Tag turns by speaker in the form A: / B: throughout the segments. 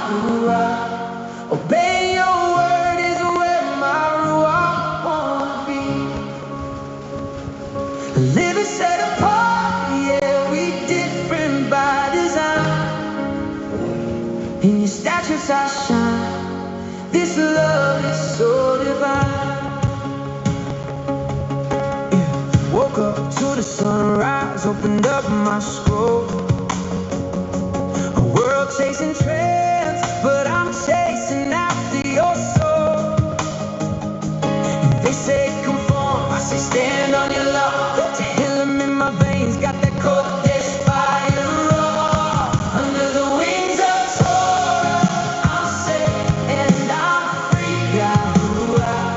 A: Yahuwah. Obey your word is where my ruach wanna be. Living set apart, yeah, we different by design. In your statutes I shine. This love is so divine. Yeah. Woke up to the sunrise, opened up my scroll. A world chasing trends, but I'm chasing after your soul. They say conform, I say stand on your law. To heal 'em in my veins, got that cold death fire raw. Under the wings of Torah, I'm safe and I'm free. Yahuwah.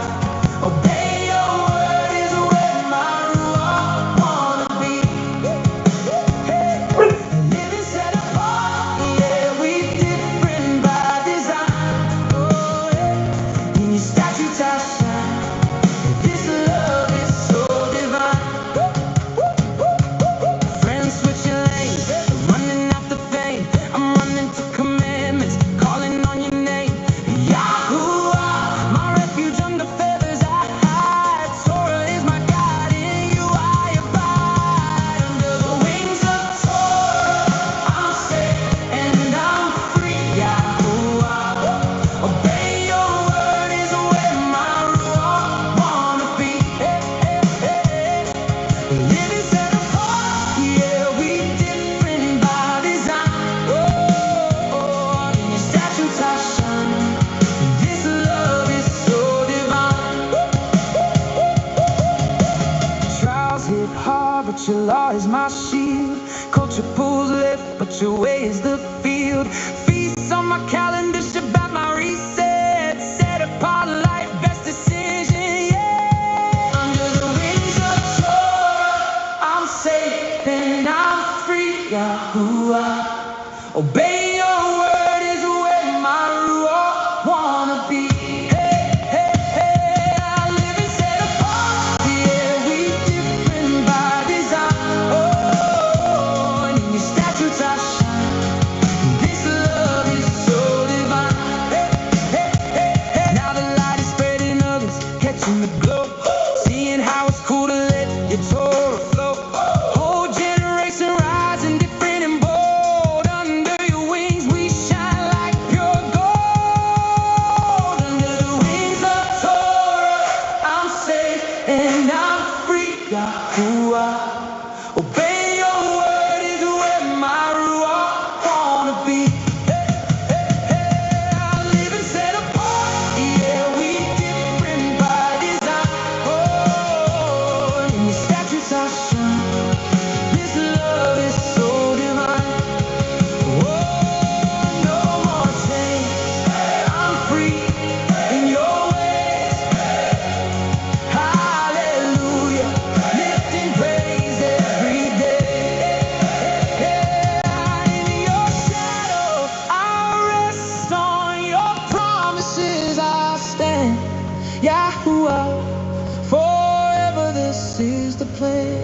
A: Obey your word is where my ruach wanna be. Living set apart, yeah, we different by design. Oh, yeah. In your statutes I shine. This love is so divine. Friends switching lanes, running after fame. I'm running to commandments, calling on your name. Yahuwah, my refuge under feathers I hide. Torah is my guide, in you I abide. Under the wings of Torah, I'm safe and I'm free. Yahuwah, obey your word is where my ruach wanna be. Living set apart, yeah, we different by design. Oh, in your statutes I shine. This love is so divine. Trials hit hard, but your law is my shield. Culture pulls left, but your way is the field. Feasts on my calendar, Shabbat my reset. Set apart life, best decision, yeah. Under the wings of Torah, I'm safe and I'm free. Yahuwah, obey your word is where my ruach wanna be. I live and set apart, yeah, we different by design. Oh, and in your statutes I shine. This love is so divine. Now the light is spreading, others catching the glow. Seeing how it's cool to let your Torah flow. Whole generation rising different and bold. Under your wings we shine like pure gold. Under the wings of Torah, I'm safe and I'm free. Yahuwah, obey your word is where my ruach wanna be. I live and set apart, yeah, we different by design. Oh, in your statutes I shine. This love is so divine. Oh, no more chains, I'm free in your ways. Hallelujah, lifting praise every day. In your shadow I rest, on your promises I stand. Yahuwah, forever this is the plan.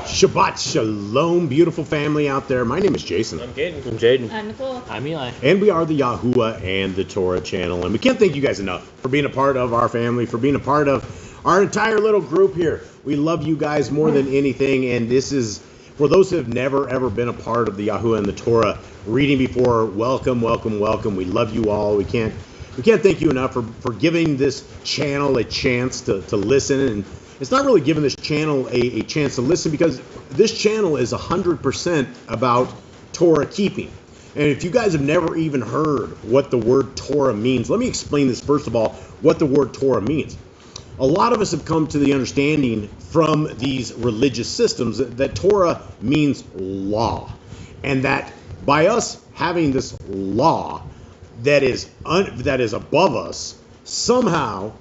B: Shabbat Shalom, beautiful family out there. My name is Jason,
C: I'm Caden.
D: I'm Jaden.
E: I'm Nicole.
C: I'm Eli.
B: and we are the Yahuwah and the Torah channel. And we can't thank you guys enough for being a part of our family, for being a part of our entire little group here. We love you guys more than anything. And this is, for those who have never, ever been a part of the Yahuwah and the Torah reading before, welcome, welcome, welcome. We love you all. We can't thank you enough for giving this channel a chance to listen. And it's not really giving this channel a chance to listen, because this channel is 100% about Torah keeping. And if you guys have never even heard what the word Torah means, let me explain this first of all, what the word Torah means. A lot of us have come to the understanding from these religious systems that Torah means law, and that by us having this law that is above us, somehow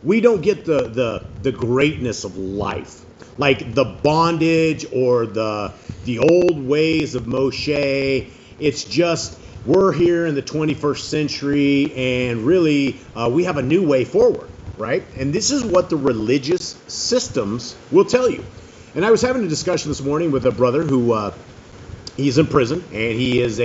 B: we don't get the greatness of life, like the bondage or the old ways of Moshe. It's just we're here in the 21st century, and really we have a new way forward, right? And this is what the religious systems will tell you. And I was having a discussion this morning with a brother who He's in prison, and he is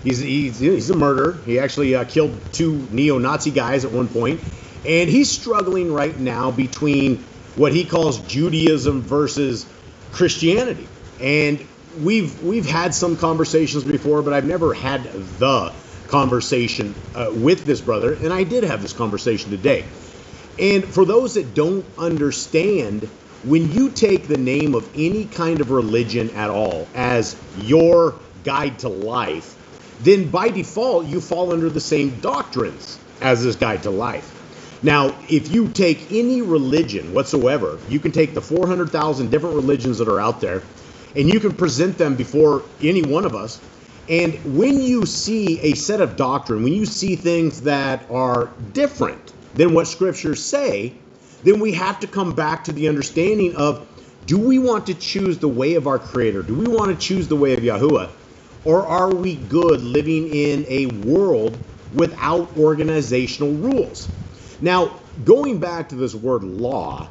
B: he's a murderer. He actually killed 2 neo-Nazi guys at one point, and he's struggling right now between what he calls Judaism versus Christianity. And we've had some conversations before, but I've never had the conversation with this brother, and I did have this conversation today. And for those that don't understand, when you take the name of any kind of religion at all as your guide to life, then by default you fall under the same doctrines as this guide to life. Now, if you take any religion whatsoever, you can take the 400,000 different religions that are out there, and you can present them before any one of us. And when you see a set of doctrine, when you see things that are different than what scriptures say, then we have to come back to the understanding of, do we want to choose the way of our Creator? Do we want to choose the way of Yahuwah? Or are we good living in a world without organizational rules? Now, going back to this word law,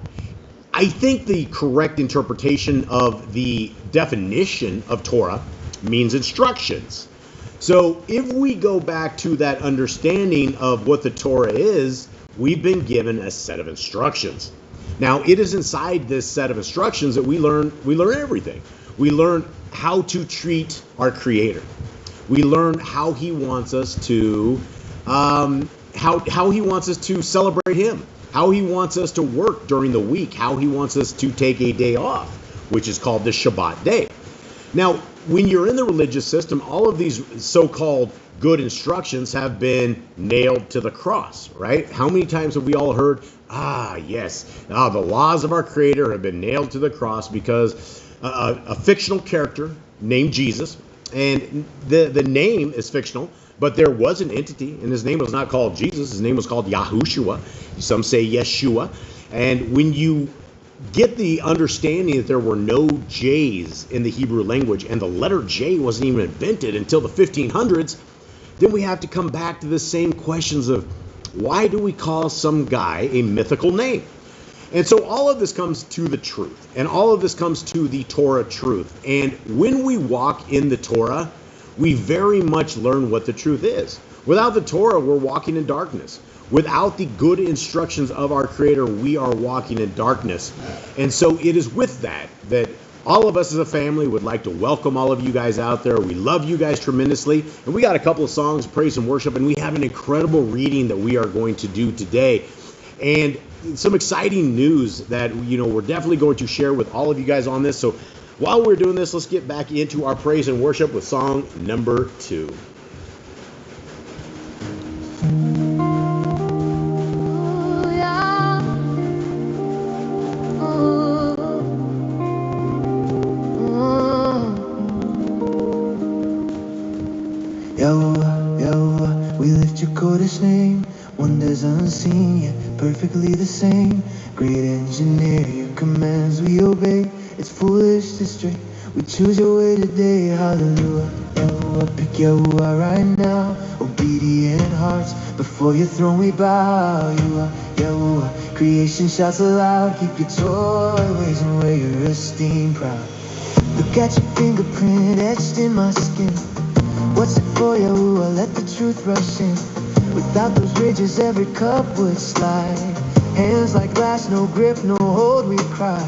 B: I think the correct interpretation of the definition of Torah means instructions. So if we go back to that understanding of what the Torah is, we've been given a set of instructions. Now, it is inside this set of instructions that we learn everything. We learn how to treat our Creator. We learn how He wants us to how He wants us to celebrate Him, how He wants us to work during the week, how He wants us to take a day off, which is called the Shabbat day. Now, when you're in the religious system, all of these so-called good instructions have been nailed to the cross, right? How many times have we all heard, the laws of our Creator have been nailed to the cross because a fictional character named Jesus, and the name is fictional, but there was an entity, and his name was not called Jesus, his name was called Yahushua. Some say Yeshua. And when you get the understanding that there were no J's in the Hebrew language, and the letter J wasn't even invented until the 1500s, then we have to come back to the same questions of, why do we call some guy a mythical name? And so all of this comes to the truth, and all of this comes to the Torah truth. And when we walk in the Torah, we very much learn what the truth is. Without the Torah, we're walking in darkness. Without the good instructions of our Creator, we are walking in darkness. And so it is with that all of us as a family would like to welcome all of you guys out there. We love you guys tremendously. And we got a couple of songs, praise and worship, and we have an incredible reading that we are going to do today. And some exciting news that, we're definitely going to share with all of you guys on this. So while we're doing this, let's get back into our praise and worship with song number 2.
A: Yahuwah, we lift your Kodesh name, wonders unseen yet perfectly the same. Great engineer, your commands we obey. It's foolish to stray, we choose your way today. Hallelujah, Yahuwah, pick Yahuwah right now. Obedient hearts, before your throne we bow. Yahuwah, creation shouts aloud. Keep your Torah ways and wear your esteem proud. Look at your fingerprint etched in my skin. What's it for, Yahuwah? Let the truth rush in. Without those ridges, every cup would slide. Hands like glass, no grip, no hold, we cry.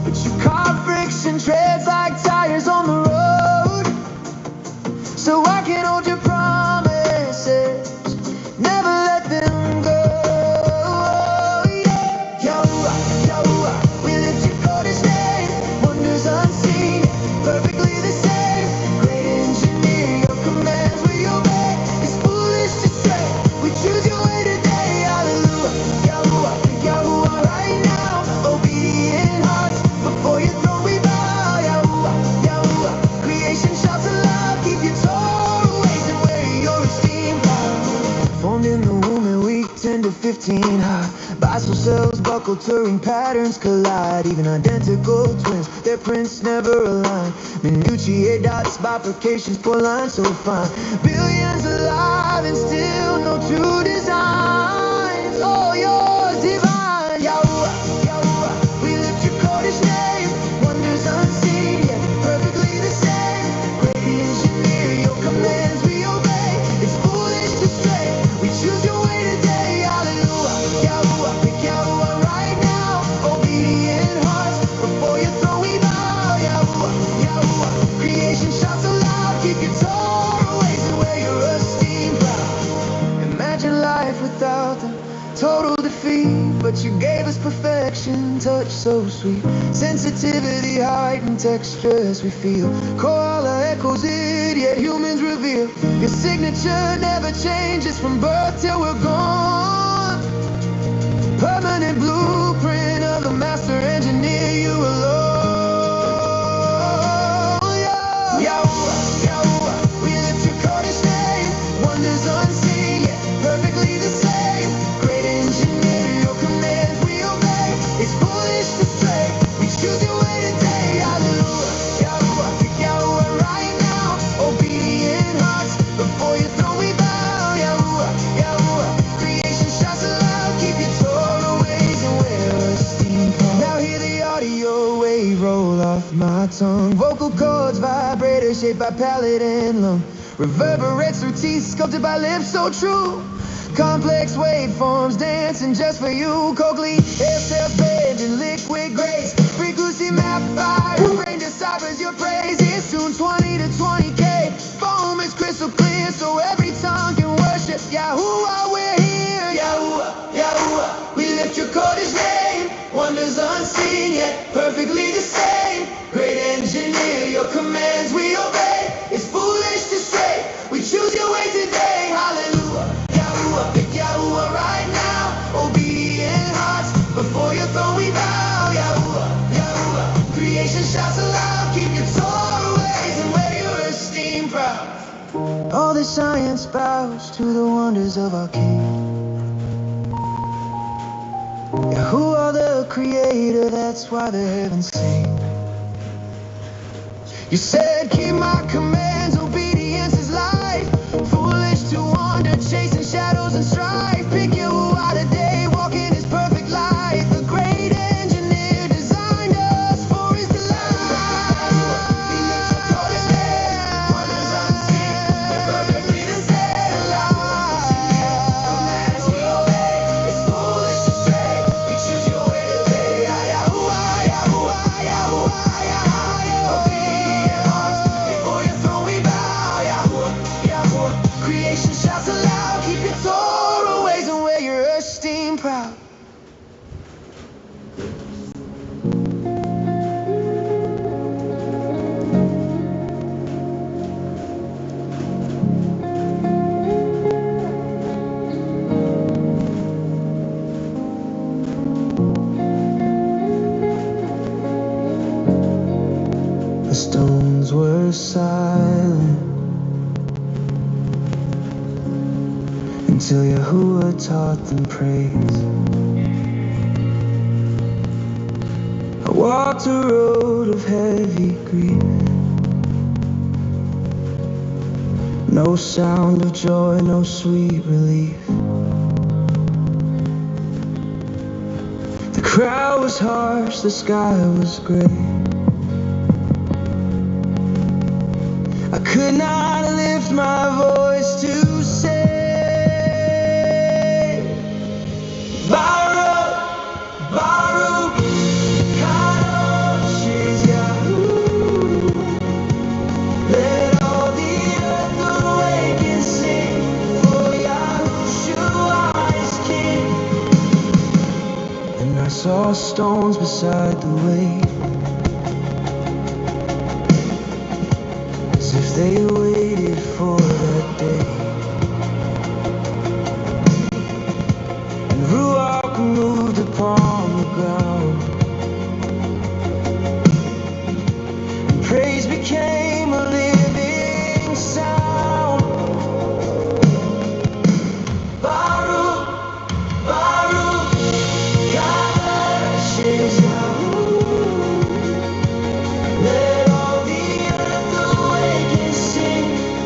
A: But you carve friction, treads like tires on the road. So I can hold your promises, never let them go. Yeah. Yahuwah, Yahuwah, we lift your Kodesh name, wonders unseen, perfectly the same. Great engineer, your commands we obey. It's foolish to stray, we choose your way today. Hallelujah, Yahuwah, pick Yahuwah right now. Obedient hearts, before your throne we bow. Yahuwah, Yahuwah, creation shouts aloud. Keep your Torah ways and wear your esteem proud. Formed in the womb at week 10 to 15 high. Bicycle cells buckle, Turing patterns collide. Even identical twins, their prints never align. Minutiae dots, bifurcations, four lines so fine. Billions alive and still no true designs. All yours divine. Yahuwah, Yahuwah, we lift your Kodesh name. Wonders unseen yet perfectly the same. Great touch so sweet. Sensitivity, heightened texture as we feel. Koala echoes it, yet humans reveal. Your signature never changes from birth till we're gone. Permanent blueprint of the master engineer, you alone. Yahuwah, Yahuwah, we lift your Kodesh name. Wonders unseen, yet perfectly the same. Great engineer, your commands we obey. It's foolish to stray, we choose your way today. Hallelujah, Yahuwah, pick Yahuwah right now. Obedient hearts, before your throne we bow. Yahuwah, Yahuwah, creation shouts aloud. Keep your Torah ways and wear esteem. Now hear the audio wave roll off my tongue. Vocal cords, vibrators shaped by palate and lung. Reverberates through teeth, sculpted by lips so true. Complex waveforms dancing just for you. Coakley, airsails bend in liquid grace. Frequency map fire, brain deciphers your praise. It's soon 20 to 20K. Foam is crystal clear, so every tongue can worship. Yahuwah, we're here. Yahuwah, Yahuwah, we lift your Kodesh name. Wonders unseen, yet perfectly the same. Great engineer, your commands we obey. It's foolish to stray, we choose your way today. Hallelujah, Yahuwah, pick Yahuwah right now. Obedient hearts, before your throne we bow. Yahuwah, Yahuwah, creation shouts aloud. Keep your Torah ways and wear your esteem proud. All the science bows to the wonders of our King. Yahuwah the creator, that's why the heavens sing. You said, keep my commands, obedience is life. Foolish to wander, chasing shadows and strife. Pick Yahuwah today, walk in his perfect light. The great engineer designed us for his delight. He lives your Kodesh name, wonders unseen, perfectly the same. Commands we obey, it's foolish to stray. We choose your way today. Yahuwah, Yahuwah, Yahuwah, Yahuwah. Obedient hearts, before your throne we bow. Yahuwah, Yahuwah, creation shouts aloud. Keep your Torah ways and wear your esteem proud. The stones were silent until Yahuwah taught them praise. I walked a road of heavy grief. No sound of joy, no sweet relief. The crowd was harsh, the sky was gray. I could not lift my voice to say, Baruch, Baruch, Kadosh is Yahuwah. Let all the earth awake and sing, for Yahushua is King. And I saw stones beside the way, as if they waited for that day. And Ruach moved upon the ground, and praise became a living sound. Baruch, Baruch, Kadosh is Yahuwah. Let all the earth awake and sing,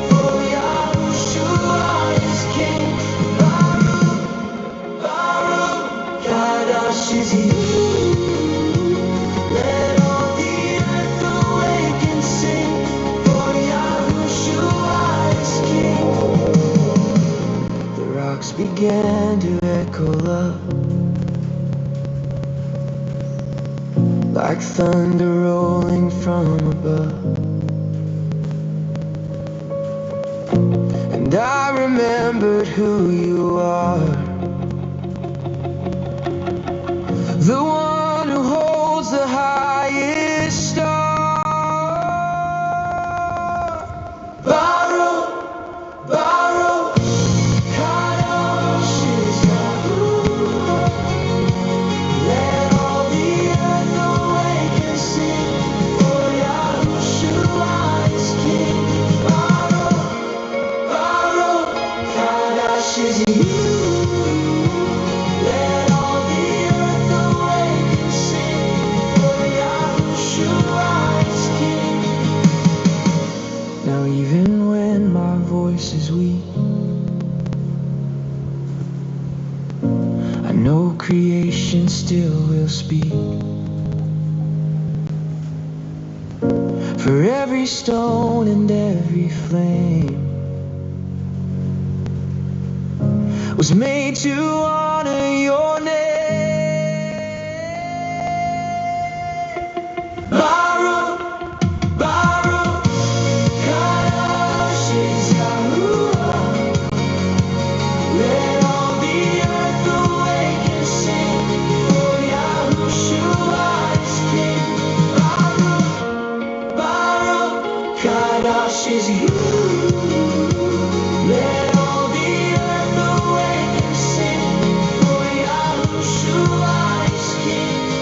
A: for Yahushua is King. Baruch, Baruch, Kadosh is Yahuwah. Let all the earth awake and sing, for Yahushua is King. The rocks began to echo love, like thunder rolling from above. And I remembered who you are, the one who even when my voice is weak. I know creation still will speak. For every stone and every flame was made to honor your name. Baruch, Baruch, Kadosh is Yahuwah. Let all the earth awake and sing, for Yahushua is King. Baruch, Baruch, Kadosh is you. Let all the earth awake and sing, for Yahushua is King.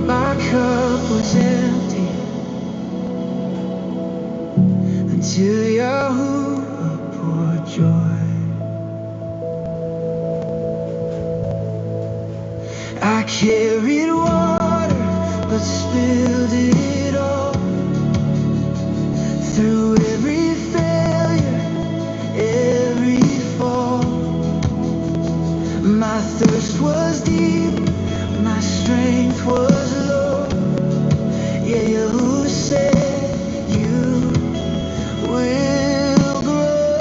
A: My cup was empty until Yahuwah poured joy. I carried water but spilled it all. Through every failure, every fall, my thirst was deep, my strength was low. Yeah, you said you will grow.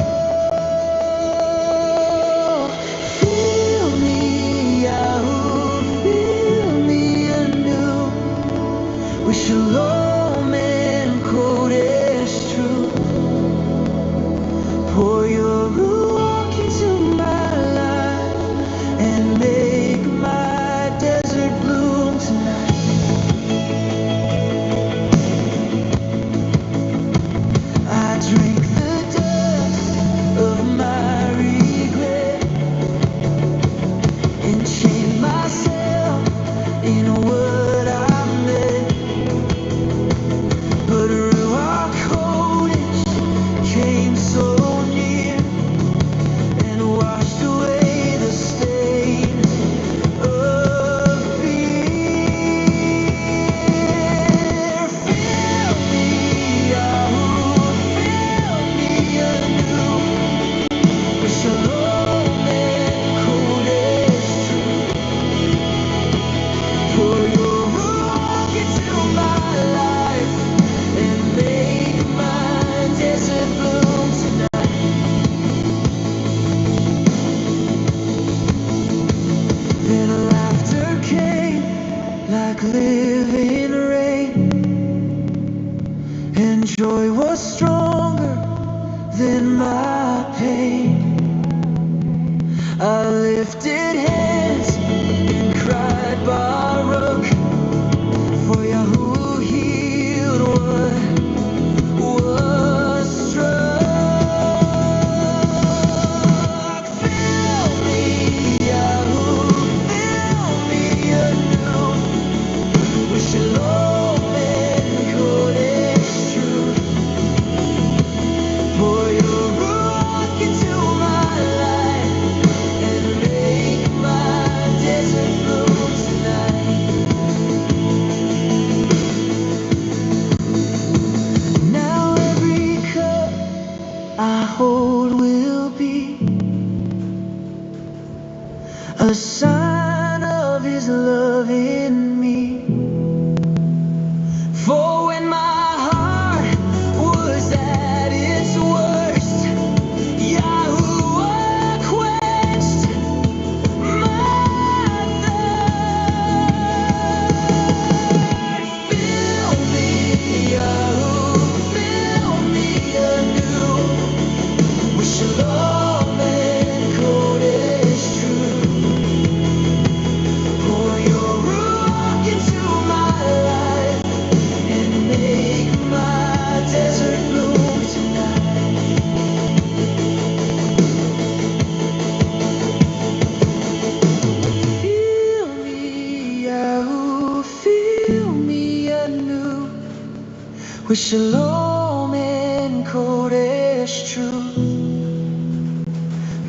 A: Fill me, Yahoo, fill me anew with shalom and kodesh truth. Pour your ruach into my life and make my desert bloom tonight. I drink the dust of my regret and chain myself in what I meant. But Ruach Kodesh came so near and washed away the stains of fear. Fill me, Yahoo, fill me anew with shalom and kodesh truth. Pour your ruach into my life and make my desert bloom tonight. Then laughter came like living rain, and joy was stronger than my pain. I lifted hands and cried Baruch, for Yahuwah healed what was struck. Fill me, Yahuwah, fill me anew with shalom and kodesh truth. Pour your ruach into my life and make my desert bloom tonight. Now every cup I hold will be a sign of His love in me. For when my heart was at its worst, Yahuwah quenched my thirst. Fill me, Yahuwah, fill me anew with shalom with shalom and Kodesh truth.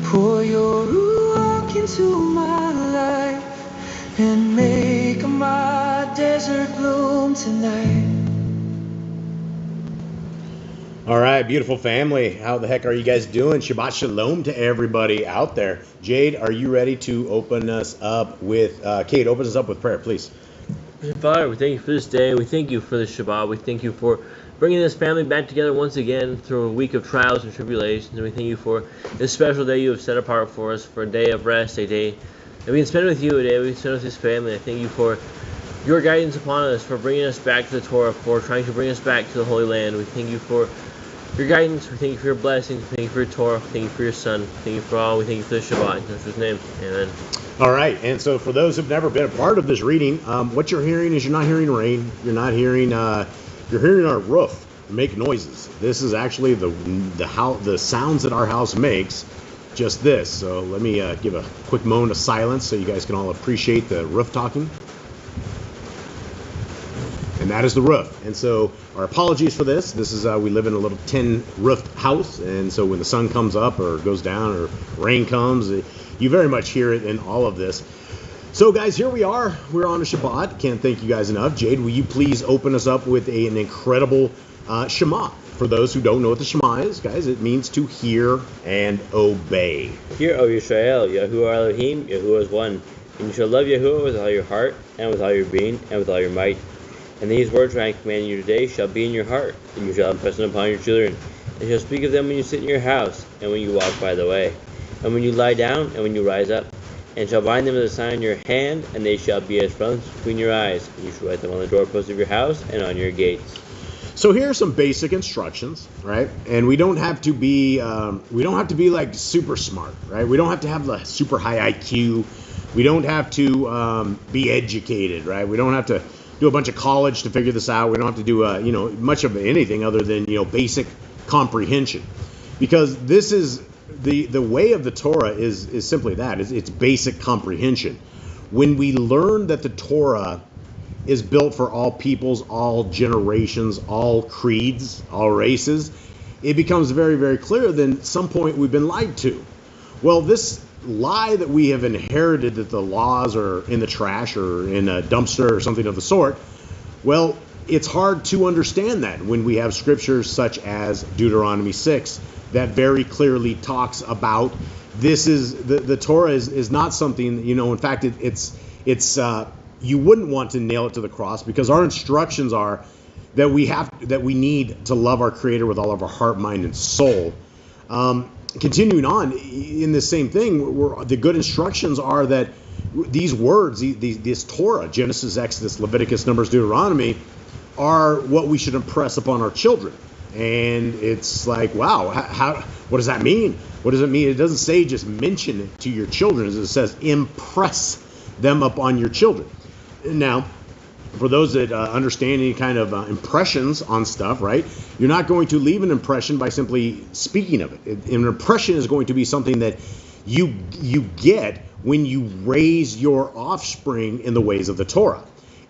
A: Pour your ruach into my life and make my desert bloom tonight.
B: All right, beautiful family. How the heck are you guys doing? Shabbat shalom to everybody out there. Jade, are you ready to open us up with, Kate, open us up with prayer, please.
C: Father, we thank you for this day. We thank you for this Shabbat. We thank you for bringing this family back together once again through a week of trials and tribulations. And we thank you for this special day you have set apart for us, for a day of rest, a day that we can spend with you, a day we can spend with this family. I thank you for your guidance upon us, for bringing us back to the Torah, for trying to bring us back to the Holy Land. We thank you for your guidance. We thank you for your blessings. We thank you for your Torah. We thank you for your Son. We thank you for all. We thank you for the Shabbat. In Jesus' name, amen.
B: All right, and so for those who've never been a part of this reading, what you're hearing is you're not hearing rain. You're not hearing. You're hearing our roof make noises. This is actually the sounds that our house makes. Just this. So let me give a quick moment of silence so you guys can all appreciate the roof talking. And that is the roof. And so our apologies for this. This is we live in a little tin roofed house, and so when the sun comes up or goes down or rain comes, you very much hear it in all of this. So guys, here we are. We're on a Shabbat. Can't thank you guys enough. Jade, will you please open us up with an incredible Shema? For those who don't know what the Shema is, guys, it means to hear and obey.
C: Hear, O Yisrael, Yahuwah Elohim, Yahuwah is one. And you shall love Yahuwah with all your heart, and with all your being, and with all your might. And these words I command you today shall be in your heart, and you shall impress them upon your children. And you shall speak of them when you sit in your house, and when you walk by the way, and when you lie down, and when you rise up. And shall bind them as a sign in your hand, and they shall be as fronts between your eyes. And you shall write them on the doorposts of your house and on your gates.
B: So here are some basic instructions, right? And we don't have to be like super smart, right? We don't have to have the super high IQ. We don't have to be educated, right? We don't have to do a bunch of college to figure this out. We don't have to do much of anything other than basic comprehension, because this is the way of the Torah is simply that. It's basic comprehension. When we learn that the Torah is built for all peoples, all generations, all creeds, all races, it becomes very, very clear that at some point we've been lied to. Well, this lie that we have inherited, that the laws are in the trash or in a dumpster or something of the sort, well, it's hard to understand that when we have scriptures such as Deuteronomy 6 that very clearly talks about this is the Torah is not something, in fact it's you wouldn't want to nail it to the cross, because our instructions are that we need to love our Creator with all of our heart, mind, and soul. Continuing on in the same thing, the good instructions are that these words, this Torah, Genesis, Exodus, Leviticus, Numbers, Deuteronomy, are what we should impress upon our children. And it's like, wow, what does that mean? What does it mean? It doesn't say just mention it to your children. It says impress them upon your children. Now, for those that understand any kind of impressions on stuff, right, you're not going to leave an impression by simply speaking of it. An impression is going to be something that you get when you raise your offspring in the ways of the Torah.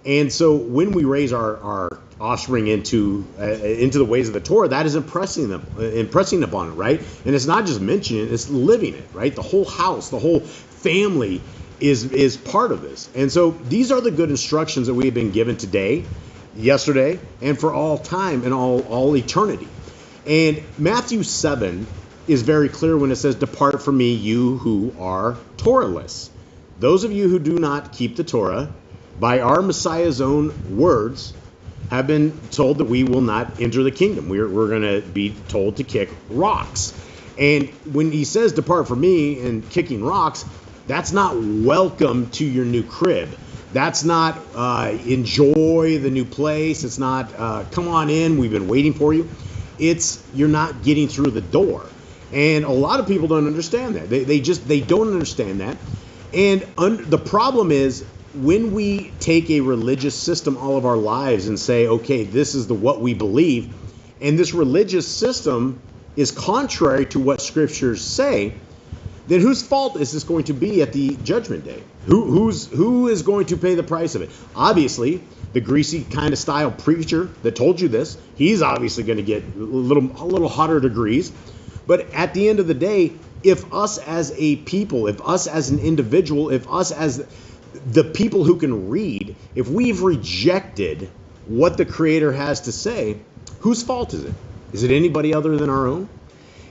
B: And so when we raise our offspring into the ways of the Torah, that is impressing upon it, right? And it's not just mentioning it, it's living it, right? The whole house, the whole family is part of this. And so these are the good instructions that we have been given today, yesterday, and for all time and all eternity. And Matthew 7 is very clear when it says, "Depart from me, you who are Torahless." Those of you who do not keep the Torah, by our Messiah's own words, have been told that we will not enter the kingdom. We're going to be told to kick rocks. And when he says, "Depart from me," and kicking rocks, that's not welcome to your new crib. That's not enjoy the new place. It's not come on in, we've been waiting for you. It's you're not getting through the door. And a lot of people don't understand that. They don't understand that. And the problem is when we take a religious system all of our lives and say, okay, this is what we believe, and this religious system is contrary to what scriptures say, then whose fault is this going to be at the judgment day? Who is going to pay the price of it? Obviously, the greasy kind of style preacher that told you this, he's obviously going to get a little hotter degrees. But at the end of the day, if us as a people, if us as an individual, if us as the people who can read, if we've rejected what the Creator has to say, whose fault is it? Is it anybody other than our own?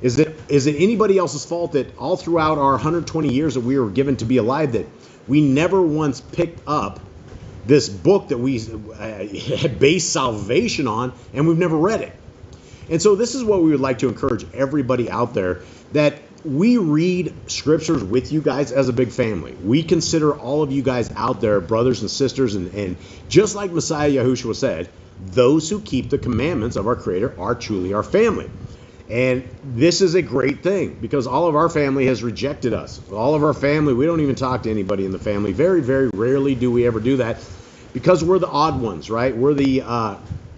B: Is it anybody else's fault that all throughout our 120 years that we were given to be alive, that we never once picked up this book that we had based salvation on, and we've never read it? And so this is what we would like to encourage everybody out there, that we read scriptures with you guys as a big family. We consider all of you guys out there brothers and sisters, and just like Messiah Yahushua said, those who keep the commandments of our Creator are truly our family. And this is a great thing, because all of our family has rejected us. All of our family, we don't even talk to anybody in the family. Very, very rarely do we ever do that, because we're the odd ones, right? We're the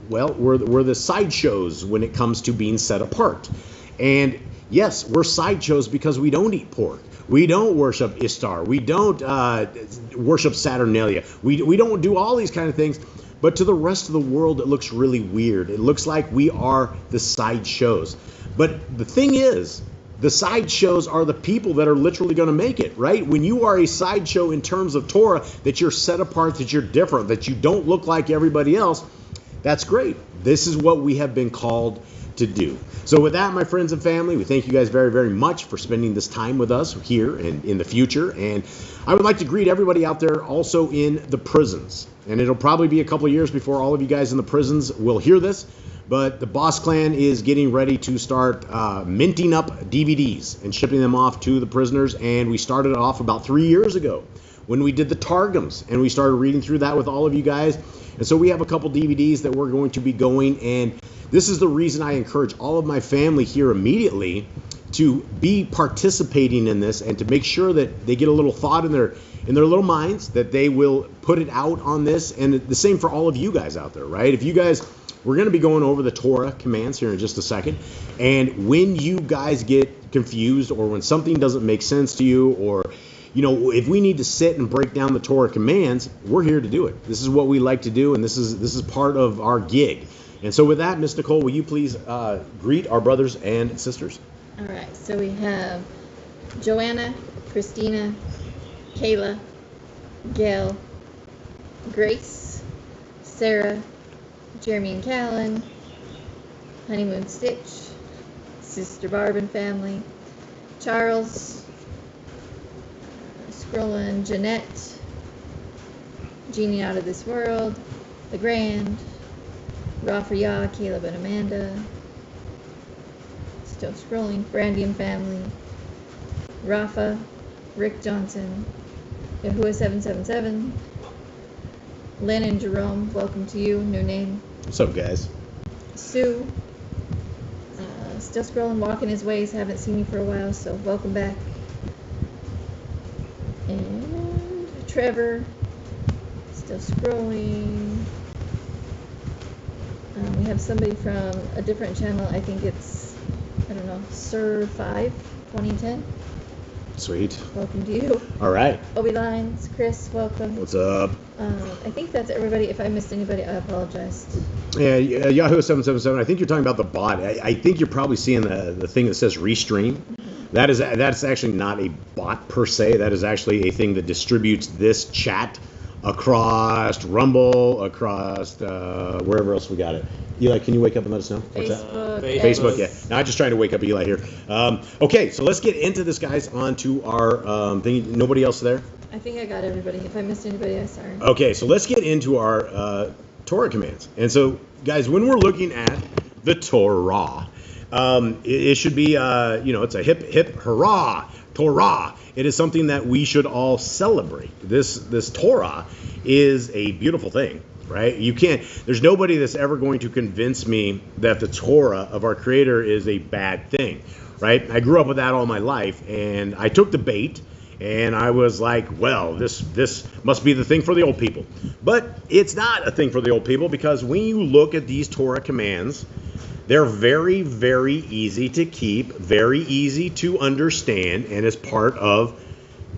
B: we're the sideshows when it comes to being set apart. And yes, we're sideshows because we don't eat pork. We don't worship Ishtar. We don't worship Saturnalia. We don't do all these kind of things. But to the rest of the world, it looks really weird. It looks like we are the sideshows. But the thing is, the sideshows are the people that are literally going to make it, right? When you are a sideshow in terms of Torah, that you're set apart, that you're different, that you don't look like everybody else, that's great. This is what we have been called to do. So with that, my friends and family, we thank you guys very, very much for spending this time with us here and in the future. And I would like to greet everybody out there also in the prisons. And it'll probably be a couple of years before all of you guys in the prisons will hear this. But the Boss Clan is getting ready to start minting up DVDs and shipping them off to the prisoners. And we started it off about 3 years ago when we did the Targums. And we started reading through that with all of you guys. And so we have a couple DVDs that we're going to be going. And this is the reason I encourage all of my family here immediately to be participating in this, and to make sure that they get a little thought in their little minds, that they will put it out on this. And the same for all of you guys out there, right? If you guys, we're going to be going over the Torah commands here in just a second. And when you guys get confused, or when something doesn't make sense to you, or if we need to sit and break down the Torah commands, we're here to do it. This is what we like to do, and this is part of our gig. And so with that, Miss Nicole, will you please greet our brothers and sisters?
D: All right, so we have Joanna, Christina, Kayla, Gail, Grace, Sarah, Jeremy and Callan, Honeymoon Stitch, Sister Barb and family, Charles, Scroll and Jeanette, Genie Out of This World, The Grand, Rafael, Caleb and Amanda, still scrolling, Brandy and family, Rafa, Rick Johnson, Yahuwah777, Lynn and Jerome, welcome to you, new name.
B: What's up, guys?
D: Sue, still scrolling, walking his ways, haven't seen you for a while, so welcome back. And Trevor, still scrolling. We have somebody from a different channel, I think it's, I don't know, Sir5 2010.
B: Sweet.
D: Welcome to you.
B: All right.
D: Obi Lines, Chris, welcome.
B: What's up?
D: I think that's everybody. If I missed anybody, I apologize.
B: Yeah, Yahoo777. I think you're talking about the bot. I think you're probably seeing the thing that says Restream. Mm-hmm. That's actually not a bot per se. That is actually a thing that distributes this chat across Rumble, across wherever else we got it. Eli, can you wake up and let us know? What's
D: Facebook.
B: Facebook, yeah. Not just trying to wake up Eli here. Okay, so let's get into this, guys, onto our thing. Nobody else there?
D: I think I got everybody. If I missed anybody, I'm sorry.
B: Okay, so let's get into our Torah commands. And so, guys, when we're looking at the Torah, it should be, it's a hip, hip, hurrah, Torah. It is something that we should all celebrate. This Torah is a beautiful thing, right? There's nobody that's ever going to convince me that the Torah of our Creator is a bad thing, right? I grew up with that all my life, and I took the bait, and I was like, well, this must be the thing for the old people. But it's not a thing for the old people, because when you look at these Torah commands, they're very, very easy to keep, very easy to understand, and is part of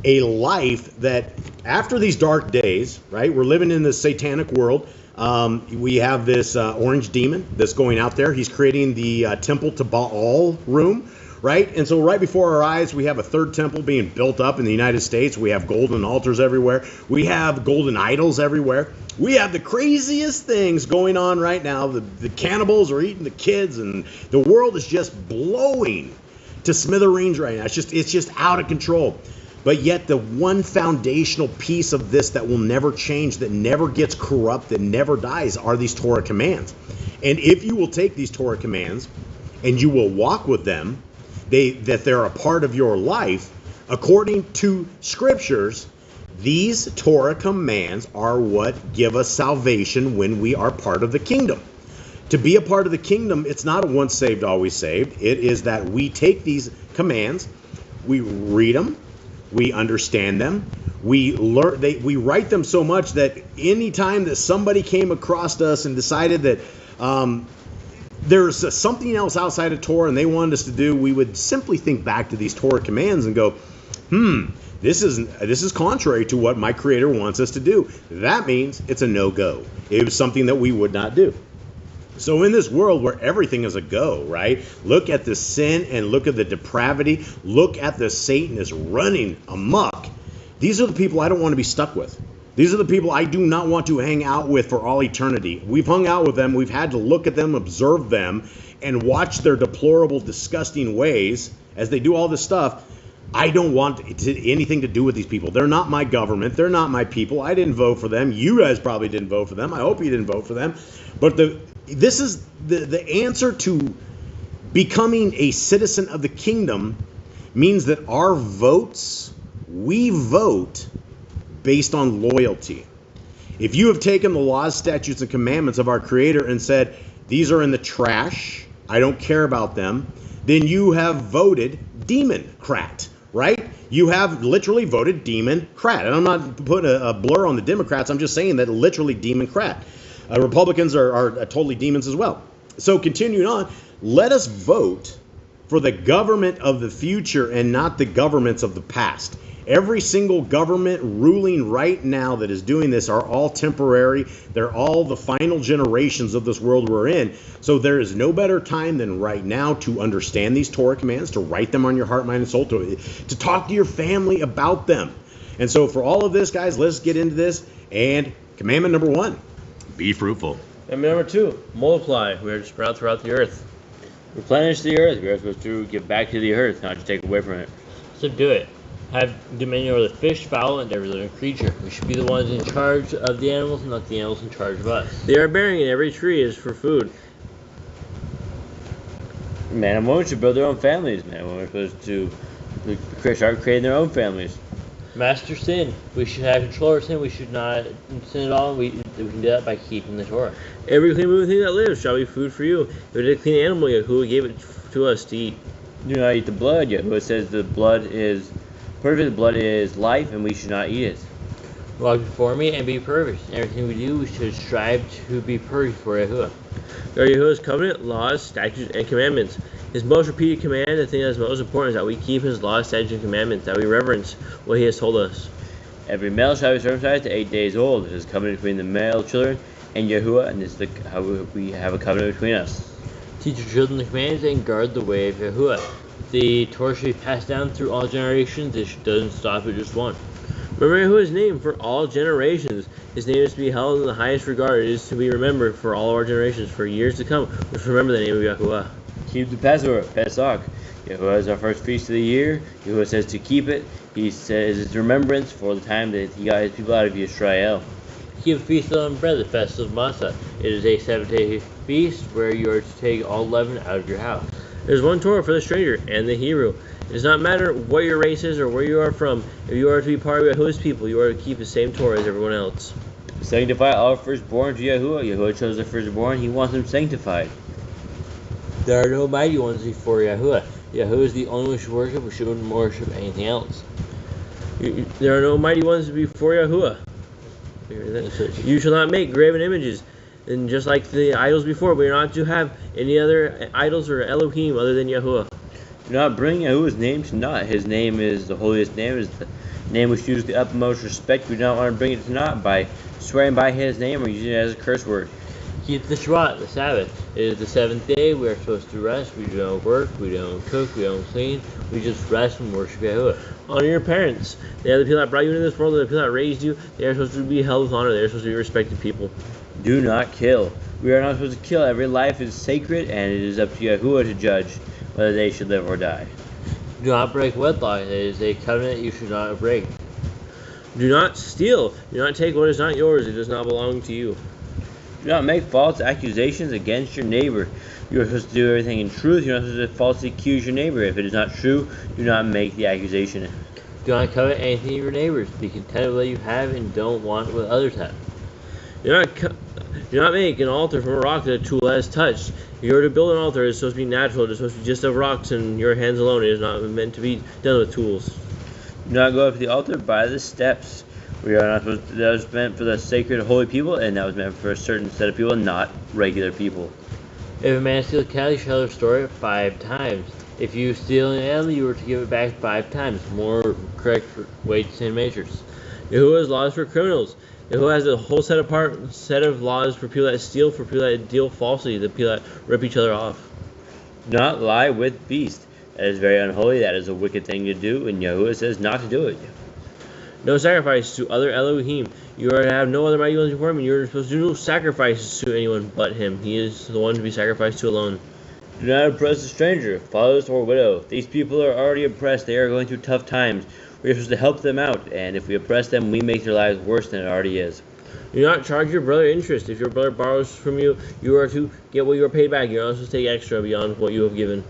B: a life that after these dark days, right? We're living in this satanic world. We have this orange demon that's going out there. He's creating the temple to Baal room, right? And so right before our eyes, we have a third temple being built up in the United States. We have golden altars everywhere. We have golden idols everywhere. We have the craziest things going on right now. The cannibals are eating the kids, and the world is just blowing to smithereens right now. It's just out of control. But yet the one foundational piece of this that will never change, that never gets corrupt, that never dies, are these Torah commands. And if you will take these Torah commands and you will walk with them, that they're a part of your life, according to scriptures, these Torah commands are what give us salvation when we are part of the kingdom. To be a part of the kingdom, it's not a once saved, always saved. It is that we take these commands, we read them, we understand them, we learn. We write them so much that any time that somebody came across us and decided that there's something else outside of Torah and they wanted us to do, we would simply think back to these Torah commands and go, this is contrary to what my Creator wants us to do. That means it's a no-go. It was something that we would not do. So in this world where everything is a go, right? Look at the sin and look at the depravity. Look at the Satan is running amok. These are the people I don't want to be stuck with. These are the people I do not want to hang out with for all eternity. We've hung out with them. We've had to look at them, observe them, and watch their deplorable, disgusting ways as they do all this stuff. I don't want anything to do with these people. They're not my government. They're not my people. I didn't vote for them. You guys probably didn't vote for them. I hope you didn't vote for them. But this is the answer to becoming a citizen of the kingdom means that our votes, we vote based on loyalty. If you have taken the laws, statutes, and commandments of our Creator and said, these are in the trash, I don't care about them, then you have voted Democrat, right? You have literally voted Democrat. And I'm not putting a blur on the Democrats. I'm just saying that literally Democrat. Republicans are totally demons as well. So continuing on, let us vote for the government of the future and not the governments of the past. Every single government ruling right now that is doing this are all temporary. They're all the final generations of this world we're in. So there is no better time than right now to understand these Torah commands, to write them on your heart, mind, and soul, to talk to your family about them. And so for all of this, guys, let's get into this. And commandment number 1, be fruitful.
C: And number 2, multiply. We are to sprout throughout the earth. Replenish the earth. We are supposed to give back to the earth, not to take away from it. So do it. Have dominion over the fish, fowl, and every living creature. We should be the ones in charge of the animals, and not the animals in charge of us. They are bearing, and every tree is for food. Man and woman should build their own families. Man and woman are supposed to start creating their own families. Master sin. We should have control over sin. We should not sin at all. We can do that by keeping the Torah. Every clean moving thing that lives shall be food for you. If it is a clean animal, Yahuwah gave it to us to eat. Do not eat the blood. Yahuwah says the blood is perfect. The blood is life, and we should not eat it. Walk before me and be perfect. In everything we do, we should strive to be perfect for Yahuwah. There are Yahuwah's covenant, laws, statutes, and commandments. His most repeated command, the thing that is most important, is that we keep his laws, statutes, and commandments, that we reverence what he has told us. Every male shall be circumcised to 8 days old. This is a covenant between the male children and Yahuwah, and this is how we have a covenant between us. Teach your children the commands and guard the way of Yahuwah. The Torah should be passed down through all generations. It doesn't stop at just one. Remember Yahuwah's name for all generations. His name is to be held in the highest regard. It is to be remembered for all of our generations, for years to come. We should remember the name of Yahuwah. Keep the Passover, Pesach. Yahuwah is our first feast of the year. Yahuwah says to keep it. He says it's remembrance for the time that he got his people out of Yisrael. Keep a feast of unleavened bread, the festival of Matzah. It is a 7-day feast where you are to take all leaven out of your house. There's one Torah for the stranger and the Hebrew. It does not matter what your race is or where you are from. If you are to be part of Yahuwah's people, you are to keep the same Torah as everyone else. Sanctify all firstborn to Yahuwah. Yahuwah chose the firstborn. He wants them sanctified. There are no mighty ones before Yahuwah. Yahuwah is the only one we should worship. We shouldn't worship anything else. There are no mighty ones before Yahuwah. You shall not make graven images. And just like the idols before, we are not to have any other idols or Elohim other than Yahuwah. Do not bring Yahuwah's name to naught. His name is the holiest name, is the name which uses the utmost respect. We do not want to bring it to naught by swearing by his name or using it as a curse word. Keep the Shabbat, the Sabbath. It is the seventh day. We are supposed to rest. We don't work. We don't cook. We don't clean. We just rest and worship Yahuwah. Honor your parents. They are the people that brought you into this world. They are the people that raised you. They are supposed to be held with honor. They are supposed to be respected people. Do not kill. We are not supposed to kill. Every life is sacred, and it is up to Yahuwah to judge whether they should live or die. Do not break wedlock. It is a covenant you should not break. Do not steal. Do not take what is not yours. It does not belong to you. Do not make false accusations against your neighbor. You are supposed to do everything in truth. You're not supposed to falsely accuse your neighbor. If it is not true, do not make the accusation. Do not covet anything of your neighbors. Be content with what you have and don't want what others have. Do not make an altar from a rock that a tool has touched. If you are to build an altar, it is supposed to be natural. It is supposed to be just of rocks and your hands alone. It is not meant to be done with tools. Do not go up to the altar by the steps. We are not supposed to, that was meant for the sacred holy people, and that was meant for a certain set of people, not regular people. If a man steals a cattle, you shall restore it 5 times. If you steal an animal, you are to give it back 5 times. More correct weights and measures. Yahuwah's laws for criminals. Yahuwah has a whole set of laws for people that steal, for people that deal falsely, the people that rip each other off. Do not lie with beasts. That is very unholy. That is a wicked thing to do, and Yahuwah says not to do it. No sacrifice to other Elohim. You are to have no other mighty ones before him, and you are supposed to do no sacrifices to anyone but him. He is the one to be sacrificed to alone. Do not oppress a stranger, fatherless, or widow. These people are already oppressed. They are going through tough times. We are supposed to help them out, and if we oppress them, we make their lives worse than it already is. Do not charge your brother interest. If your brother borrows from you, you are to get what you are paid back. You are not supposed to take extra beyond what you have given.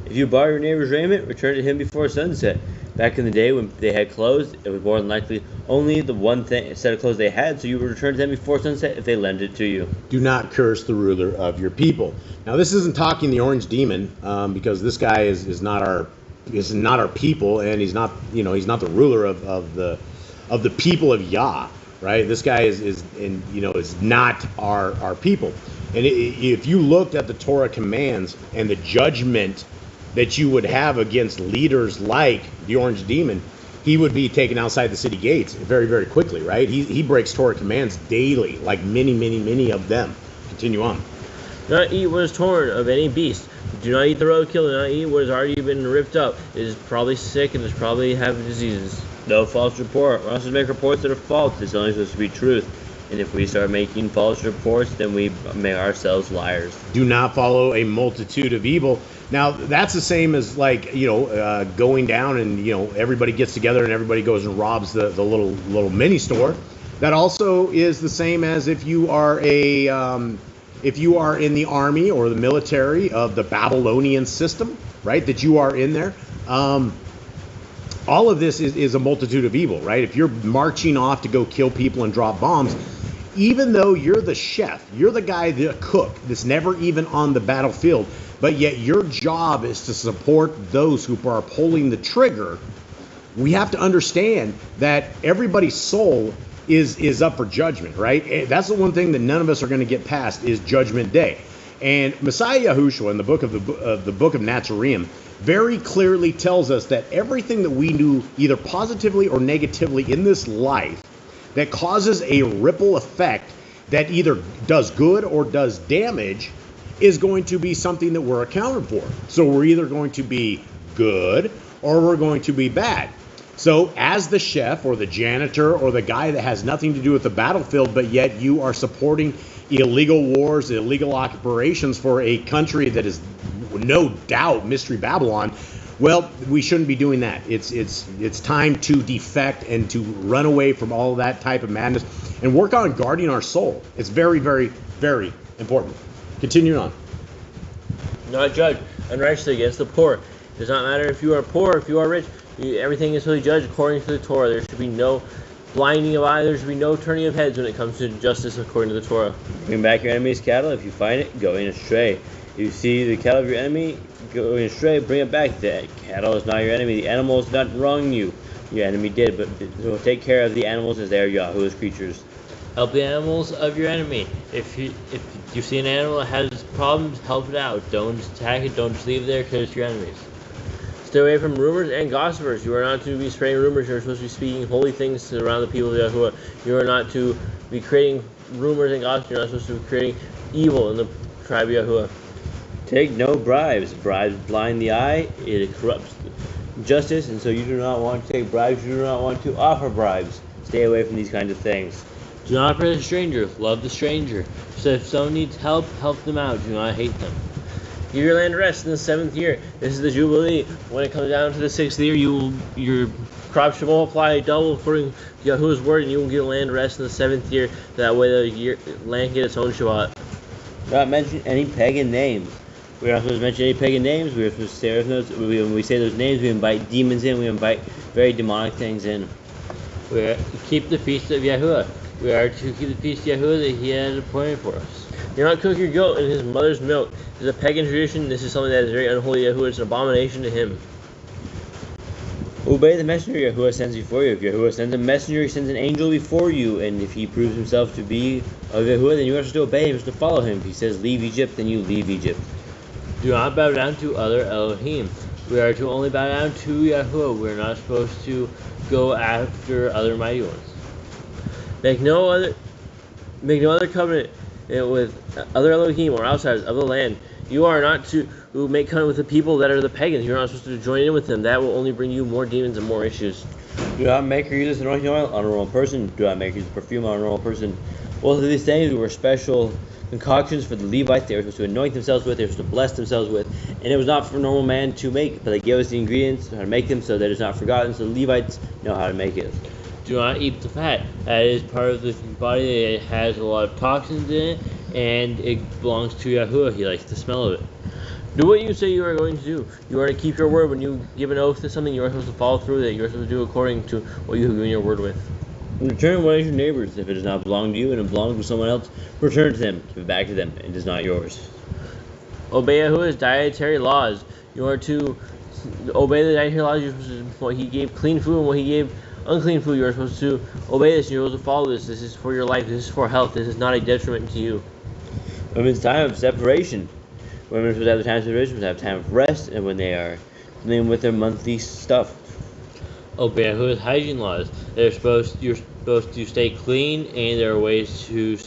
C: If you borrow your neighbor's raiment, return it to him before sunset. Back in the day when they had clothes, it was more than likely only the one set of clothes they had, so you would return to them before sunset if they lent it to you.
B: Do not curse the ruler of your people. Now, this isn't talking the orange demon, because this guy is not our people, and he's not the ruler of the people of Yah, right? This guy is not our people. And if you looked at the Torah commands and the judgment that you would have against leaders like the orange demon, he would be taken outside the city gates very, very quickly, right? He breaks Torah commands daily, like many of them. Continue on.
C: Do not eat what is torn of any beast. Do not eat the roadkill. Do not eat what has already been ripped up. It is probably sick and it probably have diseases. No false report. We're not supposed to make reports that are false. It's only supposed to be truth. And if we start making false reports, then we make ourselves liars.
B: Do not follow a multitude of evil. Now, that's the same as going down and everybody gets together and everybody goes and robs the little mini store. That also is the same as if you are if you are in the army or the military of the Babylonian system, right? That you are in there. All of this is a multitude of evil, right? If you're marching off to go kill people and drop bombs, even though you're the chef, you're the guy, the cook that's never even on the battlefield, but yet your job is to support those who are pulling the trigger, we have to understand that everybody's soul is up for judgment, right? That's the one thing that none of us are going to get past is Judgment Day. And Messiah Yahushua in the book of Nazarene very clearly tells us that everything that we do, either positively or negatively in this life, that causes a ripple effect that either does good or does damage, is going to be something that we're accounted for. So we're either going to be good or we're going to be bad. So as the chef or the janitor or the guy that has nothing to do with the battlefield, but yet you are supporting illegal wars, illegal operations for a country that is no doubt Mystery Babylon, well, we shouldn't be doing that. It's time to defect and to run away from all of that type of madness and work on guarding our soul. It's very, very, very important. Continue on.
C: Not judge unrighteously against the poor. It does not matter if you are poor or if you are rich. Everything is fully judged according to the Torah. There should be no blinding of eyes. There should be no turning of heads when it comes to justice according to the Torah. Bring back your enemy's cattle if you find it going astray. If you see the cattle of your enemy going astray, bring it back. The cattle is not your enemy. The animal is not wronging you. Your enemy did, but so take care of the animals as they are Yahweh's creatures. Help the animals of your enemy. If you see an animal that has problems, help it out. Don't attack it. Don't just leave it there because it's your enemies. Stay away from rumors and gossipers. You are not to be spreading rumors. You are supposed to be speaking holy things around the people of Yahuwah. You are not to be creating rumors and gossip. You're not supposed to be creating evil in the tribe of Yahuwah.
E: Take no bribes. Bribes blind the eye. It corrupts justice, and so you do not want to take bribes. You do not want to offer bribes. Stay away from these kinds of things.
C: Do not oppress a stranger. Love the stranger. So if someone needs help, help them out. Do not hate them. Give your land rest in the 7th year. This is the Jubilee. When it comes down to the 6th year, your crops should multiply double according to Yahuwah's word, and you will give land rest in the 7th year. That way the land can get its own Shabbat.
E: Do not mention any pagan names. We are not supposed to mention any pagan names. We are supposed to say those. When we say those names, we invite demons in. We invite very demonic things in.
C: We are to keep the feast of Yahuwah. We are to keep the feast of Yahuwah that He has appointed for us. Do not cook your goat in his mother's milk. This is a pagan tradition. This is something that is very unholy to Yahuwah. It's an abomination to Him.
E: Obey the messenger Yahuwah sends before you. If Yahuwah sends a messenger, He sends an angel before you. And if he proves himself to be of Yahuwah, then you are supposed to obey him, to follow him. If he says leave Egypt, then you leave Egypt.
C: Do not bow down to other Elohim. We are to only bow down to Yahuwah. We are not supposed to go after other mighty ones. Make no other covenant with other Elohim or outsiders of the land. You are not to make covenant with the people that are the pagans. You are not supposed to join in with them. That will only bring you more demons and more issues.
E: Do not make or use this anointing oil on a normal person. Do not make or use perfume on a normal person. Both of these things were special concoctions for the Levites. They were supposed to anoint themselves with. They were supposed to bless themselves with. And it was not for a normal man to make, but they gave us the ingredients how to make them so that it's not forgotten. So the Levites know how to make it.
C: Do not eat the fat. That is part of the body that has a lot of toxins in it, and it belongs to Yahuwah. He likes the smell of it. Do what you say you are going to do. You are to keep your word. When you give an oath to something, you are supposed to follow through with it. You are supposed to do according to what you have given your word with.
E: Return what is your neighbor's. If it does not belong to you and it belongs to someone else, return it to them. Give it back to them. It is not yours.
C: Obey Yahuwah's dietary laws. You are to obey the dietary laws. You're supposed to, what He gave clean food and what He gave unclean food. You are supposed to obey this. You're supposed to follow this. This is for your life. This is for health. This is not a detriment to you.
E: Women's time of separation. Women are supposed to have the time of separation, supposed to have time of rest, and when they are dealing with their monthly stuff.
C: Obey Yahuwah's hygiene laws. You're supposed to stay clean, and there are ways to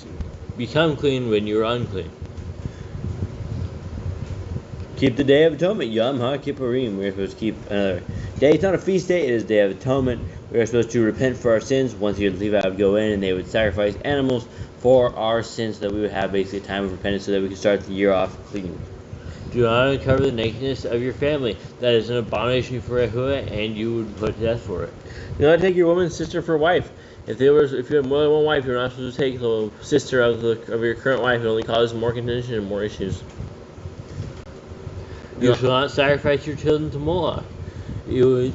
C: become clean when you're unclean.
E: Keep the Day of Atonement, 𝐤𝐄𝐅𝐿. We are supposed to keep another day. It's not a feast day, it is Day of Atonement. We are supposed to repent for our sins. Once the Levites would go in and they would sacrifice animals for our sins so that we would have basically a time of repentance so that we could start the year off clean.
C: Do not uncover the nakedness of your family. That is an abomination for Yahuwah, and you would put to death for it. Do not take your woman's sister for wife. If you have more than one wife, you're not supposed to take the sister of your current wife. It only causes more contention and more issues. You shall not sacrifice your children to Moloch. You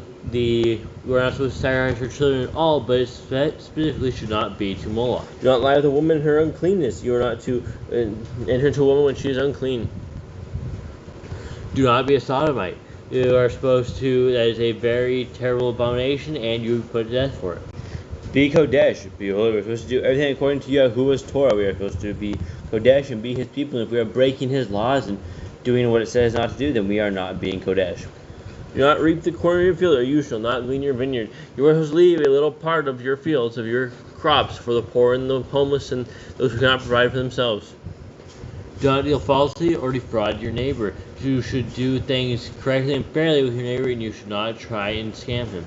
C: are not supposed to sacrifice your children at all, but it specifically should not be to Moloch. Do not lie with a woman in her uncleanness. You are not to enter into a woman when she is unclean. Do not be a sodomite. You are supposed to, that is a very terrible abomination, and you put to death for it.
E: Be Kodesh. Be holy. We're supposed to do everything according to Yahuwah's Torah. We are supposed to be Kodesh and be His people. And if we are breaking His laws and doing what it says not to do, then we are not being Kodesh.
C: Do not reap the corn of your field, or you shall not glean your vineyard. You are supposed to leave a little part of your fields, of your crops, for the poor and the homeless and those who cannot provide for themselves. Do not deal falsely or defraud your neighbor. You should do things correctly and fairly with your neighbor, and you should not try and scam him.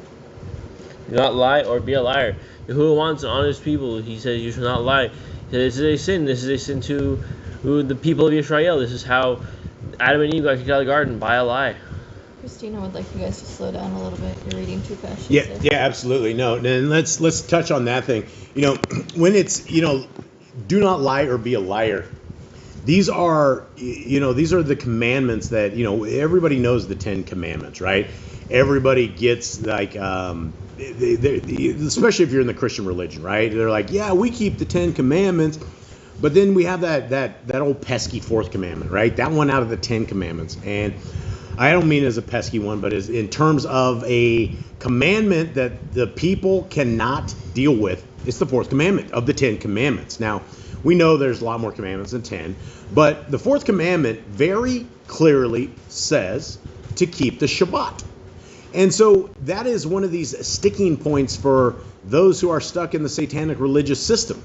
C: Do not lie or be a liar. Yahuwah wants honest people. He says you shall not lie. He says, this is a sin. This is a sin to the people of Israel. This is how Adam and Eve got kicked out of the garden, by a lie.
D: Christina would like you guys to slow down a little bit. You're reading too fast.
B: Yeah, absolutely. No, and let's touch on that thing. When it's, do not lie or be a liar. These are the commandments that, everybody knows the 10 Commandments, right? Everybody gets like, especially if you're in the Christian religion, right? They're like, yeah, we keep the 10 Commandments, but then we have that old pesky 4th commandment, right? That one out of the 10 Commandments, and I don't mean as a pesky one, but as in terms of a commandment that the people cannot deal with. It's the 4th commandment of the 10 Commandments. Now, we know there's a lot more commandments than 10, but the 4th commandment very clearly says to keep the Shabbat. And so that is one of these sticking points for those who are stuck in the satanic religious system,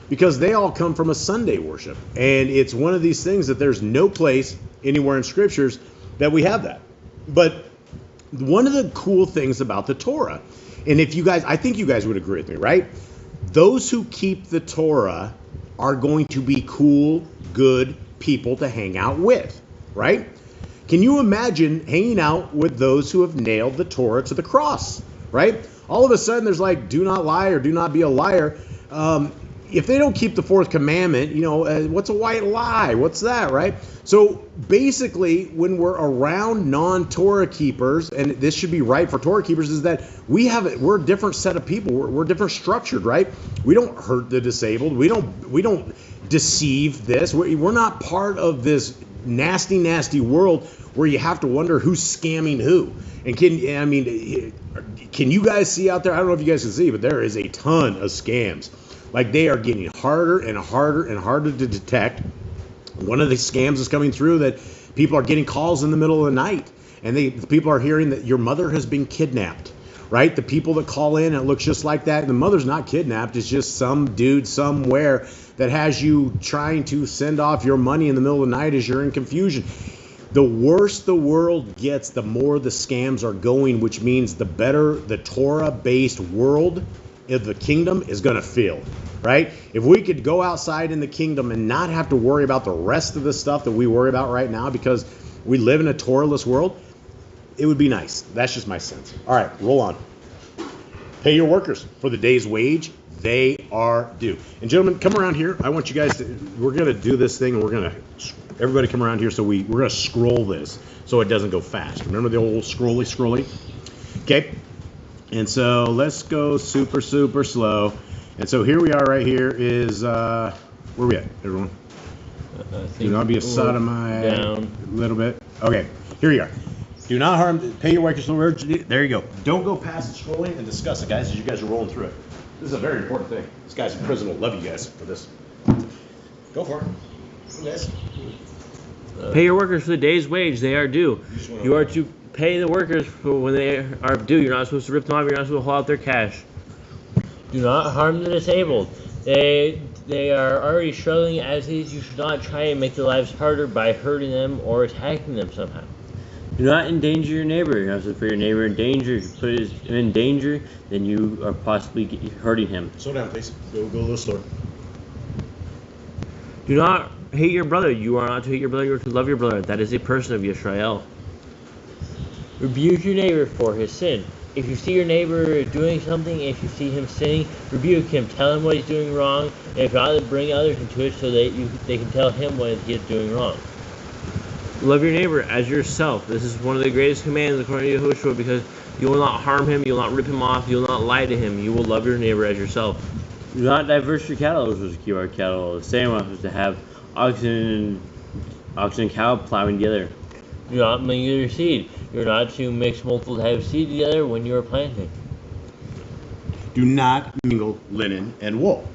B: because they all come from a Sunday worship. And it's one of these things that there's no place anywhere in scriptures that we have that. But one of the cool things about the Torah, and if you guys, I think you guys would agree with me, right? Those who keep the Torah are going to be cool, good people to hang out with, right? Can you imagine hanging out with those who have nailed the Torah to the cross, right? All of a sudden there's like, do not lie or do not be a liar. If they don't keep the fourth commandment, what's a white lie? What's that, right? So basically, when we're around non-Torah keepers, and this should be right for Torah keepers, is that we're a different set of people. We're different structured, right? We don't hurt the disabled. We don't deceive this. We're not part of this nasty, nasty world where you have to wonder who's scamming who. And can you guys see out there? I don't know if you guys can see, but there is a ton of scams. Like, they are getting harder and harder and harder to detect. One of the scams is coming through that people are getting calls in the middle of the night, and the people are hearing that your mother has been kidnapped, right? The people that call in, and it looks just like that, and the mother's not kidnapped. It's just some dude somewhere that has you trying to send off your money in the middle of the night as you're in confusion. The worse the world gets, the more the scams are going, which means the better the Torah-based world of the kingdom is going to feel, right? If we could go outside in the kingdom and not have to worry about the rest of the stuff that we worry about right now because we live in a Torah-less world, it would be nice. That's just my sense. All right, roll on. Pay your workers for the day's wage they are due. And gentlemen, come around here. I want you guys to, we're going to do this thing, and everybody come around here, so we're going to scroll this so it doesn't go fast. Remember the old scrolly? Okay. And so let's go super, super slow. And so here we are right here is, where we at, everyone? Do not be a sodomite. Down. A little bit. Okay, here you are. Do not harm, pay your workers. There you go. Don't go past the scrolling and discuss it, guys, as you guys are rolling through it. This is a very important thing. This guy's in prison will love you guys for this. Go for it. Yes.
C: Pay your workers for the day's wage they are due. You are to pay the workers for when they are due. You're not supposed to rip them off. You're not supposed to hold out their cash. Do not harm the disabled. They are already struggling as is. You should not try and make their lives harder by hurting them or attacking them somehow. Do not endanger your neighbor. You're not supposed to put your neighbor in danger. If you put him in danger, then you are possibly hurting him.
B: Slow down, please. Go a little slower.
C: Do not hate your brother. You are not to hate your brother. You are to love your brother. That is a person of Yisrael. Rebuke your neighbor for his sin. If you see your neighbor doing something, if you see him sinning, rebuke him. Tell him what he's doing wrong. And if not, bring others into it so that they can tell him what he is doing wrong. Love your neighbor as yourself. This is one of the greatest commands according to Yahushua, because you will not harm him, you will not rip him off, you will not lie to him. You will love your neighbor as yourself.
E: Do not diverse your cattle. We're supposed to keep our cattle the same. We're supposed to have oxen and cow plowing together.
C: Do not mingle your seed. You're not to mix multiple types of seed together when you are planting.
B: Do not mingle linen and wool.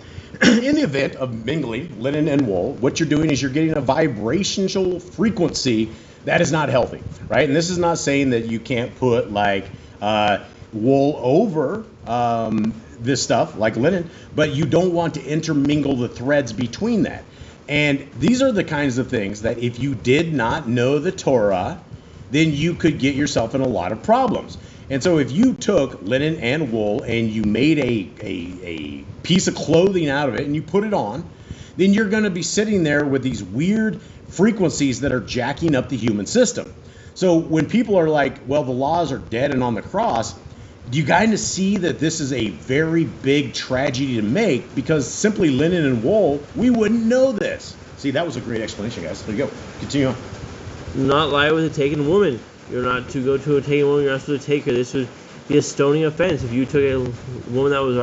B: In the event of mingling linen and wool, what you're doing is you're getting a vibrational frequency that is not healthy, right? And this is not saying that you can't put like wool over this stuff like linen, but you don't want to intermingle the threads between that. And these are the kinds of things that if you did not know the Torah, then you could get yourself in a lot of problems. And so if you took linen and wool and you made a piece of clothing out of it and you put it on, then you're going to be sitting there with these weird frequencies that are jacking up the human system. So when people are like, well, the laws are dead and on the cross, do you kind of see that this is a very big tragedy to make? Because simply linen and wool, we wouldn't know this. See, that was a great explanation, guys. There you go. Continue on.
C: Do not lie with a taken woman. You're not to go to a taken woman. You're not supposed to take her. This would be a stoning offense. If you took a woman that was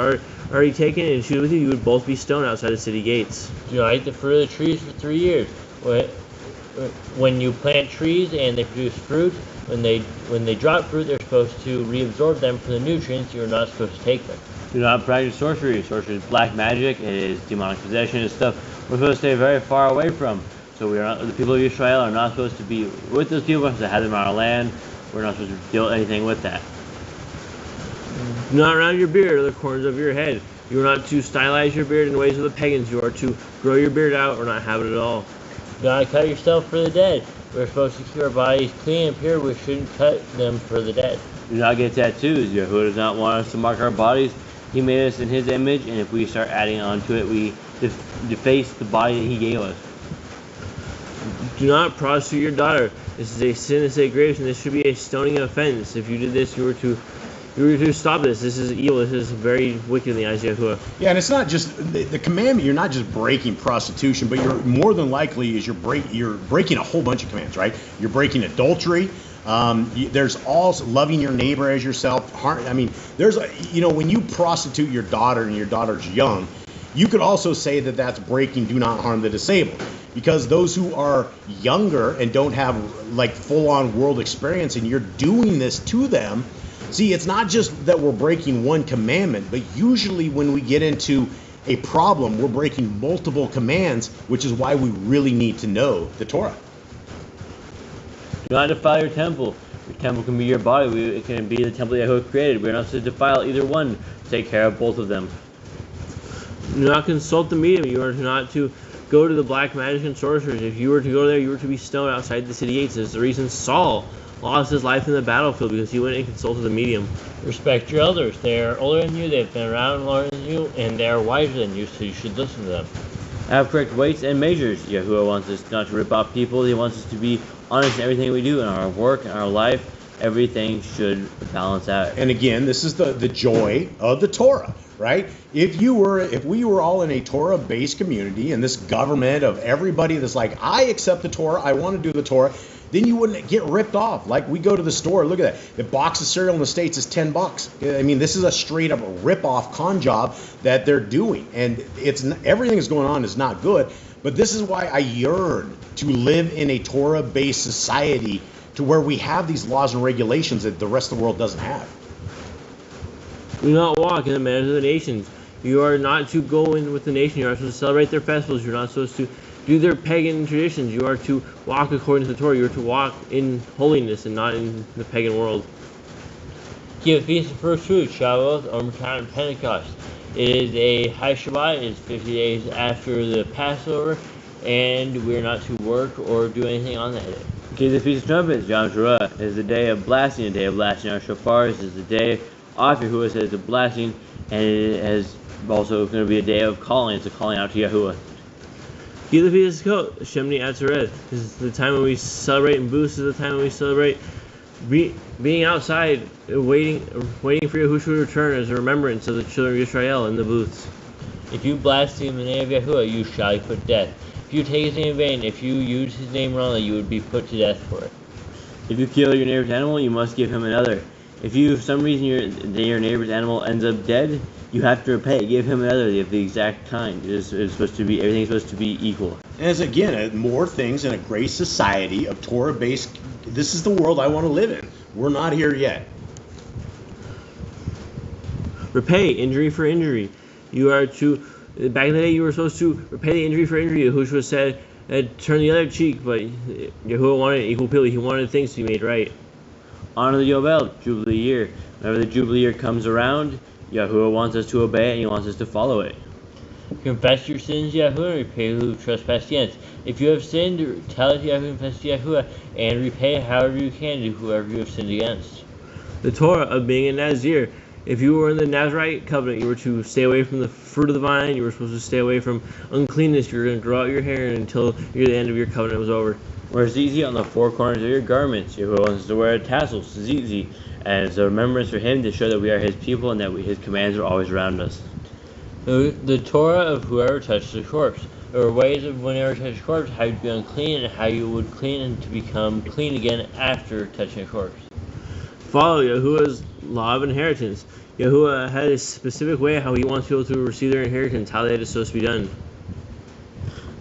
C: already taken and she was with you, you would both be stoned outside the city gates. Do not eat the fruit of the trees for 3 years. When you plant trees and they produce fruit, when they drop fruit, they're supposed to reabsorb them from the nutrients. You're not supposed to take them.
E: Do not practice sorcery. Sorcery is black magic. It is demonic possession. It's stuff we're supposed to stay very far away from. So we are not, the people of Israel are not supposed to be with those people. We're supposed to have them on our land. We're not supposed to do anything with that.
C: Do not round your beard or the corners of your head. You are not to stylize your beard in the ways of the pagans. You are to grow your beard out or not have it at all.
E: Do not cut yourself for the dead. We're supposed to keep our bodies clean and pure. We shouldn't cut them for the dead. Do not get tattoos. Yahuwah does not want us to mark our bodies. He made us in His image, and if we start adding on to it, we deface the body that He gave us.
C: Do not prostitute your daughter. This is a sin to say graves, and this should be a stoning offense. If you did this, you were to stop this. This is evil. This is very wicked in the eyes of Yahuwah.
B: Yeah, and it's not just the commandment. You're not just breaking prostitution, but you're more than likely is you're breaking a whole bunch of commands, right? You're breaking adultery. There's also loving your neighbor as yourself. There's when you prostitute your daughter and your daughter's young, you could also say that that's breaking do not harm the disabled, because those who are younger and don't have like full-on world experience, and you're doing this to them. See, it's not just that we're breaking one commandment, but usually when we get into a problem, we're breaking multiple commands, which is why we really need to know the Torah.
E: Do not defile your temple. Your temple can be your body. It can be the temple Yahuwah created. We're not supposed to defile either one. Take care of both of them.
C: Do not consult the medium. You are not to go to the black magic and sorcerers. If you were to go there, you were to be stoned outside the city gates. This is the reason Saul lost his life in the battlefield, because he went and consulted the medium.
E: Respect your elders. They are older than you, they've been around longer than you, and they are wiser than you, so you should listen to them. Have correct weights and measures. Yahuwah wants us not to rip off people. He wants us to be honest in everything we do, in our work, in our life. Everything should balance out.
B: And again, this is the joy of the Torah, right? If we were all in a Torah-based community, and this government of everybody that's like, I accept the Torah, I want to do the Torah, then you wouldn't get ripped off. Like, we go to the store, look at that. The box of cereal in the States is $10. I mean, this is a straight up rip-off con job that they're doing. And everything that's going on is not good. But this is why I yearn to live in a Torah-based society, to where we have these laws and regulations that the rest of the world doesn't have.
C: Do not walk in the manners of the nations. You are not to go in with the nation. You are supposed to celebrate their festivals. You're not supposed to do their pagan traditions. You are to walk according to the Torah. You are to walk in holiness and not in the pagan world.
E: Keep a feast of first fruits, Shavuot, or Pentecost. It is a high Shabbat. It is 50 days after the Passover, and we are not to work or do anything on that day. Keep the Feast of Trumpets, Yom Teruah. It is the day of blasting, our shofars. It is the day of Yahuwah, says the blasting, and it is also going to be a day of calling. It's a calling out to Yahuwah.
C: Keep the Feast of Sukkot, Shemini Atzeret. This is the time when we celebrate, and booths is the time when we celebrate being outside, waiting for Yahushua to return as a remembrance of the children of Israel in the booths.
E: If you blaspheme the name of Yahuwah, you shall be put to death. If you take his name in vain, if you use his name wrongly, you would be put to death for it. If you kill your neighbor's animal, you must give him another. If you, for some reason, your neighbor's animal ends up dead, you have to repay. Give him another of the exact kind. It's supposed to be, everything's supposed to be equal.
B: And as again, more things in a great society of Torah-based. This is the world I want to live in. We're not here yet.
C: Repay injury for injury. You are to, back in the day, you were supposed to repay the injury for injury. Yahushua said, turn the other cheek, but Yahuwah wanted equal pay. He wanted things to be made right.
E: Honor the Yobel, Jubilee year. Whenever the Jubilee year comes around, Yahuwah wants us to obey it, and he wants us to follow it. Confess your sins, Yahuwah, and repay who trespass against. If you have sinned, tell it to Yahuwah, confess to Yahuwah, and repay however you can to whoever you have sinned against.
C: The Torah of being a Nazir. If you were in the Nazirite covenant, you were to stay away from the fruit of the vine. You were supposed to stay away from uncleanness. You were going to grow out your hair until the end of your covenant was over.
E: Wear zizi on the four corners of your garments. Yahuwah wants us to wear a tassel, zizi, and it's a remembrance for him to show that we are his people and that his commands are always around us. The Torah of whoever touches a corpse. There are ways of whenever you touch a corpse, how you'd be unclean and how you would clean and to become clean again after touching a corpse.
C: Follow Yahuwah's law of inheritance. Yahuwah had a specific way how he wants people to receive their inheritance, how that is supposed to be done.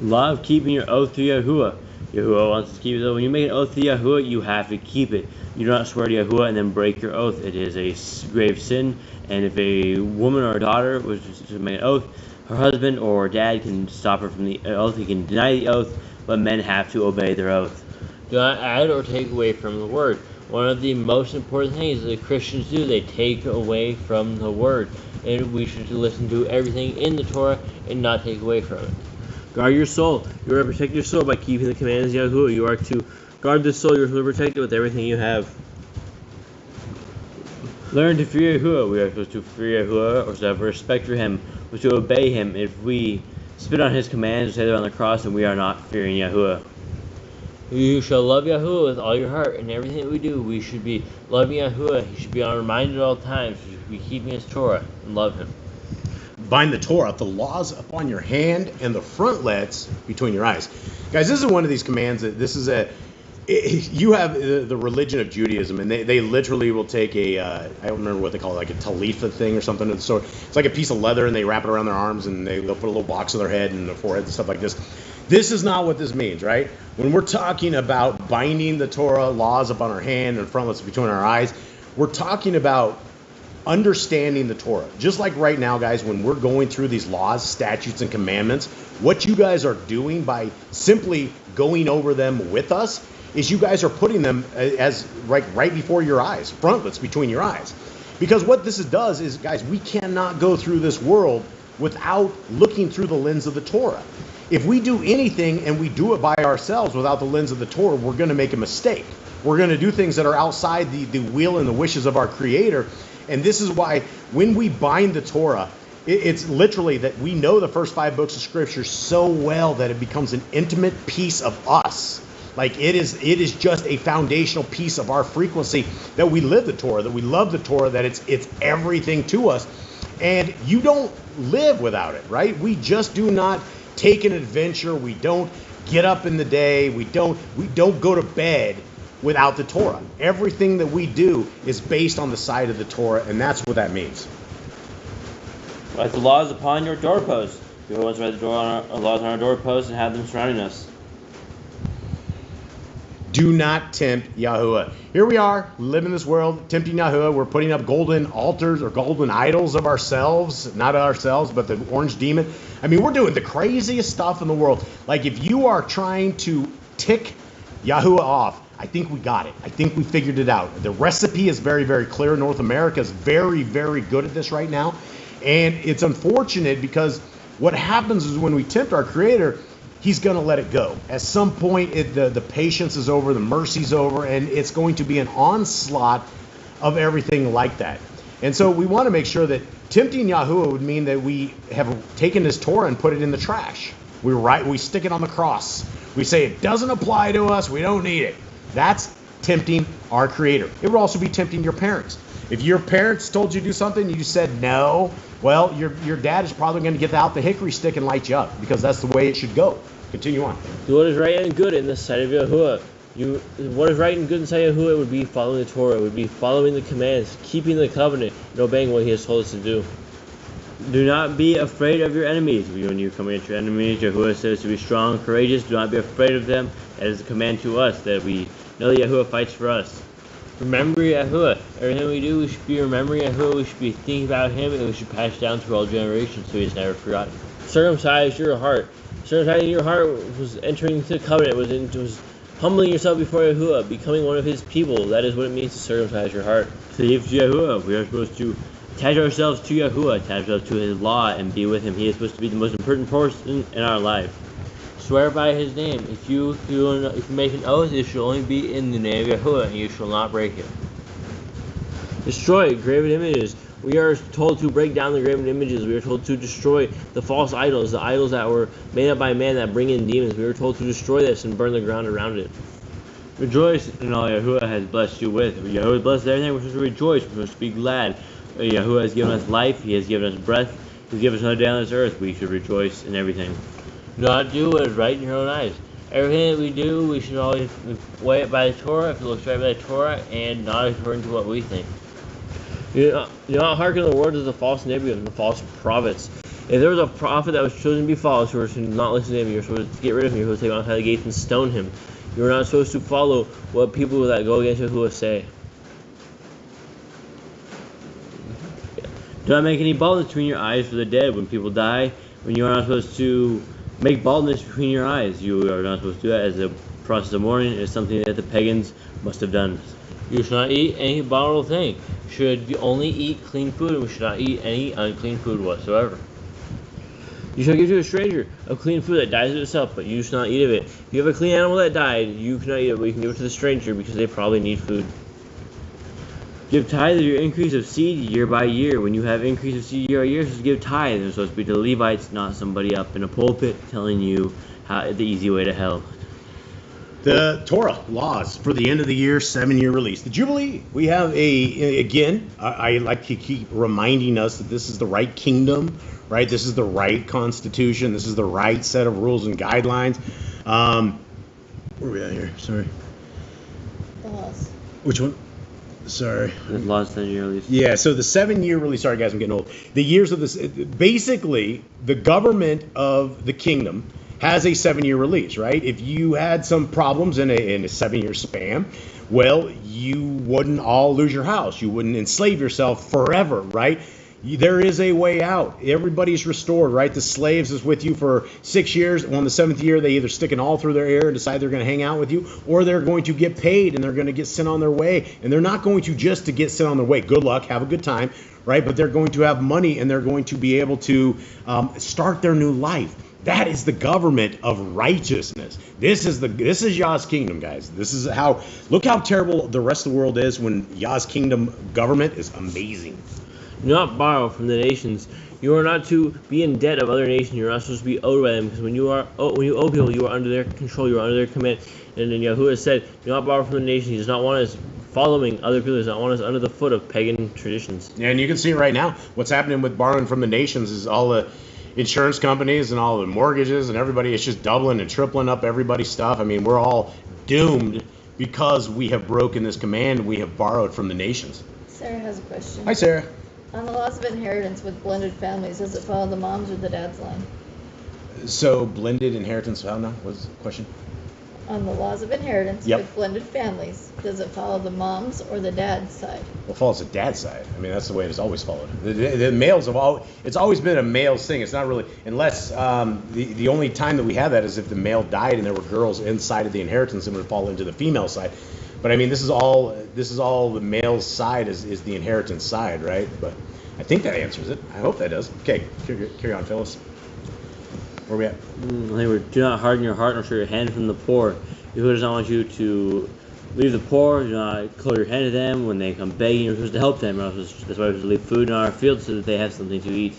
E: Law of keeping your oath to Yahuwah. Yahuwah wants us to keep it. When you make an oath to Yahuwah, you have to keep it. You do not swear to Yahuwah and then break your oath. It is a grave sin, and if a woman or a daughter was to make an oath, her husband or dad can stop her from the oath. He can deny the oath, but men have to obey their oath.
C: Do not add or take away from the word. One of the most important things that Christians do, they take away from the Word. And we should listen to everything in the Torah and not take away from it. Guard your soul. You are to protect your soul by keeping the commands of Yahuwah. You are to guard the soul. You are to protect it with everything you have. Learn to fear Yahuwah. We are supposed to fear Yahuwah, or to have respect for Him, or to obey Him. If we spit on His commands, or say they're on the cross, and we are not fearing Yahuwah. You shall love Yahuwah with all your heart, and everything that we do, we should be loving Yahuwah. He should be on our mind at all times. We should be keeping His Torah and love Him.
B: Bind the Torah, the laws upon your hand, and the frontlets between your eyes. Guys, this is one of these commands that you have the religion of Judaism, and they literally will take I don't remember what they call it, like a talitha thing or something of the sort. It's like a piece of leather, and they wrap it around their arms, and they'll put a little box on their head and their forehead and stuff like this. This is not what this means, right? When we're talking about binding the Torah laws upon our hand and frontlets between our eyes, we're talking about understanding the Torah. Just like right now, guys, when we're going through these laws, statutes, and commandments, what you guys are doing by simply going over them with us is you guys are putting them as right before your eyes, frontlets between your eyes. Because what this does is, guys, we cannot go through this world without looking through the lens of the Torah. If we do anything and we do it by ourselves without the lens of the Torah, we're going to make a mistake. We're going to do things that are outside the will and the wishes of our Creator. And this is why when we bind the Torah, it's literally that we know the first 5 books of Scripture so well that it becomes an intimate piece of us. Like it is just a foundational piece of our frequency that we live the Torah, that we love the Torah, that it's everything to us. And you don't live without it, right? We just do not take an adventure. We don't get up in the day. We don't go to bed without the Torah. Everything that we do is based on the side of the Torah, and that's what that means.
E: Write the laws upon your doorposts. We always write the laws on our doorposts and have them surrounding us.
B: Do not tempt Yahuwah. Here we are, live in this world, tempting Yahuwah. We're putting up golden altars or golden idols of ourselves, not ourselves, but the orange demon. I mean, we're doing the craziest stuff in the world. Like, if you are trying to tick Yahuwah off, I think we got it. I think we figured it out. The recipe is very, very clear. North America is very, very good at this right now. And it's unfortunate because what happens is when we tempt our Creator, He's going to let it go. At some point, the patience is over, the mercy's over, and it's going to be an onslaught of everything like that. And so we want to make sure that tempting Yahuwah would mean that we have taken His Torah and put it in the trash. We stick it on the cross. We say it doesn't apply to us, we don't need it. That's tempting our Creator. It would also be tempting your parents. If your parents told you to do something and you said no, well, your dad is probably going to get out the hickory stick and light you up, because that's the way it should go. Continue on.
C: Do what is right and good in the sight of Yahuwah. What is right and good in the sight of Yahuwah would be following the Torah, would be following the commands, keeping the covenant, and obeying what He has told us to do.
E: Do not be afraid of your enemies. When you come against your enemies, Yahuwah says to be strong, courageous. Do not be afraid of them. That is a command to us, that we know that Yahuwah fights for us.
C: Remember Yahuwah. Everything we do, we should be remembering Yahuwah. We should be thinking about Him, and we should pass it down through all generations so He's never forgotten. Circumcise your heart. Circumcising your heart was entering into the covenant, was humbling yourself before Yahuwah, becoming one of His people. That is what it means to circumcise your heart.
E: Cleave to Yahuwah. We are supposed to attach ourselves to Yahuwah, attach ourselves to His law, and be with Him. He is supposed to be the most important person in our life.
C: Swear by His name. If you make an oath, it shall only be in the name of Yahuwah, and you shall not break it. Destroy graven images. We are told to break down the graven images. We are told to destroy the false idols, the idols that were made up by man that bring in demons. We are told to destroy this and burn the ground around it.
E: Rejoice in all Yahuwah has blessed you with. Yahuwah has blessed everything. We're supposed to rejoice. We're supposed to be glad. Yahuwah has given us life. He has given us breath. He has given us another day on this earth. We should rejoice in everything.
C: Do not do what is right in your own eyes. Everything that we do, we should always weigh it by the Torah, if it looks right by the Torah, and not according to what we think. Do not hearken to the words of the false Nebiim, the false prophets. If there was a prophet that was chosen to be false, you were to not listen to him. You were supposed to get rid of him. You were supposed to take him outside the gates and stone him. You are not supposed to follow what people that go against Yahuwah say.
E: Do not make any baldness between your eyes for the dead when people die. When you are not supposed to make baldness between your eyes. You are not supposed to do that as a process of mourning. It is something that the pagans must have done.
C: You should not eat any abominable thing. You should only eat clean food, and we should not eat any unclean food whatsoever. You shall give to a stranger a clean food that dies of itself, but you should not eat of it. If you have a clean animal that died, you cannot eat it, but you can give it to the stranger, because they probably need food. Give tithe of your increase of seed year by year. When you have increase of seed year by year, you're supposed to give tithe. It's supposed to be to the Levites, not somebody up in a pulpit telling you the easy way to hell.
B: The Torah laws for the end of the year, 7-year release. The Jubilee, we have I like to keep reminding us that this is the right kingdom, right? This is the right constitution. This is the right set of rules and guidelines. Where are we at here? Sorry.
D: The laws.
B: Which one? Sorry.
E: The last 7-year release.
B: Yeah, so the 7-year release, sorry guys, I'm getting old. The years of this, basically, the government of the kingdom has a 7-year release, right? If you had some problems in a 7-year span, well, you wouldn't all lose your house. You wouldn't enslave yourself forever, right? There is a way out. Everybody's restored, right? The slaves is with you for 6 years. On the 7th year, they either stick an awl through their ear and decide they're going to hang out with you, or they're going to get paid and they're going to get sent on their way. And they're not going to just to get sent on their way. Good luck, have a good time, right? But they're going to have money and they're going to be able to start their new life. That is the government of righteousness. This is Yah's kingdom, guys. This is how. Look how terrible the rest of the world is when Yah's kingdom government is amazing.
C: Do not borrow from the nations. You are not to be in debt of other nations. You are not supposed to be owed by them, because when you owe people, you are under their control. You are under their command. And then Yahuwah said, "Do not borrow from the nations." He does not want us following other people. He does not want us under the foot of pagan traditions.
B: And you can see right now what's happening with borrowing from the nations is all the insurance companies and all the mortgages and everybody is just doubling and tripling up everybody's stuff. I mean, we're all doomed because we have broken this command. We have borrowed from the nations.
D: Sarah has a question.
B: Hi, Sarah.
D: On the laws of inheritance with blended families, does it follow the mom's or the dad's line?
B: So blended inheritance. How now? What's the question?
D: On the laws of inheritance
B: Yep.
D: with blended families, does it follow the mom's or the dad's side?
B: Well, it follows the dad's side. I mean, that's the way it's always followed. The males it's always been a male's thing. It's not really, unless the only time that we have that is if the male died and there were girls inside of the inheritance, and would fall into the female side. But I mean, this is all the male's side is the inheritance side, right? But I think that answers it. I hope that does. Okay, carry on, Phyllis. Where are we at?
E: Do not harden your heart nor show your hand from the poor. Yahuwah does not want you to leave the poor. Do not close your hand to them when they come begging. You're supposed to help them. That's why we're supposed to leave food in our fields so that they have something to eat.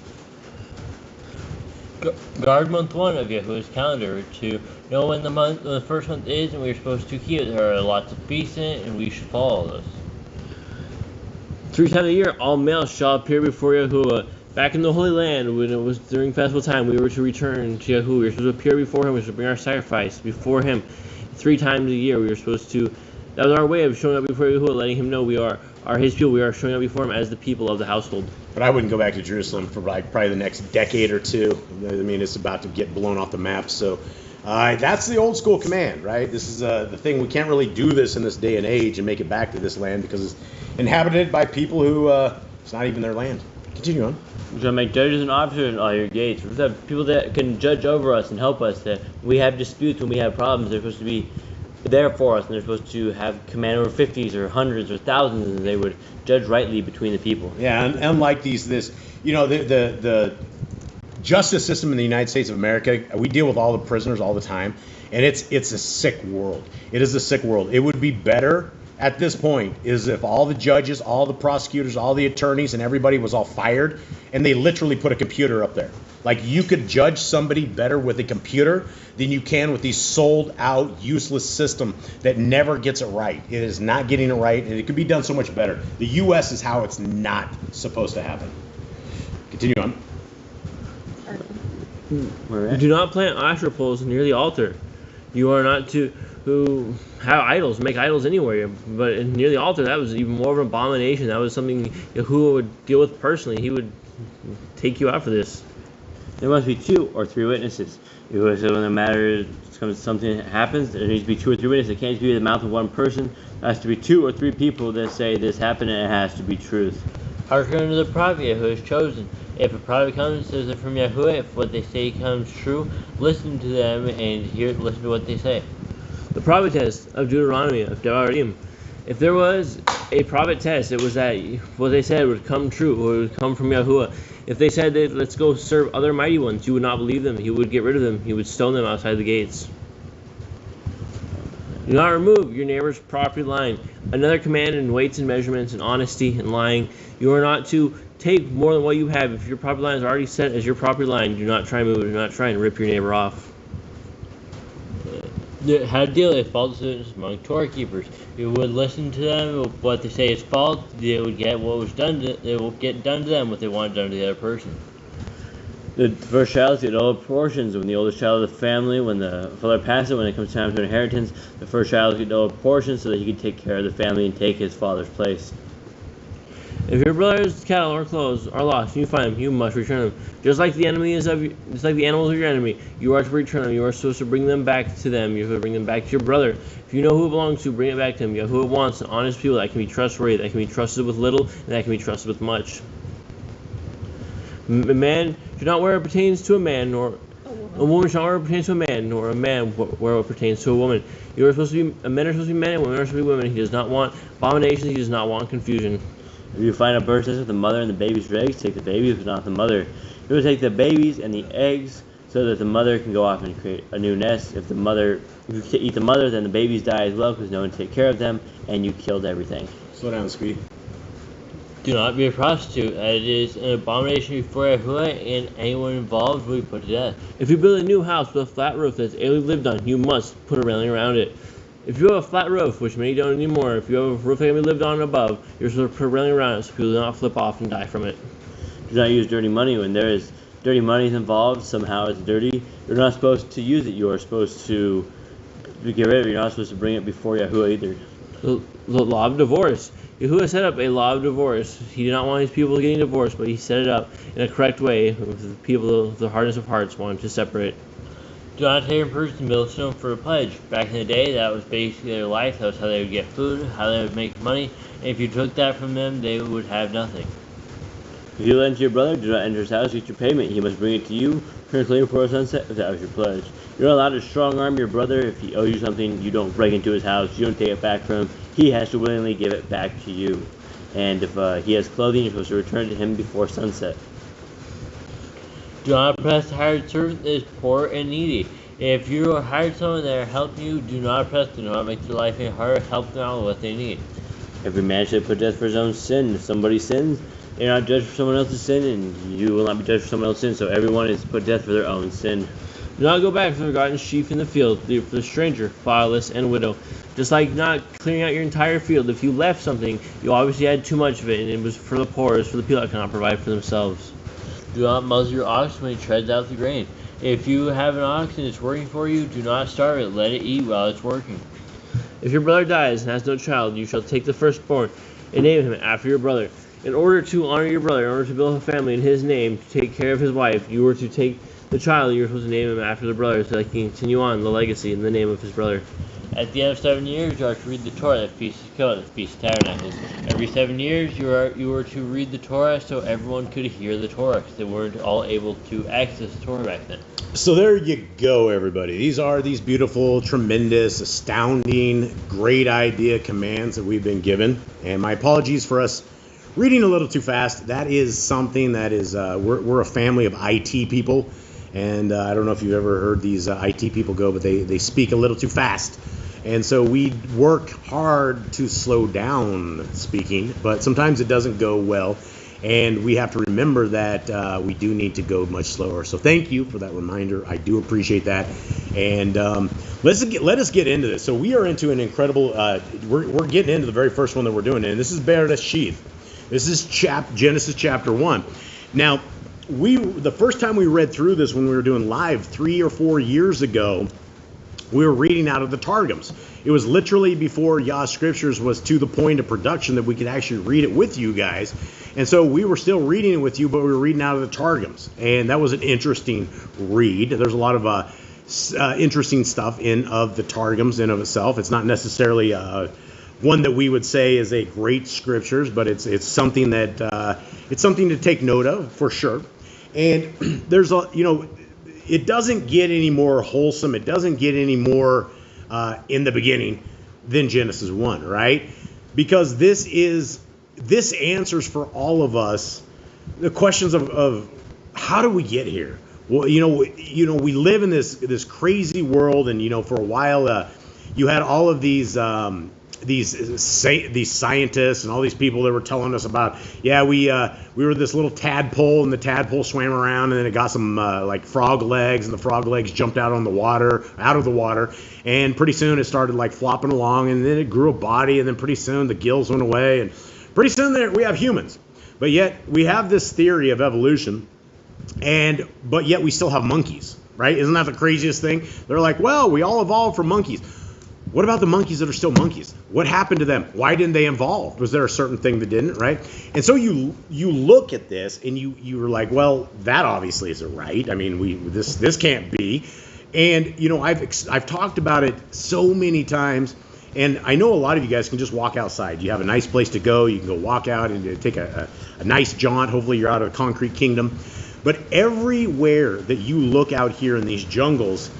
C: Guard month 1 of Yahuwah's calendar to know when the first month is, and we are supposed to keep it. There are lots of feasts in it, and we should follow those. 3 times a year, all males shall appear before Yahuwah. Back in the Holy Land, when it was during festival time, we were to return to Yahuwah. We were supposed to appear before Him. We were supposed to bring our sacrifice before Him. 3 times a year, we were supposed to. That was our way of showing up before Yahuwah, letting Him know we are His people. We are showing up before Him as the people of the household.
B: But I wouldn't go back to Jerusalem for probably the next decade or two. I mean, it's about to get blown off the map. So that's the old school command, right? This is the thing. We can't really do this in this day and age and make it back to this land because it's inhabited by people who it's not even their land. Continue on.
E: We're going to make judges and officers in all your gates. We're supposed to have people that can judge over us and help us. That we have disputes, when we have problems, they're supposed to be there for us, and they're supposed to have command over 50s or hundreds or thousands, and they would judge rightly between the people.
B: Yeah, and unlike the justice system in the United States of America, we deal with all the prisoners all the time, and it's a sick world. It is a sick world. It would be better at this point is if all the judges, all the prosecutors, all the attorneys, and everybody was all fired, and they literally put a computer up there. Like, you could judge somebody better with a computer than you can with these sold-out, useless system that never gets it right. It is not getting it right, and it could be done so much better. The U.S. is how it's not supposed to happen. Continue on.
C: Do not plant Asherah poles near the altar. You are not to who have idols, make idols anywhere, but near the altar, that was even more of an abomination. That was something Yahuwah would deal with personally. He would take you out for this.
E: There must be 2 or 3 witnesses. Yahuwah said when the matter comes, something happens, there needs to be 2 or 3 witnesses. It can't just be the mouth of one person. There has to be 2 or 3 people that say this happened, and it has to be truth.
C: Hearken unto the prophet Yahuwah is chosen. If a prophet comes, says it from Yahuwah. If what they say comes true, listen to them and listen to what they say. The prophetess of Deuteronomy, of Devarim, If there was a prophet test, it was that what they said would come true, or it would come from Yahuwah. If they said that let's go serve other mighty ones, you would not believe them. He would get rid of them. He would stone them outside the gates. Do not remove your neighbor's property line. Another command in weights and measurements and honesty and lying. You are not to take more than what you have. If your property line is already set as your property line, do not try and move it. Do not try and rip your neighbor off.
E: How to deal with falsehoods among Torah keepers. You would listen to them, what they say is false. They would get what was done. They will get done to them what they want done to the other person. The first child get all portions. When the oldest child of the family, when the father passes, when it comes time to inheritance, the first child get all portions so that he can take care of the family and take his father's place.
C: If your brother's cattle or clothes are lost, and you find them, you must return them. Just like the animals of your enemy, you are to return them. You are supposed to bring them back to them. You are to bring them back to your brother. If you know who it belongs to, bring it back to him. Yahuwah wants an honest people that can be trustworthy, that can be trusted with little, and that can be trusted with much. A man should not wear what pertains to a man, nor a woman should not wear what pertains to a man, nor a man wear what pertains to a woman. Men are supposed to be men, and women are supposed to be women. He does not want abominations. He does not want confusion.
E: If you find a bird with the mother and the baby's eggs, take the baby, but not the mother. You will take the babies and the eggs so that the mother can go off and create a new nest. If you eat the mother, then the babies die as well because no one take care of them, and you killed everything.
B: Slow down, Speed.
E: Do not be a prostitute. It is an abomination before Yahuwah, and anyone involved will be put to death.
C: If you build a new house with a flat roof that's already lived on, you must put a railing around it. If you have a flat roof, which many don't anymore, if you have a roof that can be lived on above, you're supposed to put a railing around it so people do not flip off and die from it.
E: Do not use dirty money. When there is dirty money involved, somehow it's dirty, you're not supposed to use it. You are supposed to get rid of it. You're not supposed to bring it before Yahuwah either.
C: The law of divorce. Yahuwah set up a law of divorce. He did not want his people getting divorced, but he set it up in a correct way with the people, the hardness of hearts, wanted to separate.
E: Do not take a person millstone for a pledge. Back in the day, that was basically their life. That was how they would get food, how they would make money. And if you took that from them, they would have nothing. If you lend to your brother, do not enter his house, get your payment. He must bring it to you. Turn clean before sunset, if that was your pledge. You're not allowed to strong-arm your brother. If he owes you something, you don't break into his house. You don't take it back from him. He has to willingly give it back to you. And if he has clothing, you're supposed to return to him before sunset. Do not oppress the hired servant that is poor and needy. If you are hired someone that are helping you, do not oppress them. Do not make their life any harder. Help them out with what they need. Every man should put death for his own sin. If somebody sins, they're not judged for someone else's sin, and you will not be judged for someone else's sin. So everyone is put death for their own sin.
C: Do not go back for the forgotten sheep in the field, for the stranger, fatherless, and widow. Just like not clearing out your entire field. If you left something, you obviously had too much of it, and it was for the poor, it was for the people that cannot provide for themselves.
E: Do not muzzle your ox when he treads out the grain. If you have an ox and it's working for you, do not starve it. Let it eat while it's working.
C: If your brother dies and has no child, you shall take the firstborn and name him after your brother. In order to honor your brother, in order to build a family in his name, to take care of his wife, you were to take the child, you were supposed to name him after the brother so that he can continue on the legacy in the name of his brother.
E: At the end of 7 years, you are to read the Torah, the Feast of Sukkot, the Feast of Tabernacles. Every 7 years, you were to read the Torah so everyone could hear the Torah, because they weren't all able to access the Torah back then.
B: So there you go, everybody. These are these beautiful, tremendous, astounding, great idea commands that we've been given. And my apologies for us reading a little too fast. That is something that is, we're a family of IT people. And I don't know if you've ever heard these IT people go, but they speak a little too fast. And so we work hard to slow down speaking, but sometimes it doesn't go well. And we have to remember that we do need to go much slower. So thank you for that reminder. I do appreciate that. And let us get into this. So we are into an incredible, we're getting into the very first one that we're doing. And this is Bereshith. This is Genesis chapter 1. Now, the first time we read through this when we were doing live 3 or 4 years ago, we were reading out of the Targums. It was literally before Yah Scriptures was to the point of production that we could actually read it with you guys. And so we were still reading it with you, but we were reading out of the Targums. And that was an interesting read. There's a lot of interesting stuff of the Targums in of itself. It's not necessarily one that we would say is a great scriptures, but it's something that it's something to take note of for sure. And there's it doesn't get any more wholesome. It doesn't get any more in the beginning than Genesis 1, right? because this answers for all of us the questions of how do we get here? Well, we live in this crazy world, and for a while, you had all of these scientists and all these people that were telling us about, we were this little tadpole, and the tadpole swam around, and then it got some like frog legs, and the frog legs jumped out of the water, and pretty soon it started like flopping along, and then it grew a body, and then pretty soon the gills went away, and pretty soon there we have humans. But yet we have this theory of evolution, but yet we still have monkeys, right? Isn't that the craziest thing? They're like, well, we all evolved from monkeys. What about the monkeys that are still monkeys? What happened to them? Why didn't they evolve? Was there a certain thing that didn't, right? And so you look at this and you were like, well, that obviously isn't right. I mean, this can't be. And I've talked about it so many times, and I know a lot of you guys can just walk outside. You have a nice place to go. You can go walk out and take a nice jaunt. Hopefully you're out of the concrete kingdom. But everywhere that you look out here in these jungles,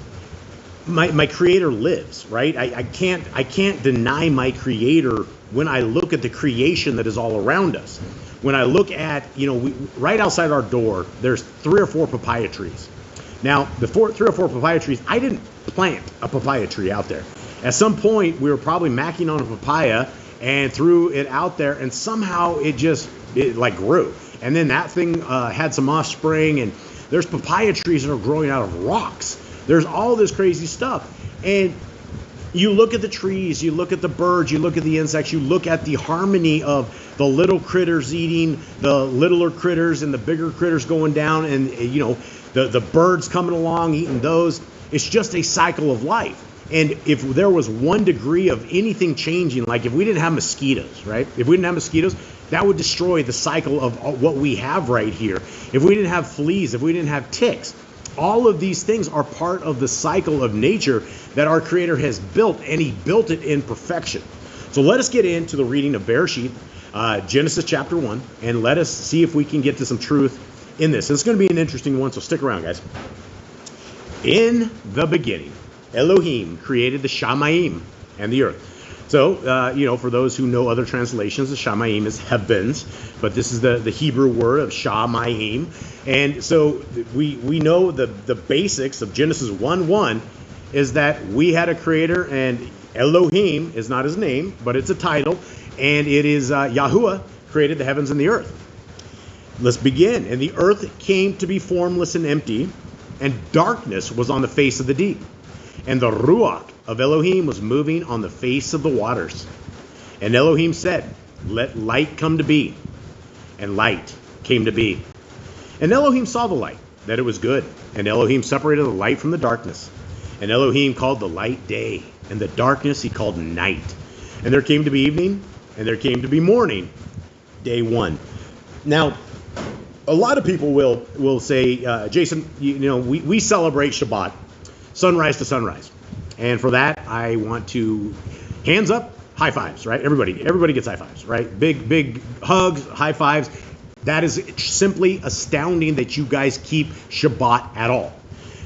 B: my Creator lives, right? I can't deny my Creator when I look at the creation that is all around us. When I look at, right outside our door, there's 3 or 4 papaya trees. Now, the 3 or 4 papaya trees, I didn't plant a papaya tree out there. At some point, we were probably macking on a papaya and threw it out there, and somehow it grew. And then that thing had some offspring, and there's papaya trees that are growing out of rocks. There's all this crazy stuff. And you look at the trees, you look at the birds, you look at the insects, you look at the harmony of the little critters eating the littler critters and the bigger critters going down, and the birds coming along eating those. It's just a cycle of life. And if there was 1 degree of anything changing, like if we didn't have mosquitoes, right? If we didn't have mosquitoes, that would destroy the cycle of what we have right here. If we didn't have fleas, if we didn't have ticks, all of these things are part of the cycle of nature that our Creator has built, and He built it in perfection. So let us get into the reading of Bereshit, Genesis chapter 1, and let us see if we can get to some truth in this. It's going to be an interesting one, so stick around, guys. In the beginning, Elohim created the Shamayim and the earth. So, for those who know other translations, the Shamayim is heavens, but this is the Hebrew word of Shamayim. And so we know the basics of Genesis 1:1 is that we had a Creator, and Elohim is not His name, but it's a title, and it is Yahuwah created the heavens and the earth. Let's begin. And the earth came to be formless and empty, and darkness was on the face of the deep. And the Ruach of Elohim was moving on the face of the waters. And Elohim said, let light come to be. And light came to be. And Elohim saw the light, that it was good. And Elohim separated the light from the darkness. And Elohim called the light day, and the darkness He called night. And there came to be evening, and there came to be morning, day 1. Now, a lot of people will say, Jason, we celebrate Shabbat, sunrise to sunrise. And for that, I want to, hands up, high fives, right? Everybody gets high fives, right? Big hugs, high fives. That is simply astounding that you guys keep Shabbat at all.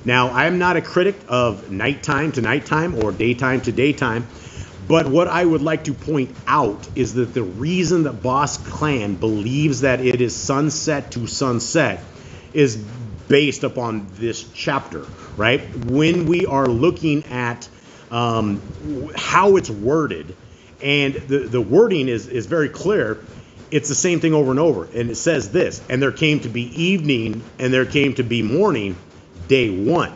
B: Now, I am not a critic of nighttime to nighttime or daytime to daytime, but what I would like to point out is that the reason that Boss Clan believes that it is sunset to sunset is based upon this chapter, right? When we are looking at how it's worded, and the wording is very clear, it's the same thing over and over. And it says this, and there came to be evening, and there came to be morning, day 1.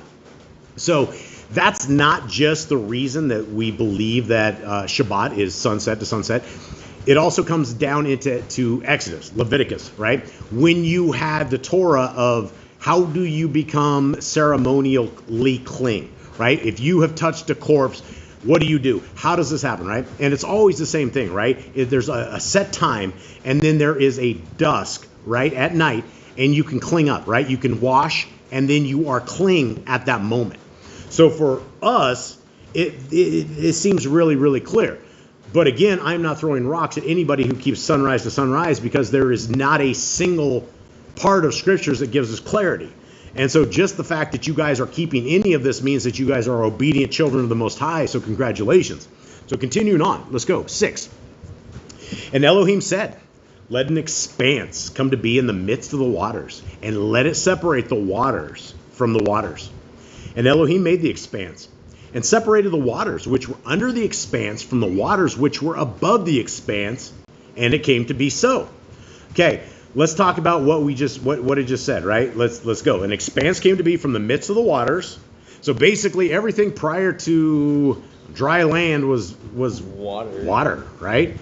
B: So that's not just the reason that we believe that Shabbat is sunset to sunset. It also comes down into Exodus, Leviticus, right? When you had the Torah of how do you become ceremonially clean, right? If you have touched a corpse, what do? How does this happen, right? And it's always the same thing, right? There's a set time, and then there is a dusk, right, at night, and you can clean up, right? You can wash, and then you are clean at that moment. So for us, it seems really, really clear. But again, I'm not throwing rocks at anybody who keeps sunrise to sunrise, because there is not a single part of scriptures that gives us clarity. And so just the fact that you guys are keeping any of this means that you guys are obedient children of the Most High, so congratulations. So continuing on, let's go. 6. And Elohim said, let an expanse come to be in the midst of the waters, and let it separate the waters from the waters. And Elohim made the expanse, and separated the waters which were under the expanse from the waters which were above the expanse, and it came to be so. Okay, let's talk about what it just said, right? Let's go. An expanse came to be from the midst of the waters. So basically everything prior to dry land was water, right?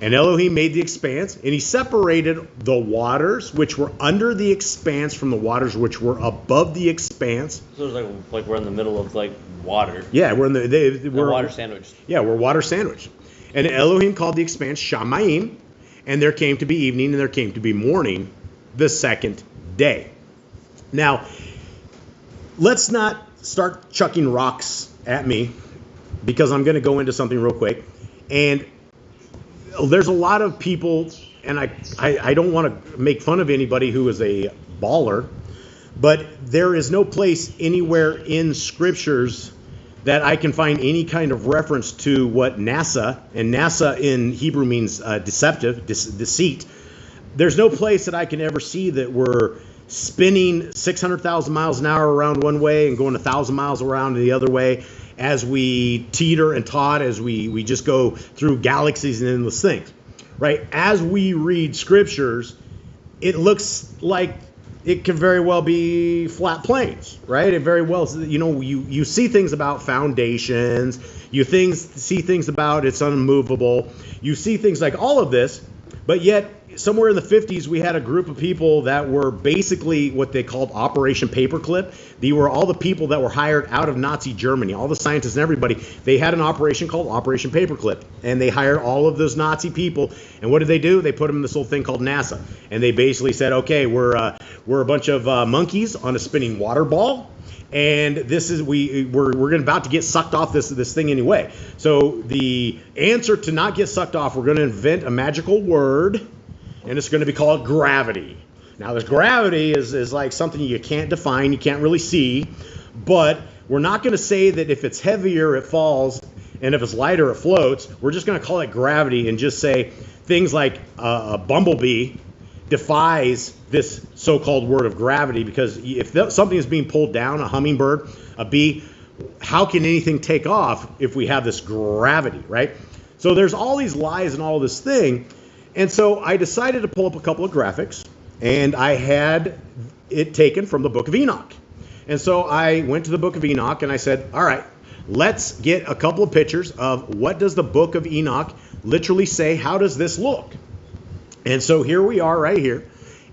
B: And Elohim made the expanse, and he separated the waters which were under the expanse from the waters which were above the expanse.
E: So it's like we're in the middle of like water.
B: Yeah, we're
E: water sandwiched.
B: Yeah, we're water sandwiched. And Elohim called the expanse Shamayim, and there came to be evening, and there came to be morning the second day. Now, let's not start chucking rocks at me, because I'm going to go into something real quick. And there's a lot of people, and I don't want to make fun of anybody who is a baller, but there is no place anywhere in scriptures that I can find any kind of reference to what NASA, and NASA in Hebrew means deceit. There's no place that I can ever see that we're spinning 600,000 miles an hour around one way and going 1,000 miles around the other way, as we teeter and tot, as we just go through galaxies and endless things, right? As we read scriptures, it looks like it could very well be flat plains, right? It very well, you see things about foundations, see things about it's unmovable, you see things like all of this, but yet somewhere in the 50s, we had a group of people that were basically what they called Operation Paperclip. They were all the people that were hired out of Nazi Germany, all the scientists and everybody. They had an operation called Operation Paperclip, and they hired all of those Nazi people. And what did they do? They put them in this little thing called NASA, and they basically said, okay, we're a bunch of monkeys on a spinning water ball. And this is we're about to get sucked off this thing anyway. So the answer to not get sucked off, we're going to invent a magical word, and it's going to be called gravity. Now, this gravity is like something you can't define, you can't really see, but we're not going to say that if it's heavier, it falls, and if it's lighter, it floats. We're just going to call it gravity and just say things like a bumblebee defies this so-called word of gravity, because if something is being pulled down, a hummingbird, a bee, how can anything take off if we have this gravity, right? So there's all these lies and all this thing. And so I decided to pull up a couple of graphics, and I had it taken from the Book of Enoch. And so I went to the Book of Enoch, and I said, all right, let's get a couple of pictures of what does the Book of Enoch literally say, how does this look? And so here we are right here,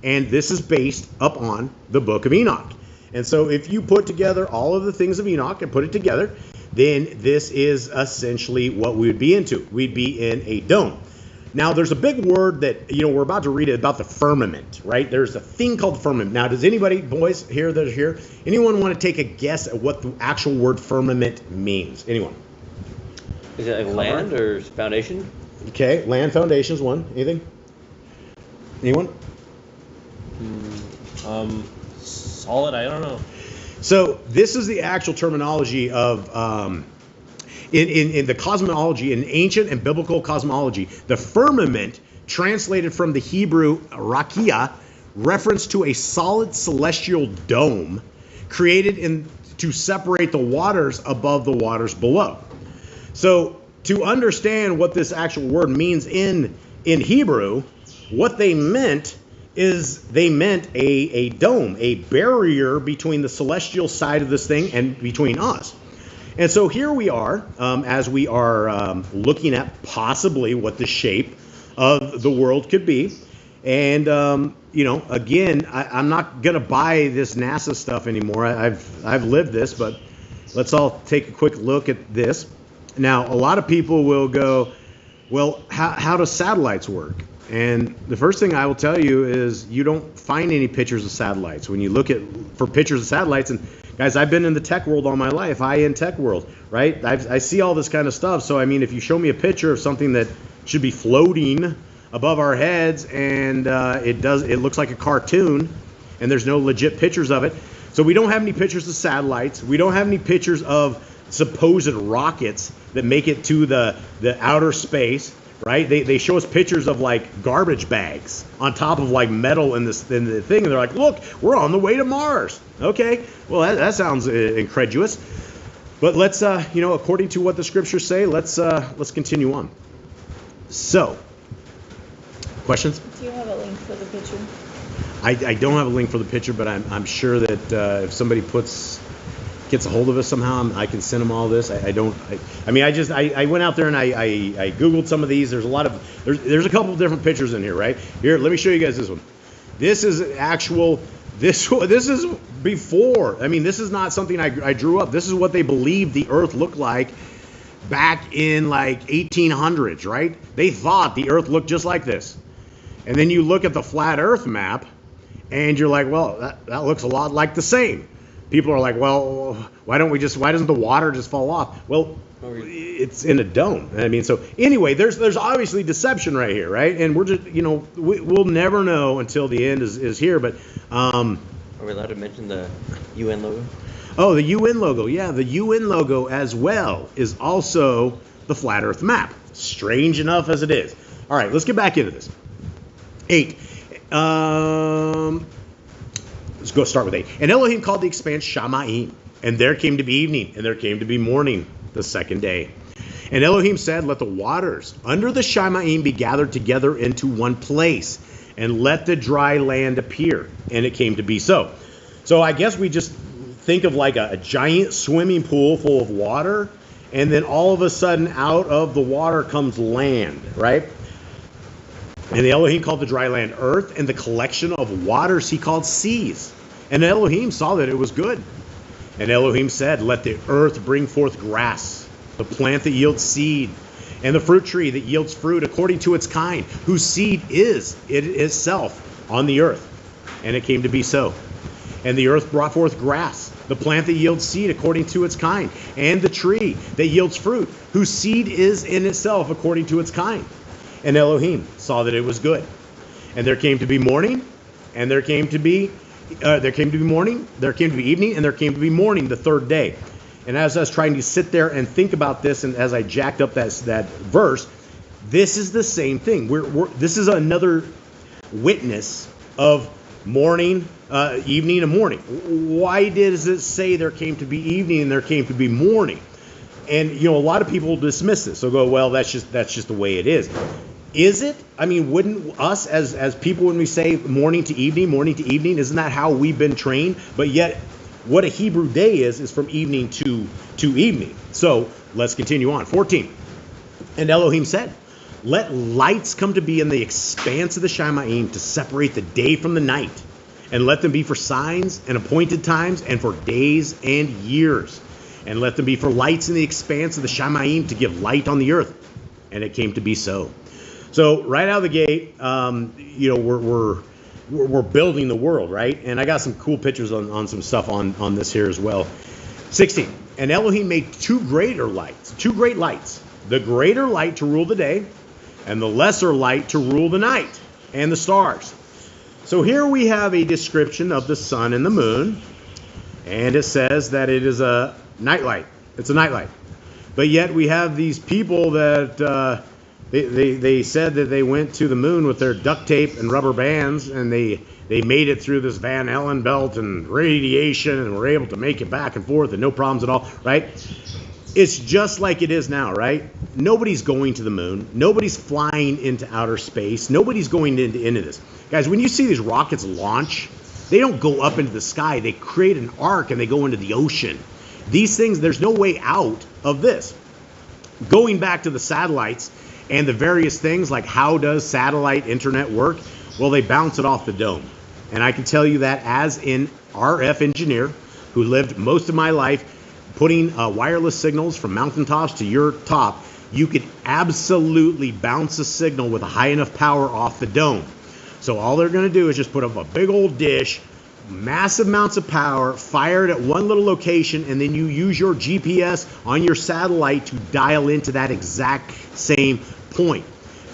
B: and this is based upon the Book of Enoch. And so if you put together all of the things of Enoch and put it together, then this is essentially what we would be into. We'd be in a dome. Now, there's a big word that, we're about to read it about the firmament, right? There's a thing called the firmament. Now, does anybody, boys here that are here, anyone want to take a guess at what the actual word firmament means? Anyone?
E: Is it like land or foundation?
B: Okay, land, foundation is one. Anything? Anyone?
C: Solid, I don't know.
B: So this is the actual terminology of in the cosmology, in ancient and biblical cosmology. The firmament, translated from the Hebrew rakia, reference to a solid celestial dome created to separate the waters above the waters below. So to understand what this actual word means in Hebrew, what they meant is they meant a dome, a barrier between the celestial side of this thing and between us. And so here we are, as we are looking at possibly what the shape of the world could be. And, again, I'm not going to buy this NASA stuff anymore. I've lived this, but let's all take a quick look at this. Now, a lot of people will go, well, how do satellites work? And the first thing I will tell you is you don't find any pictures of satellites. When you look for pictures of satellites, and guys, I've been in the tech world all my life, high-end tech world, right? I see all this kind of stuff. So, I mean, if you show me a picture of something that should be floating above our heads and it looks like a cartoon and there's no legit pictures of it. So we don't have any pictures of satellites. We don't have any pictures of supposed rockets that make it to the outer space. right? They show us pictures of like garbage bags on top of like metal in the thing, and they're like, look, we're on the way to Mars. Okay, well that sounds incredulous, but let's according to what the scriptures say, let's continue on. So, questions?
D: Do you have a link for the picture?
B: I don't have a link for the picture, but I'm sure that if somebody gets a hold of us somehow, I can send them all this. I went out there and I Googled some of these. There's a couple of different pictures in here, right? Here, let me show you guys this one. This is actual, this is before. I mean, this is not something I drew up. This is what they believed the earth looked like back in like 1800s, right? They thought the earth looked just like this. And then you look at the flat earth map and you're like, well, that looks a lot like the same. People are like, well, why doesn't the water just fall off? Well, it's in a dome. I mean, so anyway, there's obviously deception right here, right? And we're just, we'll never know until the end is here. But
E: are we allowed to mention the UN logo?
B: Oh, the UN logo. Yeah, the UN logo as well is also the flat earth map. Strange enough as it is. All right, let's get back into this. 8. Let's go start with 8. And Elohim called the expanse Shamayim, and there came to be evening, and there came to be morning the second day. And Elohim said, let the waters under the Shamayim be gathered together into one place, and let the dry land appear. And it came to be so. So I guess we just think of like a giant swimming pool full of water, and then all of a sudden out of the water comes land, right? And the Elohim called the dry land earth, and the collection of waters he called seas. And Elohim saw that it was good. And Elohim said, let the earth bring forth grass, the plant that yields seed, and the fruit tree that yields fruit according to its kind, whose seed is it itself on the earth. And it came to be so. And the earth brought forth grass, the plant that yields seed according to its kind, and the tree that yields fruit, whose seed is in itself according to its kind. And Elohim saw that it was good. And there came to be morning, and there came to be morning, there came to be evening, and there came to be morning the third day. And as I was trying to sit there and think about this, and as I jacked up that verse, this is the same thing. This is another witness of morning, evening, and morning. Why does it say there came to be evening and there came to be morning? And a lot of people dismiss this. They'll go, well, that's just the way it is. Is it? I mean, wouldn't us as people, when we say morning to evening, isn't that how we've been trained? But yet, what a Hebrew day is from evening to evening. So let's continue on. 14. And Elohim said, let lights come to be in the expanse of the Shamayim to separate the day from the night, and let them be for signs and appointed times and for days and years. And let them be for lights in the expanse of the Shamayim to give light on the earth. And it came to be so. So right out of the gate, we're building the world, right? And I got some cool pictures on some stuff on this here as well. 16. And Elohim made two great lights, the greater light to rule the day, and the lesser light to rule the night and the stars. So here we have a description of the sun and the moon, and it says that it is a nightlight. It's a nightlight. But yet we have these people that they said that they went to the moon with their duct tape and rubber bands, and they made it through this Van Allen belt and radiation, and were able to make it back and forth and no problems at all, right? It's just like it is now, right? Nobody's going to the moon. Nobody's flying into outer space. Nobody's going into this. Guys, when you see these rockets launch, they don't go up into the sky. They create an arc and they go into the ocean. These things, there's no way out of this. Going back to the satellites and the various things, like how does satellite internet work? Well, they bounce it off the dome. And I can tell you that as an RF engineer who lived most of my life putting wireless signals from mountaintops to your top, you could absolutely bounce a signal with a high enough power off the dome. So all they're going to do is just put up a big old dish, massive amounts of power, fire it at one little location, and then you use your GPS on your satellite to dial into that exact same point.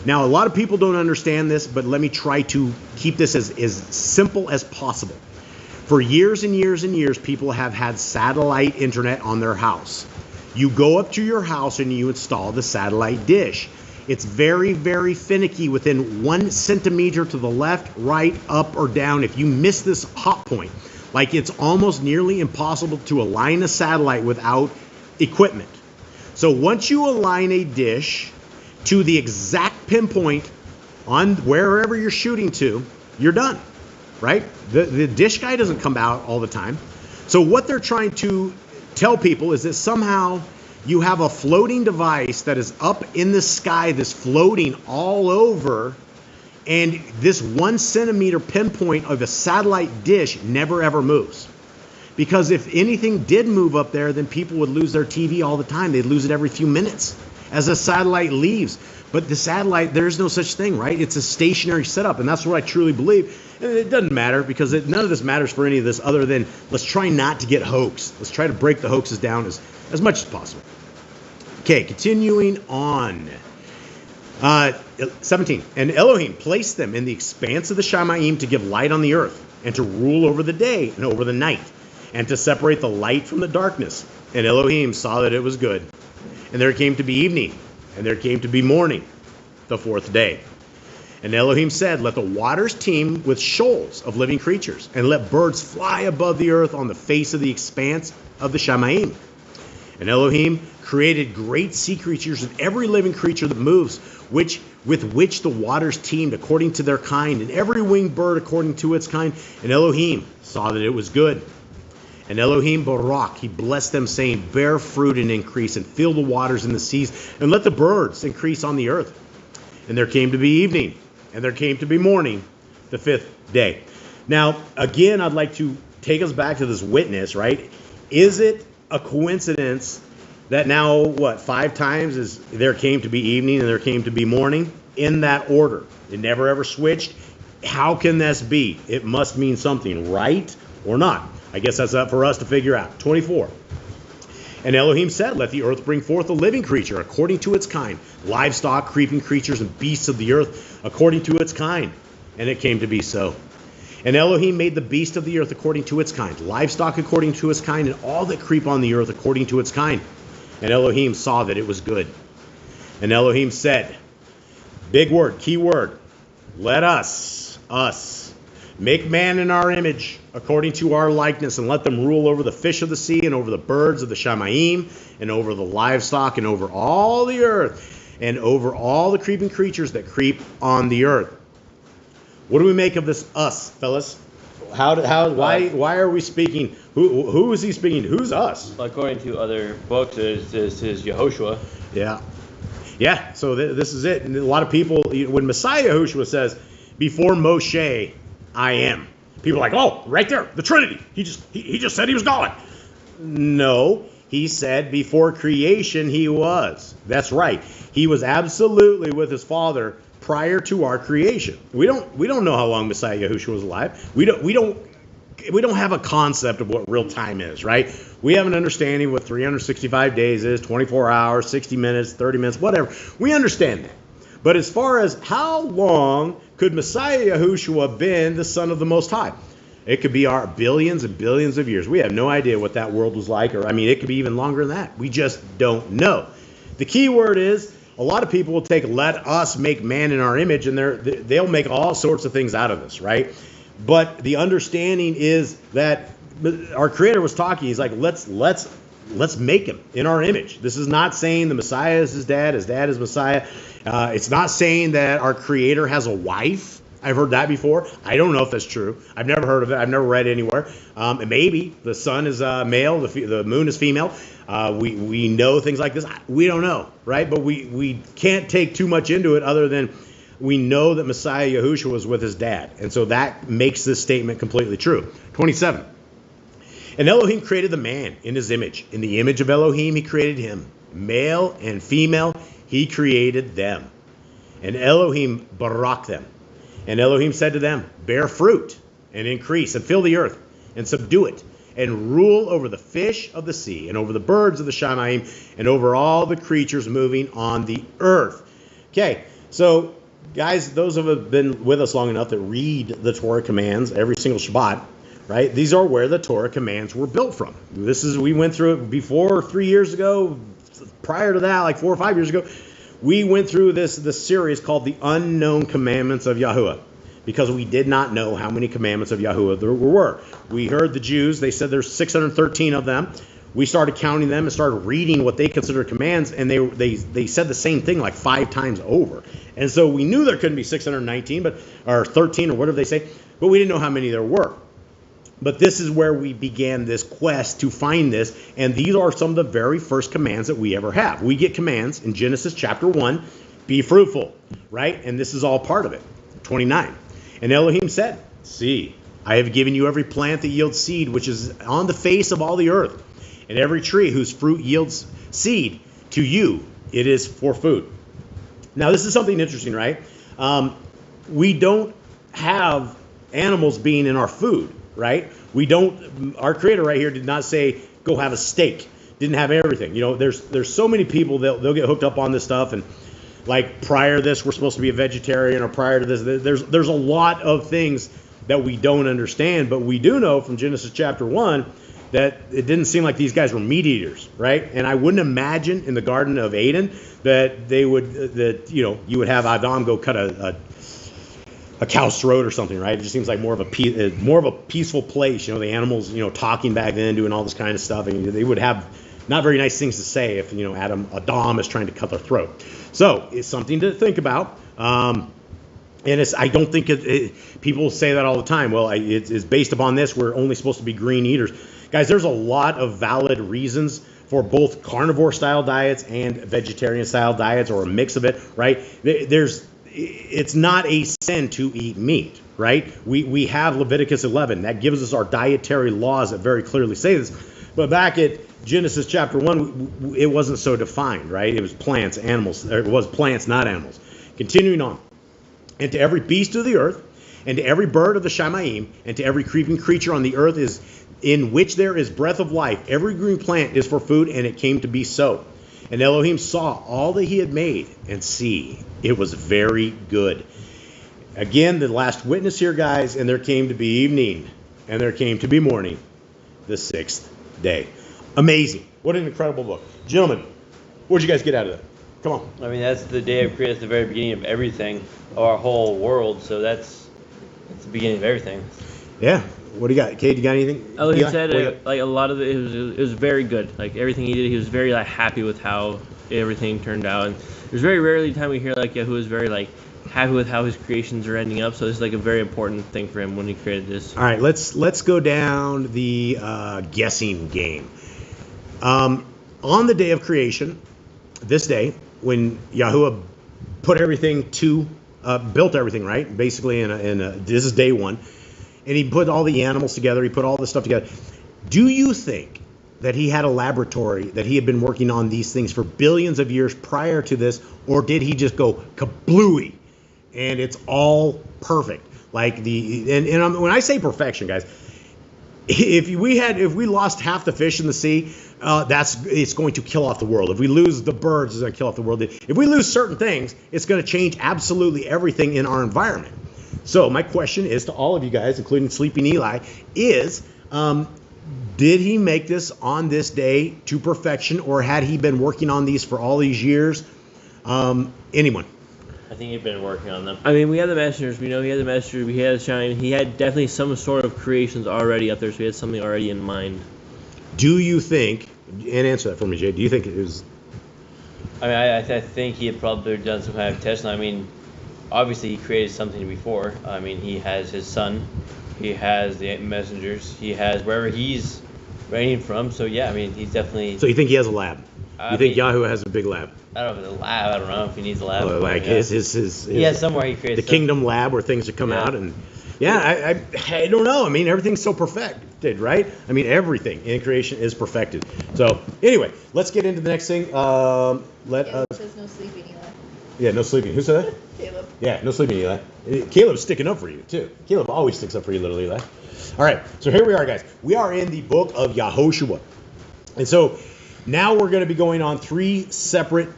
B: Now, a lot of people don't understand this, but let me try to keep this as simple as possible. For years and years and years, people have had satellite internet on their house. You go up to your house and you install the satellite dish. It's very, very finicky within 1 centimeter to the left, right, up, or down. If you miss this hot point, like it's almost nearly impossible to align a satellite without equipment. So once you align a dish to the exact pinpoint on wherever you're shooting to, you're done, right? The dish guy doesn't come out all the time. So what they're trying to tell people is that somehow you have a floating device that is up in the sky, this floating all over, and this 1 centimeter pinpoint of a satellite dish never ever moves. Because if anything did move up there, then people would lose their TV all the time. They'd lose it every few minutes as a satellite leaves. But the satellite, there's no such thing, right? It's a stationary setup, and that's what I truly believe. And it doesn't matter because none of this matters for any of this other than let's try not to get hoaxed. Let's try to break the hoaxes down as much as possible. Okay, continuing on. 17. And Elohim placed them in the expanse of the Shamayim to give light on the earth, and to rule over the day and over the night, and to separate the light from the darkness. And Elohim saw that it was good. And there came to be evening, and there came to be morning, the 4th day. And Elohim said, let the waters teem with shoals of living creatures, and let birds fly above the earth on the face of the expanse of the Shamayim. And Elohim created great sea creatures and every living creature that moves, with which the waters teemed according to their kind, and every winged bird according to its kind. And Elohim saw that it was good. And Elohim Barak, he blessed them, saying, bear fruit and increase, and fill the waters in the seas, and let the birds increase on the earth. And there came to be evening, and there came to be morning, the 5th day. Now, again, I'd like to take us back to this witness, right? Is it a coincidence that now, 5 times is there came to be evening and there came to be morning? In that order. It never ever switched. How can this be? It must mean something, right or not? I guess that's up for us to figure out. 24. And Elohim said, let the earth bring forth a living creature according to its kind, livestock, creeping creatures, and beasts of the earth according to its kind. And it came to be so. And Elohim made the beast of the earth according to its kind, livestock according to its kind, and all that creep on the earth according to its kind. And Elohim saw that it was good. And Elohim said, big word, key word, let us, make man in our image, according to our likeness, and let them rule over the fish of the sea, and over the birds of the Shamayim, and over the livestock, and over all the earth, and over all the creeping creatures that creep on the earth. What do we make of this us, fellas? Why are we speaking? Who is he speaking to? Who's us?
E: According to other books, this is Yehoshua.
B: Yeah. So this is it. And a lot of people, when Messiah Yehoshua says, before Moshe, I am. People are like, oh, right there, the Trinity. He just said he was God. No, he said before creation he was. That's right. He was absolutely with his Father prior to our creation. We don't know how long Messiah Yahushua was alive. We don't have a concept of what real time is, right? We have an understanding what 365 days is, 24 hours, 60 minutes, 30 minutes, whatever. We understand that. But as far as how long could Messiah Yahushua have been the Son of the Most High? It could be our billions and billions of years. We have no idea what that world was like, or it could be even longer than that. We just don't know. The key word is, a lot of people will take let us make man in our image, and they'll make all sorts of things out of this, right? But the understanding is that our Creator was talking. He's like, let's make him in our image. This is not saying the Messiah is his dad is Messiah. It's not saying that our Creator has a wife. I've heard that before. I don't know if that's true. I've never heard of it. I've never read it anywhere. Maybe the sun is male, the moon is female. We know things like this. We don't know, right? But we can't take too much into it other than we know that Messiah Yahushua was with his dad. And so that makes this statement completely true. 27. And Elohim created the man in his image. In the image of Elohim, he created him. Male and female, he created them. And Elohim barak them. And Elohim said to them, bear fruit and increase and fill the earth and subdue it and rule over the fish of the sea and over the birds of the Shamayim and over all the creatures moving on the earth. Okay, so guys, those who have been with us long enough that read the Torah commands every single Shabbat, right? These are where the Torah commands were built from. We went through it before 3 years ago. Prior to that, like 4 or 5 years ago, we went through this series called The Unknown Commandments of Yahuwah, because we did not know how many commandments of Yahuwah there were. We heard the Jews, they said there's 613 of them. We started counting them and started reading what they considered commands, and they said the same thing like 5 times over. And so we knew there couldn't be 619, or 13, or whatever they say, but we didn't know how many there were. But this is where we began this quest to find this, and these are some of the very first commands that we ever have. We get commands in Genesis chapter 1, be fruitful, right? And this is all part of it. 29. And Elohim said, see, I have given you every plant that yields seed, which is on the face of all the earth, and every tree whose fruit yields seed. To you it is for food. Now this is something interesting, right? We don't have animals being in our food, right? Our Creator right here did not say, go have a steak. Didn't have everything. You know, there's so many people, they'll get hooked up on this stuff, and like prior to this, we're supposed to be a vegetarian, or prior to this, there's a lot of things that we don't understand, but we do know from Genesis chapter 1 that it didn't seem like these guys were meat eaters, right? And I wouldn't imagine in the Garden of Eden that you would have Adam go cut a cow's throat or something, right? It just seems like more of a peaceful place. You know, the animals, talking back then, doing all this kind of stuff, and they would have not very nice things to say if Adam is trying to cut their throat. So it's something to think about. And I don't think people say that all the time. Well, it's based upon this. We're only supposed to be green eaters. Guys, there's a lot of valid reasons for both carnivore-style diets and vegetarian-style diets, or a mix of it, right? It's not a sin to eat meat, right? We have Leviticus 11. That gives us our dietary laws that very clearly say this. But back at Genesis chapter 1, it wasn't so defined, right? It was plants, animals. It was plants, not animals. Continuing on. And to every beast of the earth, and to every bird of the Shamayim, and to every creeping creature on the earth in which there is breath of life, every green plant is for food, and it came to be so. And Elohim saw all that he had made, and see, it was very good. Again, the last witness here, guys, and there came to be evening, and there came to be morning, the 6th day. Amazing. What an incredible book. Gentlemen, what did you guys get out of that? Come on.
E: I mean, that's the day of creation, that's the very beginning of everything, of our whole world, so that's the beginning of everything.
B: Yeah. What do you got? Kate, you got anything?
C: He said like a lot of it was very good. Like everything he did, he was very happy with how everything turned out. And there's very rarely time we hear Yahuwah is very happy with how his creations are ending up. So this is a very important thing for him when he created this.
B: All right, let's go down the guessing game. On the day of creation, this day when Yahuwah put everything built everything, right? Basically, this is day 1. And he put all the animals together. He put all this stuff together. Do you think that he had a laboratory, that he had been working on these things for billions of years prior to this, or did he just go kablooey and it's all perfect? And when I say perfection, guys, if we lost half the fish in the sea, it's going to kill off the world. If we lose the birds, it's going to kill off the world. If we lose certain things, it's going to change absolutely everything in our environment. So my question is to all of you guys, including Sleeping Eli, is did he make this on this day to perfection, or had he been working on these for all these years? Anyone?
E: I think he'd been working on them.
C: I mean, we had the messengers. We know he had the messengers. We had Shine. He had definitely some sort of creations already up there, so he had something already in mind.
B: Do you think, and answer that for me, Jay, do you think it was...
E: I mean, I think he had probably done some kind of testing. I mean, obviously he created something before. I mean, he has his son, he has the messengers, he has wherever he's reigning from. So yeah, I mean, he's definitely...
B: So you think he has a lab? You think Yahuwah has a big lab?
E: I don't know if it's a lab. I don't know if he needs a lab.
B: His
E: he has somewhere he creates
B: the kingdom lab where things would come out. And I don't know. I mean, everything's so perfected, right? I mean, everything in creation is perfected. So anyway, let's get into the next thing.
D: It says no sleeping, Eli.
B: Yeah, no sleeping. Who said that?
D: Caleb.
B: Yeah, no sleeping, Eli. Caleb's sticking up for you, too. Caleb always sticks up for you, little Eli. All right, so here we are, guys. We are in the book of Yahushua. And so now we're going to be going on three separate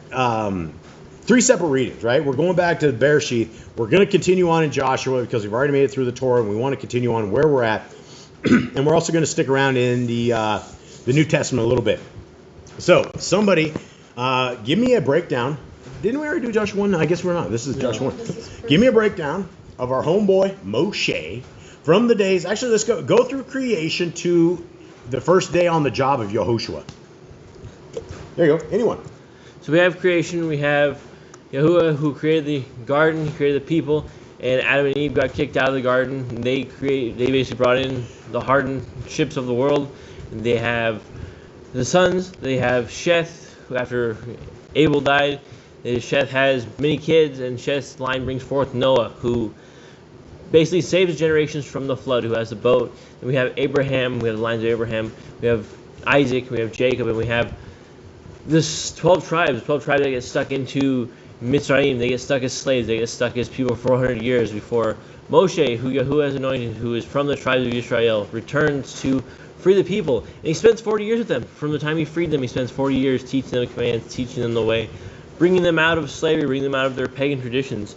B: readings, right? We're going back to Bereshith. We're going to continue on in Joshua because we've already made it through the Torah, and we want to continue on where we're at. And we're also going to stick around in the New Testament a little bit. So somebody give me a breakdown Didn't we already do Joshua 1? No, I guess we're not. This is Joshua 1.
D: This is
B: Give me a breakdown of our homeboy Moshe from the days. Actually, let's go through creation to the first day on the job of Yahushua. There you go. Anyone.
C: So we have creation. We have Yahuwah who created the garden. He created the people, and Adam and Eve got kicked out of the garden. And they basically brought in the hardened ships of the world. And they have the sons. They have Sheth, who after Abel died, Sheth has many kids, and Sheth's line brings forth Noah, who basically saves generations from the flood, who has the boat. And we have Abraham. We have the lines of Abraham. We have Isaac. We have Jacob, and we have this 12 tribes that get stuck into Mitzrayim. They get stuck as slaves. They get stuck as people for 400 years before Moshe, who Yahuwah has anointed, who is from the tribes of Israel, returns to free the people. And he spends 40 years with them. From the time he freed them, he spends 40 years teaching them the commands, teaching them the way, bringing them out of slavery, bringing them out of their pagan traditions.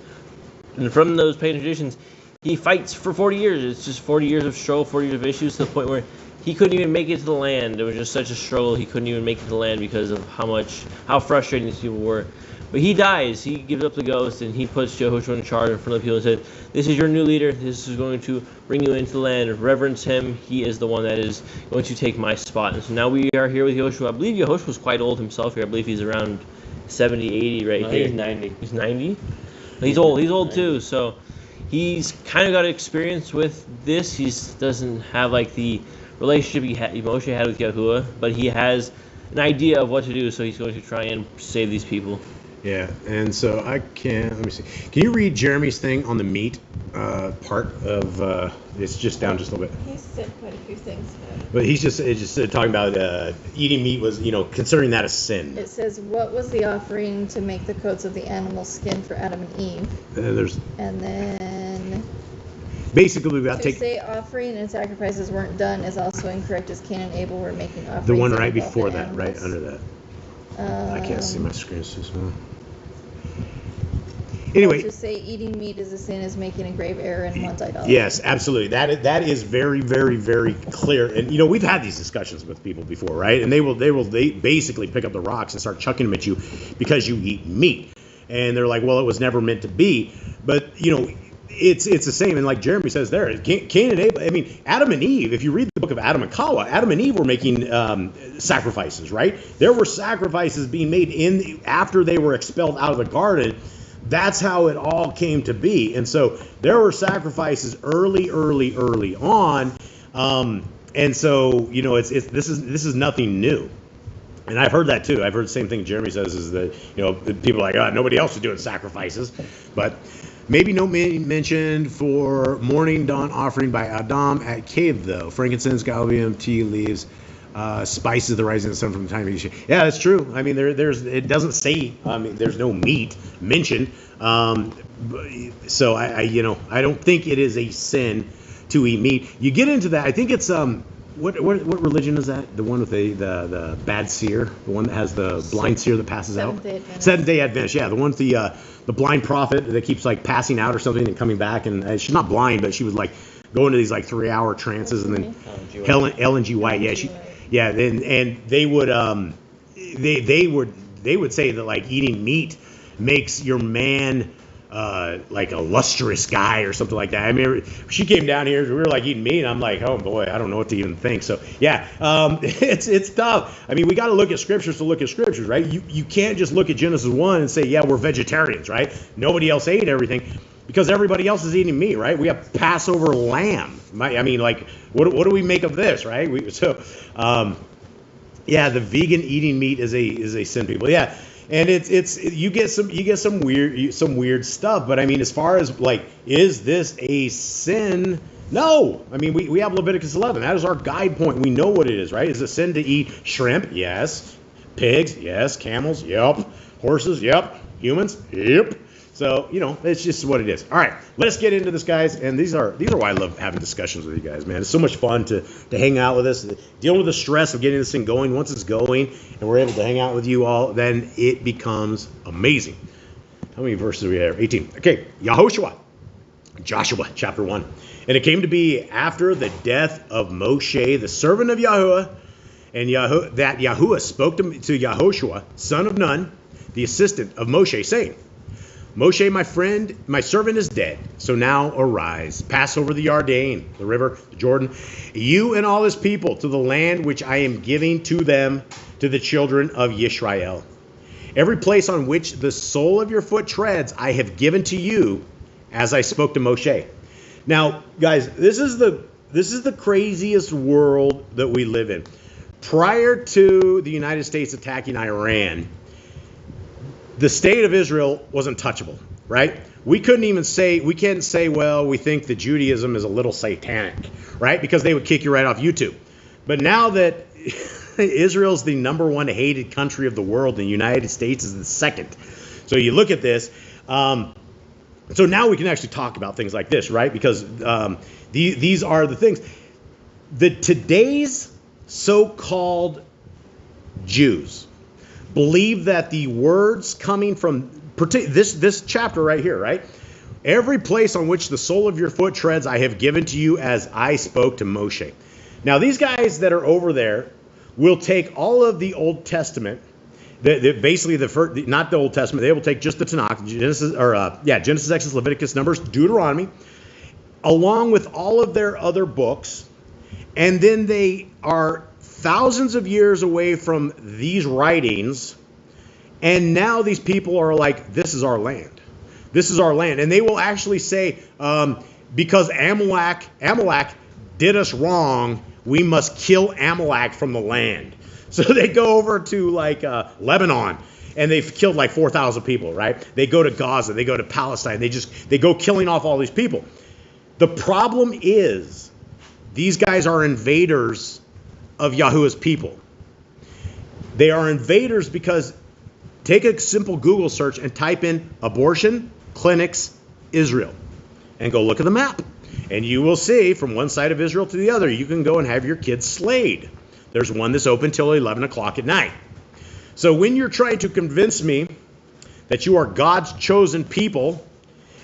C: And from those pagan traditions, he fights for 40 years. It's just 40 years of struggle, 40 years of issues, to the point where he couldn't even make it to the land. It was just such a struggle. He couldn't even make it to the land because of how frustrating these people were. But he dies. He gives up the ghost, and he puts Jehoshua in charge in front of the people and said, "This is your new leader. This is going to bring you into the land. Reverence him. He is the one that is going to take my spot." And so now we are here with Yehoshua. I believe Yehoshua was quite old himself here. I believe he's around 70, 80 right here.
E: He's 90.
C: He's 90? He's old. He's old too. So he's kind of got experience with this. He doesn't have like the relationship Moshe had with Yahuwah, but he has an idea of what to do, so he's going to try and save these people.
B: Yeah, and so let me see. Can you read Jeremy's thing on the meat part of, it's just down just a little bit.
D: He said quite a few things.
B: But it's just talking about eating meat was, considering that a sin.
D: It says, what was the offering to make the coats of the animal skin for Adam and Eve? And then
B: basically we got
D: to say offering and sacrifices weren't done is also incorrect, as Cain and Abel were making offerings.
B: The one right
D: that involved
B: before that,
D: animals.
B: right under that. I can't see, my screen's too small. Anyway,
D: to say eating meat is a sin is making a grave error in one's idolatry.
B: Yes, absolutely. That is very, very, very clear. And we've had these discussions with people before, right? And they basically pick up the rocks and start chucking them at you because you eat meat. And they're like, well, it was never meant to be. But it's the same. And like Jeremy says there, Cain and Abel. I mean, Adam and Eve. If you read the book of Adam and 𝐤𝐄, Adam and Eve were making sacrifices, right? There were sacrifices being made after they were expelled out of the garden. That's how it all came to be. And so there were sacrifices early on. And so, this is nothing new. And I've heard that too. I've heard the same thing Jeremy says, is that, people are like, nobody else is doing sacrifices. But maybe no mentioned for morning dawn offering by Adam at cave, though. Frankincense, galbanum, tea leaves, spices, the rising of the sun from the time of Yeah, that's true. I mean, it doesn't say, there's no meat mentioned. So I don't think it is a sin to eat meat. You get into that. I think it's what religion is that? The one with the bad seer, the one that has the blind seer that passes out. Seventh-day Adventist. Yeah, the one with the blind prophet that keeps like passing out or something and coming back, and she's not blind, but she was like going to these like 3-hour trances, and then Ellen G. White. Yeah, and they would say that like eating meat makes your man like a lustrous guy or something like that. I mean, she came down here, we were like eating meat, and I'm like, oh boy, I don't know what to even think. So yeah, it's tough. I mean, we got to look at scriptures right? You can't just look at Genesis 1 and say, yeah, we're vegetarians, right? Nobody else ate everything, because everybody else is eating meat, right? We have Passover lamb. I mean, like, what do we make of this, right? Yeah, the vegan eating meat is a sin, people. Yeah. And you get some weird stuff, but I mean, as far as like, is this a sin? No. I mean, we have Leviticus 11. That is our guide point. We know what it is, right? Is it a sin to eat shrimp? Yes. Pigs? Yes. Camels? Yep. Horses? Yep. Humans? Yep. So, it's just what it is. All right, let's get into this, guys. And these are why I love having discussions with you guys, man. It's so much fun to hang out with us, dealing with the stress of getting this thing going. Once it's going and we're able to hang out with you all, then it becomes amazing. How many verses do we have? 18. Okay, Joshua chapter 1. And it came to be after the death of Moshe, the servant of Yahuwah, and that Yahuwah spoke to Yahoshua, son of Nun, the assistant of Moshe, saying, Moshe, my friend, my servant is dead. So now arise, pass over the Jordan, the river, the Jordan, you and all his people, to the land which I am giving to them, to the children of Yisrael. Every place on which the sole of your foot treads, I have given to you, as I spoke to Moshe. Now, guys, this is the craziest world that we live in. Prior to the United States attacking Iran, the state of Israel was untouchable, right? We can't say, well, we think that Judaism is a little satanic, right? Because they would kick you right off YouTube. But now that Israel's the number one hated country of the world, and the United States is the second. So you look at this. So now we can actually talk about things like this, right? Because these are the things. Today's so-called Jews believe that the words coming from this chapter right here, right? Every place on which the sole of your foot treads, I have given to you as I spoke to Moshe. Now, these guys that are over there will take all of the Old Testament, basically not the Old Testament. They will take just the Tanakh, Genesis, Exodus, Leviticus, Numbers, Deuteronomy, along with all of their other books, and then they are thousands of years away from these writings, and now these people are like, this is our land. This is our land. And they will actually say, because Amalek did us wrong, we must kill Amalek from the land. So they go over to Lebanon, and they've killed like 4,000 people, right? They go to Gaza, they go to Palestine, they go killing off all these people. The problem is these guys are invaders of Yahuwah's people. They are invaders because take a simple Google search and type in abortion clinics Israel and go look at the map. And you will see from one side of Israel to the other, you can go and have your kids slayed. There's one that's open till 11 o'clock at night. So when you're trying to convince me that you are God's chosen people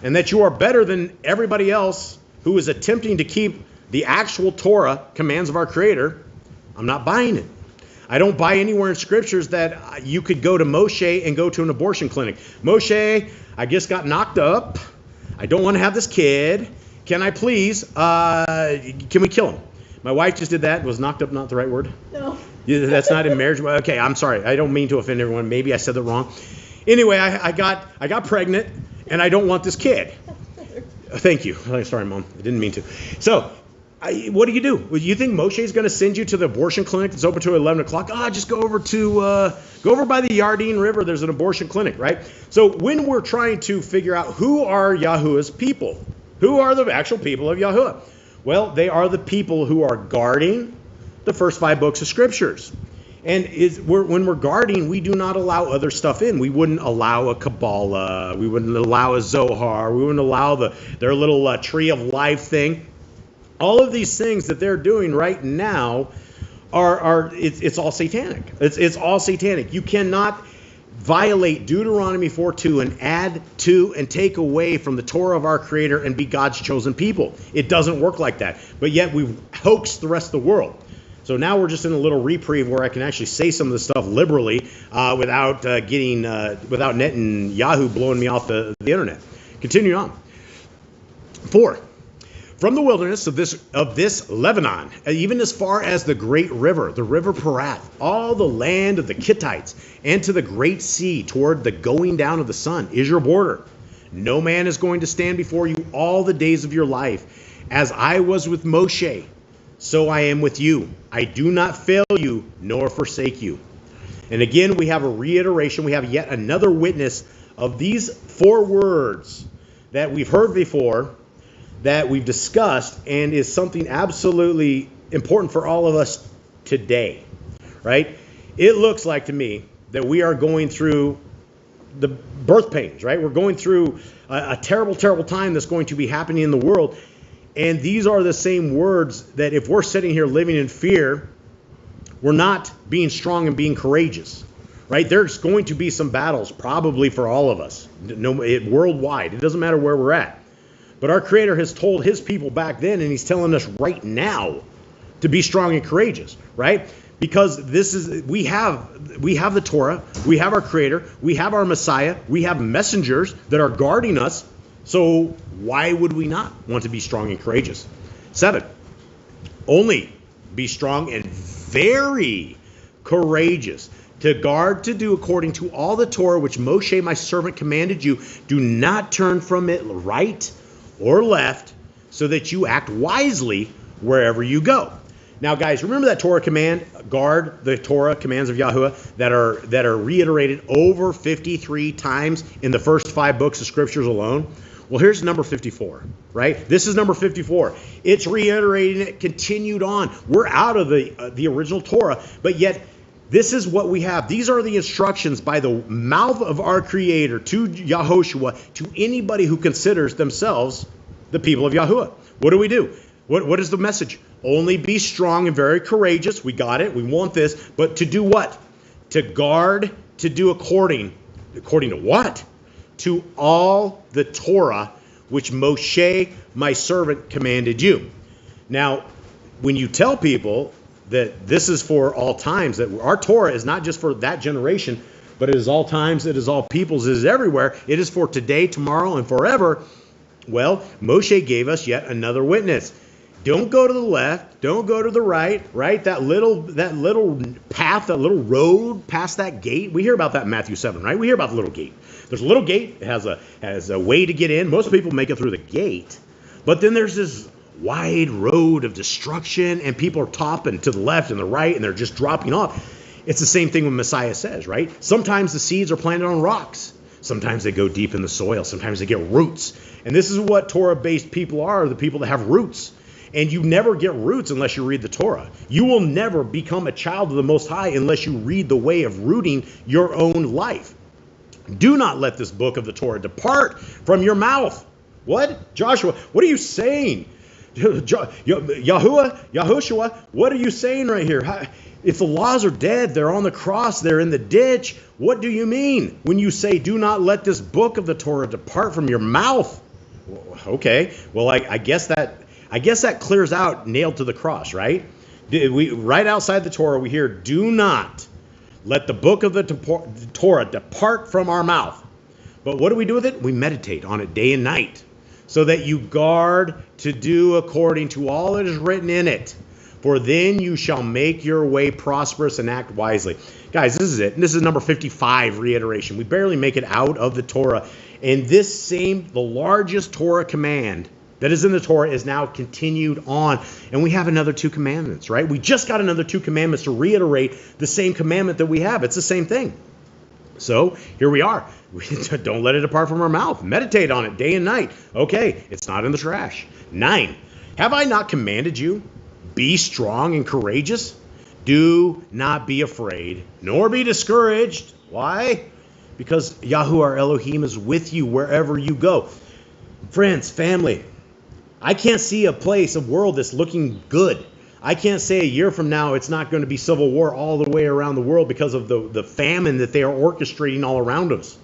B: and that you are better than everybody else who is attempting to keep the actual Torah commands of our Creator, I'm not buying it. I don't buy anywhere in scriptures that you could go to Moshe and go to an abortion clinic. Moshe, I just got knocked up. I don't want to have this kid. Can I please, can we kill him? My wife just did that. Was knocked up not the right word? No. Yeah, that's not in marriage. Okay, I'm sorry. I don't mean to offend everyone. Maybe I said that wrong. Anyway, I got pregnant, and I don't want this kid. Thank you. Sorry, Mom. I didn't mean to. So, what do? You think Moshe is going to send you to the abortion clinic that's open to 11 o'clock? Just go over by the Jordan River. There's an abortion clinic, right? So when we're trying to figure out who are Yahuwah's people, who are the actual people of Yahuwah? Well, they are the people who are guarding the first 5 books of scriptures. And when we're guarding, we do not allow other stuff in. We wouldn't allow a Kabbalah. We wouldn't allow a Zohar. We wouldn't allow their little tree of life thing. All of these things that they're doing right now it's all satanic. It's all satanic. You cannot violate Deuteronomy 4:2 and add to and take away from the Torah of our Creator and be God's chosen people. It doesn't work like that. But yet we hoax the rest of the world. So now we're just in a little reprieve where I can actually say some of this stuff liberally without Net and Yahoo blowing me off the internet. Continue on. 4. From the wilderness of this Lebanon, even as far as the great river, the river Parath, all the land of the Kittites, and to the great sea toward the going down of the sun is your border. No man is going to stand before you all the days of your life. As I was with Moshe, so I am with you. I do not fail you nor forsake you. And again, we have a reiteration. We have yet another witness of these 4 words that we've heard before, that we've discussed, and is something absolutely important for all of us today, right? It looks like to me that we are going through the birth pains, right? We're going through a terrible, terrible time that's going to be happening in the world. And these are the same words that if we're sitting here living in fear, we're not being strong and being courageous, right? There's going to be some battles probably for all of us, worldwide. It doesn't matter where we're at. But our Creator has told his people back then, and he's telling us right now to be strong and courageous, right? Because we have the Torah, we have our Creator, we have our Messiah, we have messengers that are guarding us. So why would we not want to be strong and courageous? 7, only be strong and very courageous, to guard to do according to all the Torah which Moshe my servant commanded you. Do not turn from it right or left, so that you act wisely wherever you go. Now, guys, remember that Torah command, guard the Torah commands of Yahuwah that are reiterated over 53 times in the first 5 books of scriptures alone? Well, here's number 54, right? This is number 54. It's reiterating it, continued on. We're out of the original Torah, but yet this is what we have. These are the instructions by the mouth of our Creator to Yahushua, to anybody who considers themselves the people of Yahuwah. What do? What is the message? Only be strong and very courageous. We got it. We want this. But to do what? To guard, to do according to what? To all the Torah which Moshe, my servant, commanded you. Now, when you tell people that this is for all times, that our Torah is not just for that generation, but it is all times, it is all peoples, it is everywhere. It is for today, tomorrow, and forever. Well, Moshe gave us yet another witness. Don't go to the left. Don't go to the right. Right? That little path, that little road past that gate. We hear about that in Matthew 7, right? We hear about the little gate. There's a little gate. It has a way to get in. Most people make it through the gate. But then there's this wide road of destruction, and people are topping to the left and the right, and they're just dropping off. It's the same thing when Messiah says, right? Sometimes the seeds are planted on rocks. Sometimes they go deep in the soil. Sometimes they get roots. And this is what Torah-based people are, the people that have roots. And you never get roots unless you read the Torah. You will never become a child of the Most High unless you read the way of rooting your own life. Do not let this book of the Torah depart from your mouth. What? Joshua, what are you saying? Yahushua, what are you saying right here? If the laws are dead, they're on the cross, they're in the ditch. What do you mean when you say, do not let this book of the Torah depart from your mouth? Okay, well, I guess that clears out nailed to the cross, right? Right outside the Torah, we hear, do not let the book of the Torah depart from our mouth. But what do we do with it? We meditate on it day and night, so that you guard to do according to all that is written in it. For then you shall make your way prosperous and act wisely. Guys, this is it. And this is number 55 reiteration. We barely make it out of the Torah. And the largest Torah command that is in the Torah is now continued on. And we have another 2 commandments, right? We just got another 2 commandments to reiterate the same commandment that we have. It's the same thing. So here we are. Don't let it depart from our mouth. Meditate on it day and night. Okay, it's not in the trash. 9, have I not commanded you? Be strong and courageous. Do not be afraid, nor be discouraged. Why? Because Yahuwah our Elohim is with you wherever you go. Friends, family, I can't see a world that's looking good. I can't say a year from now it's not going to be civil war all the way around the world because of the famine that they are orchestrating all around us.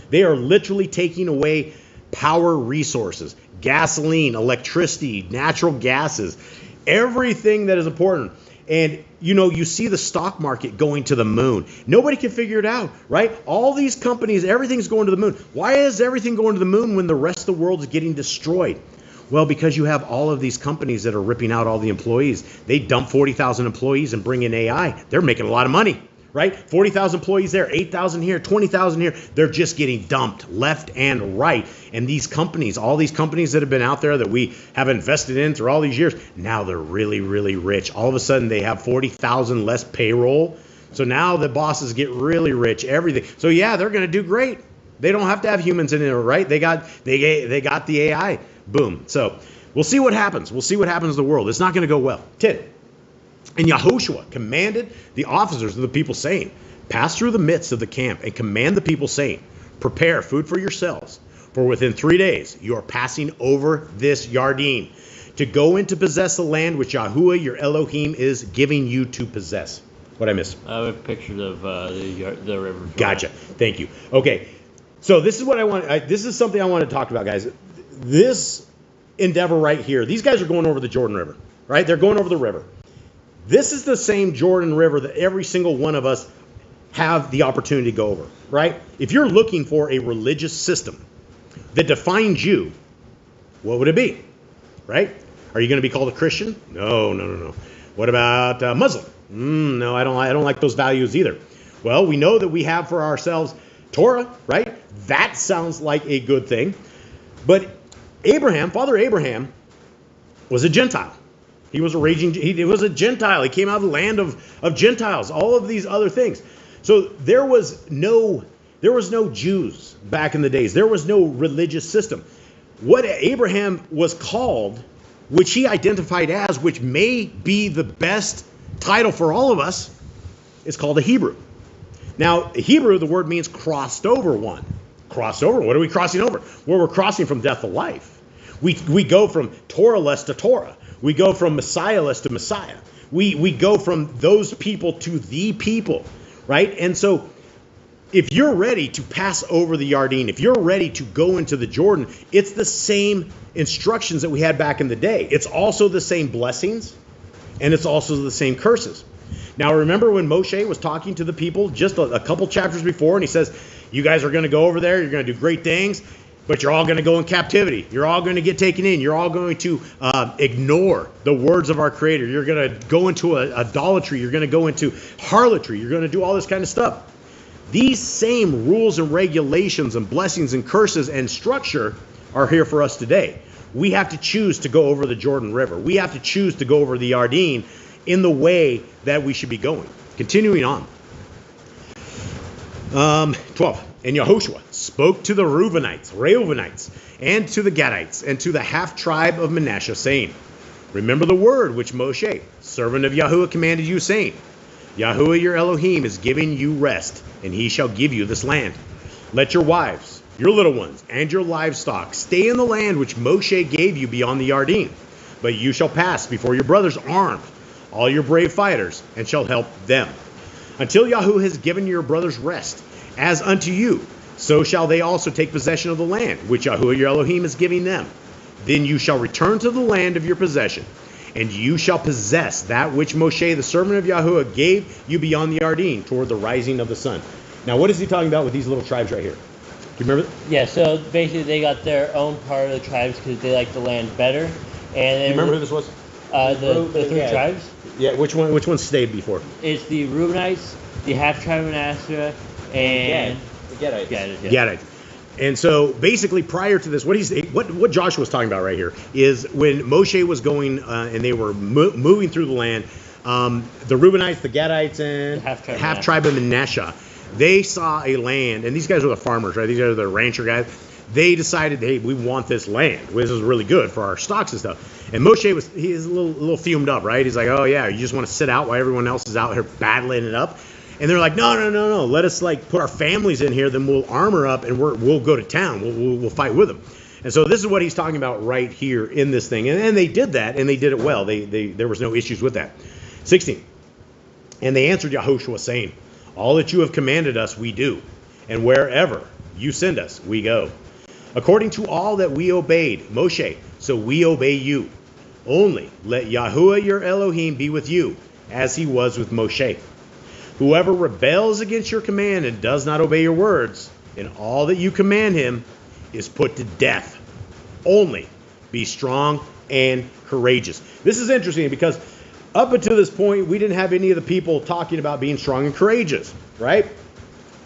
B: They are literally taking away power resources, gasoline, electricity, natural gases, everything that is important. And, you see the stock market going to the moon. Nobody can figure it out, right? All these companies, everything's going to the moon. Why is everything going to the moon when the rest of the world is getting destroyed? Well, because you have all of these companies that are ripping out all the employees. They dump 40,000 employees and bring in AI. They're making a lot of money, right? 40,000 employees there, 8,000 here, 20,000 here. They're just getting dumped left and right. And these companies, all these companies that have been out there that we have invested in through all these years, now they're really, really rich. All of a sudden they have 40,000 less payroll. So now the bosses get really rich, everything. So yeah, they're going to do great. They don't have to have humans in there, right? They got the AI. Boom. So we'll see what happens. We'll see what happens to the world. It's not going to go well. 10. And Yahushua commanded the officers of the people, saying, pass through the midst of the camp and command the people, saying, prepare food for yourselves, for within 3 days you are passing over this Yarden to go in to possess the land which Yahuwah your Elohim is giving you to possess. What I missed?
C: I have pictures of the river.
B: Gotcha. Thank you. Okay. So this is what I want. This is something I want to talk about, guys. This endeavor right here. These guys are going over the Jordan River, right? They're going over the river. This is the same Jordan River that every single one of us have the opportunity to go over, right? If you're looking for a religious system that defines you, what would it be, right? Are you going to be called a Christian? No. What about Muslim? No, I don't like those values either. Well, we know that we have for ourselves Torah, right? That sounds like a good thing. But Abraham, Father Abraham, was a Gentile. He was a Gentile. He came out of the land of Gentiles, all of these other things. So there was no Jews back in the days. There was no religious system. What Abraham was called, which he identified as, which may be the best title for all of us, is called a Hebrew. Now, Hebrew, the word means crossed over one. Crossed over. What are we crossing over? Well, we're crossing from death to life. We go from Torah-less to Torah. We go from Messiah-less to Messiah. We go from those people to the people, right? And so if you're ready to pass over the Yarden, if you're ready to go into the Jordan, it's the same instructions that we had back in the day. It's also the same blessings, and it's also the same curses. Now, remember when Moshe was talking to the people just a couple chapters before, and he says, you guys are going to go over there, you're going to do great things, but you're all going to go in captivity. You're all going to get taken in. You're all going to ignore the words of our Creator. You're going to go into idolatry. You're going to go into harlotry. You're going to do all this kind of stuff. These same rules and regulations and blessings and curses and structure are here for us today. We have to choose to go over the Jordan River. We have to choose to go over the Yarden in the way that we should be going. Continuing on. 12. And Yahushua spoke to the Reubenites, and to the Gadites, and to the half-tribe of Manasseh, saying, remember the word which Moshe, servant of Yahuwah, commanded you, saying, Yahuwah your Elohim is giving you rest, and he shall give you this land. Let your wives, your little ones, and your livestock stay in the land which Moshe gave you beyond the Yarden. But you shall pass before your brothers armed, all your brave fighters, and shall help them. Until Yahuwah has given your brothers rest, as unto you, so shall they also take possession of the land, which Yahuwah your Elohim is giving them. Then you shall return to the land of your possession, and you shall possess that which Moshe, the servant of Yahuwah, gave you beyond the Yarden, toward the rising of the sun. Now, what is he talking about with these little tribes right here? Do you remember?
C: Yeah, so basically they got their own part of the tribes because they like the land better. And
B: Do you remember who this was?
C: The three tribes?
B: Yeah, which one stayed before?
C: It's the Reubenites, the half-tribe of Manasseh, and
E: the Gadites.
B: Gadites. And so basically prior to this, what Joshua was talking about right here is when Moshe was going and they were moving through the land, the Reubenites, the Gadites, and half-tribe of Manasseh, they saw a land, and these guys are the farmers, right? These are the rancher guys. They decided, hey, we want this land. This is really good for our stocks and stuff. And Moshe he's a little fumed up, right? He's like, oh yeah, you just want to sit out while everyone else is out here battling it up? And they're like, no. Let us put our families in here, then we'll armor up and we'll go to town. We'll fight with them. And so this is what he's talking about right here in this thing. And they did that, and they did it well. There was no issues with that. 16. And they answered Yahushua, saying, all that you have commanded us, we do. And wherever you send us, we go. According to all that we obeyed Moshe, so we obey you. Only let Yahuwah your Elohim be with you, as he was with Moshe. Whoever rebels against your command and does not obey your words, in all that you command him, is put to death. Only be strong and courageous. This is interesting because up until this point, we didn't have any of the people talking about being strong and courageous, right?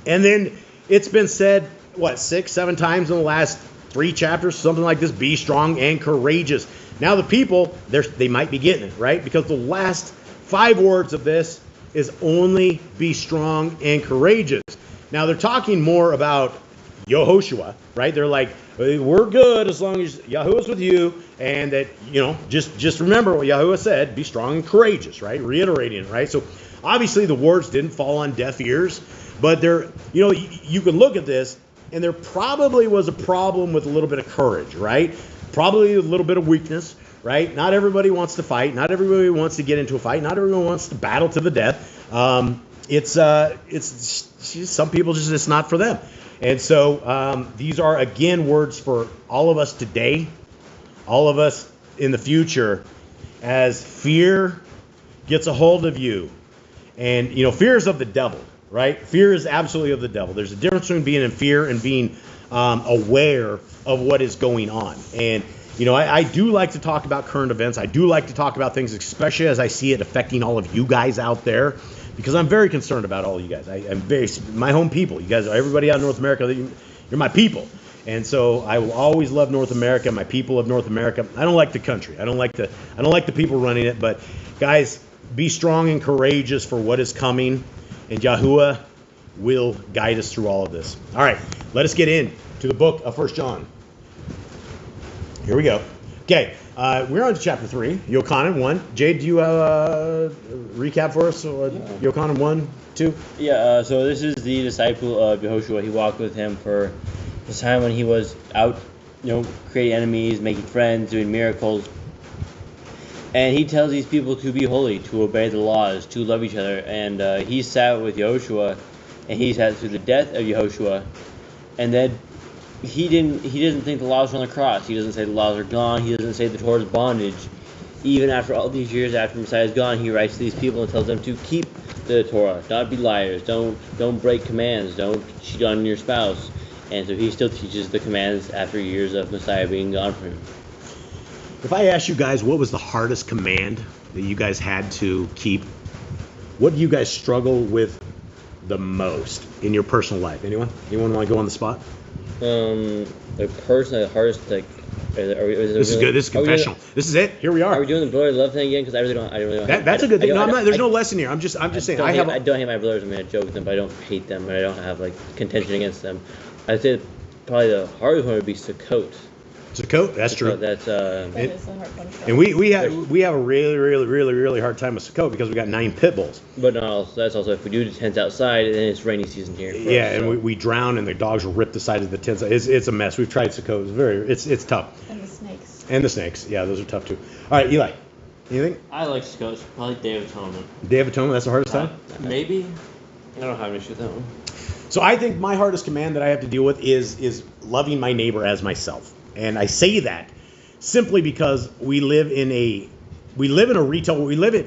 B: And then it's been said, 6, 7 times in the last 3 chapters, something like this, be strong and courageous. Now the people, they might be getting it, right? Because the last 5 words of this is only be strong and courageous. Now they're talking more about Yehoshua, right? They're like, we're good as long as Yahuwah's with you, and that, just remember what Yahuwah said, be strong and courageous, right? Reiterating it, right? So obviously the words didn't fall on deaf ears, but you can look at this, and there probably was a problem with a little bit of courage, right? Probably a little bit of weakness, right? Not everybody wants to fight. Not everybody wants to get into a fight. Not everyone wants to battle to the death. It's some people just, it's not for them. And so these are, again, words for all of us today, all of us in the future, as fear gets a hold of you, and fear is of the devil, right? Fear is absolutely of the devil. There's a difference between being in fear and being aware of what is going on. And I do like to talk about current events. I do like to talk about things, especially as I see it affecting all of you guys out there, because I'm very concerned about all of you guys. I'm my home people. You guys are everybody out in North America. You're my people. And so I will always love North America, my people of North America. I don't like the country. I don't like the people running it. But guys, be strong and courageous for what is coming, and Yahuwah will guide us through all of this. All right, let us get in to the book of 1 John. Here we go. Okay, we're on to chapter 3, 𝐤𝐄𝐄𝐅 1. Jade, do you have a recap for us? 𝐤𝐄𝐄𝐅 1, 2?
E: Yeah, so this is the disciple of Yehoshua. He walked with him for the time when he was out, creating enemies, making friends, doing miracles. And he tells these people to be holy, to obey the laws, to love each other. And he sat with Yehoshua, and he sat through the death of Yehoshua. And then he doesn't think the laws were on the cross. He doesn't say the laws are gone. He doesn't say the Torah's bondage. Even after all these years after Messiah is gone, he writes to these people and tells them to keep the Torah, not be liars, don't break commands, don't cheat on your spouse. And so he still teaches the commands after years of Messiah being gone from him.
B: If I ask you guys what was the hardest command that you guys had to keep, what do you guys struggle with the most in your personal life? Anyone want to go on the spot?
E: The hardest,
B: this is good. This is confessional. This is it. Here we are.
E: Are we doing the brother love thing again? Because I really don't.
B: That's a good thing. There's no lesson here. I'm just saying.
E: I don't hate my brothers. I mean, I joke with them, but I don't hate them, and I don't have contention against them. I'd say probably the hardest one would be Sukkot.
B: Sukkot, that's true.
E: That
D: is a hard one.
B: And we have a really hard time with Sukkot because we got 9 pit bulls.
E: But that's also if we do the tents outside, then it's rainy season here.
B: And we drown and the dogs will rip the side of the tents. It's a mess. We've tried Sukkot. It's tough. And the snakes. Yeah, those are tough too. All right, Eli, anything?
C: I like Sukkot. Probably Day of Atonement.
B: Day of Atonement. That's the hardest time.
C: Maybe. I don't have an issue with that one.
B: So I think my hardest command that I have to deal with is loving my neighbor as myself. And I say that simply because we live in a retail. We live in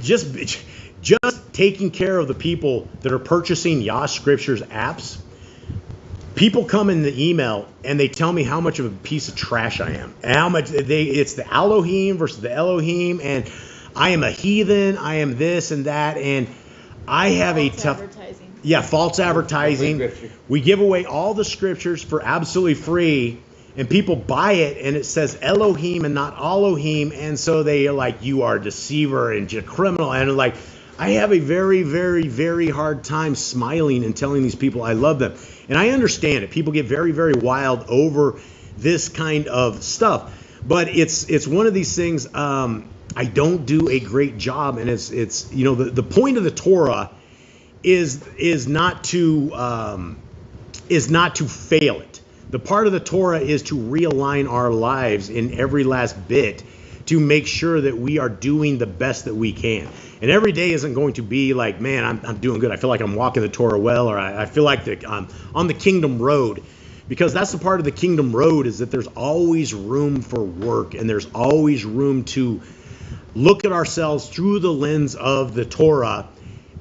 B: just taking care of the people that are purchasing Yah Scriptures apps. People come in the email and they tell me how much of a piece of trash I am, and how much it's the Elohim versus the Elohim, and I am a heathen. I am this and that, and I have a tough. False advertising. We give away all the scriptures for absolutely free. And people buy it, and it says Elohim and not Elohim, and so they are like, you are a deceiver and you're a criminal. And I have a very, very, very hard time smiling and telling these people I love them. And I understand it. People get very, very wild over this kind of stuff. But it's one of these things I don't do a great job, and it's the point of the Torah is not to fail it. The part of the Torah is to realign our lives in every last bit to make sure that we are doing the best that we can. And every day isn't going to be like, man, I'm doing good. I feel like I'm walking the Torah well, or I feel like I'm on the kingdom road. Because that's the part of the kingdom road, is that there's always room for work, and there's always room to look at ourselves through the lens of the Torah.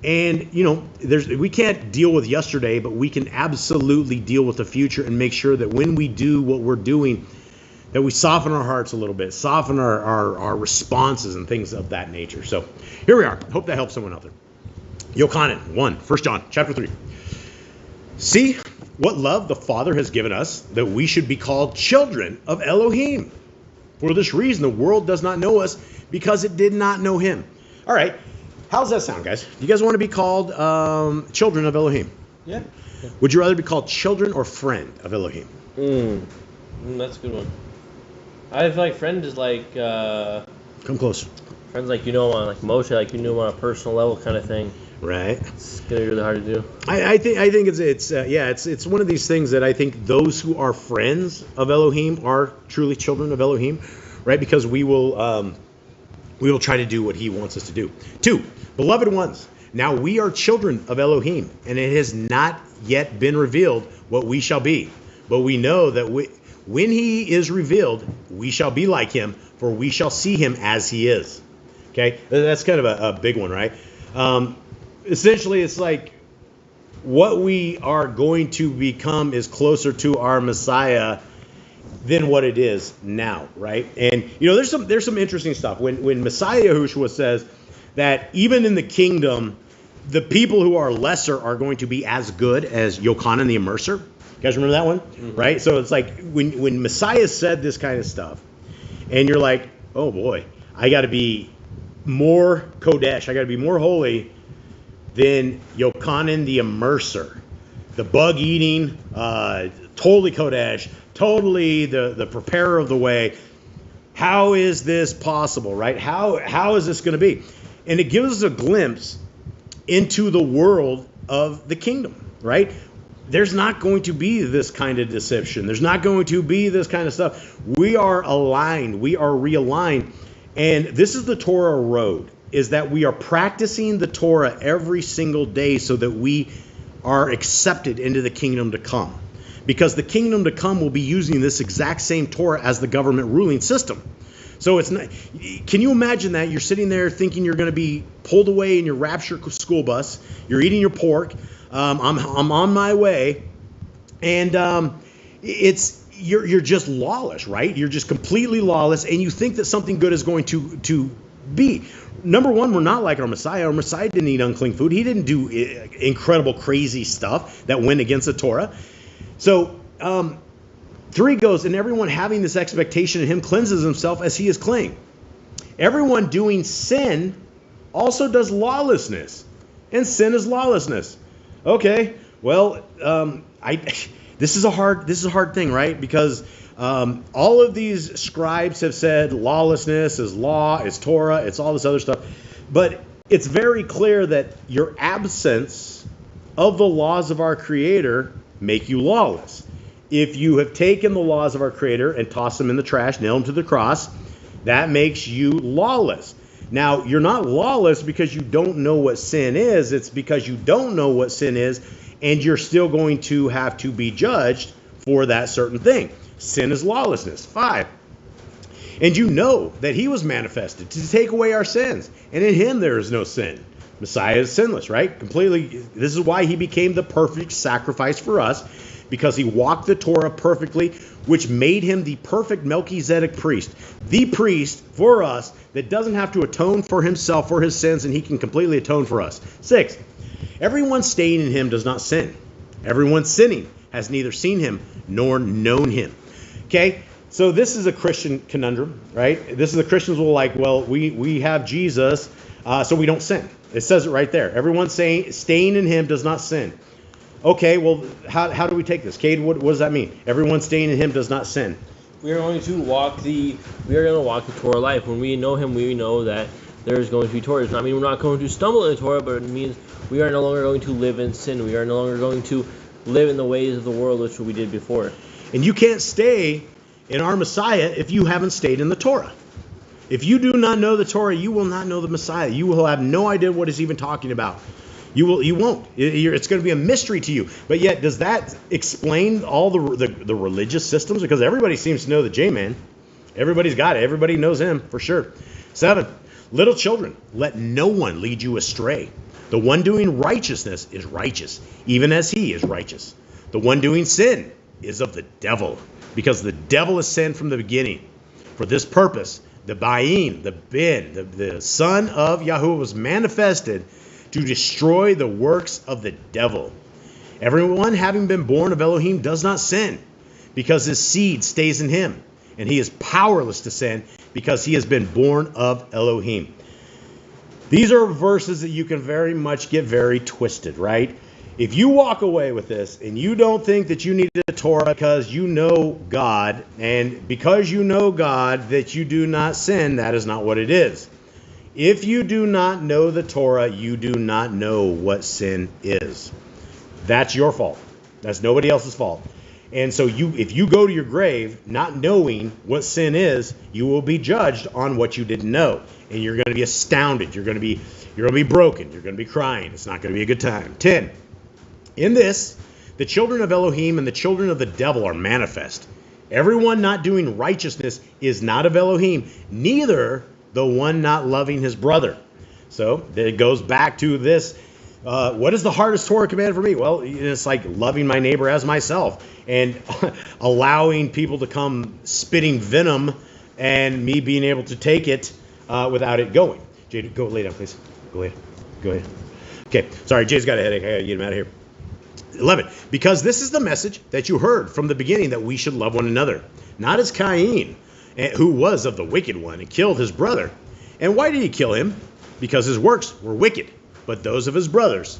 B: And, we can't deal with yesterday, but we can absolutely deal with the future and make sure that when we do what we're doing, that we soften our hearts a little bit, soften our responses and things of that nature. So here we are. Hope that helps someone out there. 𝐤𝐄𝐄𝐅 1, 1 John, chapter 3. See what love the Father has given us, that we should be called children of Elohim. For this reason, the world does not know us, because it did not know him. All right. How's that sound, guys? Do you guys want to be called children of Elohim?
C: Yeah.
B: Would you rather be called children or friend of Elohim?
C: That's a good one. I feel like friend is like...
B: Come close.
C: Friends like on Moshe, on a personal level kind of thing.
B: Right.
C: It's gonna be really hard to do.
B: I think it's one of these things that I think those who are friends of Elohim are truly children of Elohim, right? Because we will try to do what he wants us to do. 2, beloved ones, now we are children of Elohim, and it has not yet been revealed what we shall be. But we know that when he is revealed, we shall be like him, for we shall see him as he is. Okay, that's kind of a big one, right? Essentially, it's like what we are going to become is closer to our Messiah than what it is now, right? And there's some interesting stuff when Messiah Yahushua says that even in the kingdom, the people who are lesser are going to be as good as 𝐉𝐄𝐄 the Immerser. You guys remember that one? Mm-hmm. Right? So it's like when Messiah said this kind of stuff, and you're like, oh boy, I got to be more Kodesh, I got to be more holy than 𝐉𝐄𝐄 the Immerser, the bug eating, totally Kodesh, totally the preparer of the way. How is this possible, right? How is this going to be? And it gives us a glimpse into the world of the kingdom, right? There's not going to be this kind of deception. There's not going to be this kind of stuff. We are aligned. We are realigned. And this is the Torah road, is that we are practicing the Torah every single day so that we are accepted into the kingdom to come. Because the kingdom to come will be using this exact same Torah as the government ruling system. So it's not. Can you imagine that? You're sitting there thinking you're going to be pulled away in your rapture school bus. You're eating your pork. I'm on my way, and you're just lawless, right? You're just completely lawless, and you think that something good is going to be. Number one, we're not like our Messiah. Our Messiah didn't eat unclean food. He didn't do incredible, crazy stuff that went against the Torah. So 3 goes, and everyone having this expectation in him cleanses himself as he is clean. Everyone doing sin also does lawlessness, and sin is lawlessness. Okay, well, this is a hard thing, right? Because all of these scribes have said lawlessness is law, it's Torah, it's all this other stuff. But it's very clear that your absence of the laws of our Creator make you lawless. If you have taken the laws of our Creator and tossed them in the trash, nailed them to the cross, that makes you lawless. Now, you're not lawless because you don't know what sin is. It's because you don't know what sin is, and you're still going to have to be judged for that certain thing. Sin is lawlessness. 5. And you know that he was manifested to take away our sins, and in him there is no sin. Messiah is sinless, right? Completely. This is why he became the perfect sacrifice for us, because he walked the Torah perfectly, which made him the perfect Melchizedek priest. The priest for us that doesn't have to atone for himself for his sins, and he can completely atone for us. 6. Everyone staying in him does not sin. Everyone sinning has neither seen him nor known him. Okay? So this is a Christian conundrum, right? This is the Christians will like, well, we have Jesus, so we don't sin. It says it right there. Everyone staying in him does not sin. Okay, well, how do we take this? Cade, what does that mean? Everyone staying in him does not sin.
C: We are going to walk the Torah life. When we know him, we know that there is going to be Torah. It does not mean we're not going to stumble in the Torah, but it means we are no longer going to live in sin. We are no longer going to live in the ways of the world, which we did before.
B: And you can't stay in our Messiah if you haven't stayed in the Torah. If you do not know the Torah, you will not know the Messiah. You will have no idea what he's even talking about. You won't. It's going to be a mystery to you. But yet, does that explain all the religious systems? Because everybody seems to know the J-Man. Everybody's got it. Everybody knows him for sure. 7, little children, let no one lead you astray. The one doing righteousness is righteous, even as he is righteous. The one doing sin is of the devil, because the devil is sin from the beginning. For this purpose, the Bain, the Ben, the son of Yahuwah was manifested to destroy the works of the devil. Everyone having been born of Elohim does not sin, because his seed stays in him, and he is powerless to sin, because he has been born of Elohim. These are verses that you can very much get very twisted, right? If you walk away with this and you don't think that you need a Torah because you know God, and because you know God that you do not sin, that is not what it is. If you do not know the Torah, you do not know what sin is. That's your fault. That's nobody else's fault. And so if you go to your grave not knowing what sin is, you will be judged on what you didn't know. And you're going to be astounded. You're going to be broken. You're going to be crying. It's not going to be a good time. 10. In this, the children of Elohim and the children of the devil are manifest. Everyone not doing righteousness is not of Elohim, neither the one not loving his brother. So it goes back to this. What is the hardest Torah command for me? Well, it's like loving my neighbor as myself and allowing people to come spitting venom and me being able to take it without it going. Jade, go lay down, please. Go ahead. Okay, sorry, Jay's got a headache. I gotta get him out of here. 11, because this is the message that you heard from the beginning, that we should love one another, not as Cain, who was of the wicked one and killed his brother. And why did he kill him? Because his works were wicked, but those of his brothers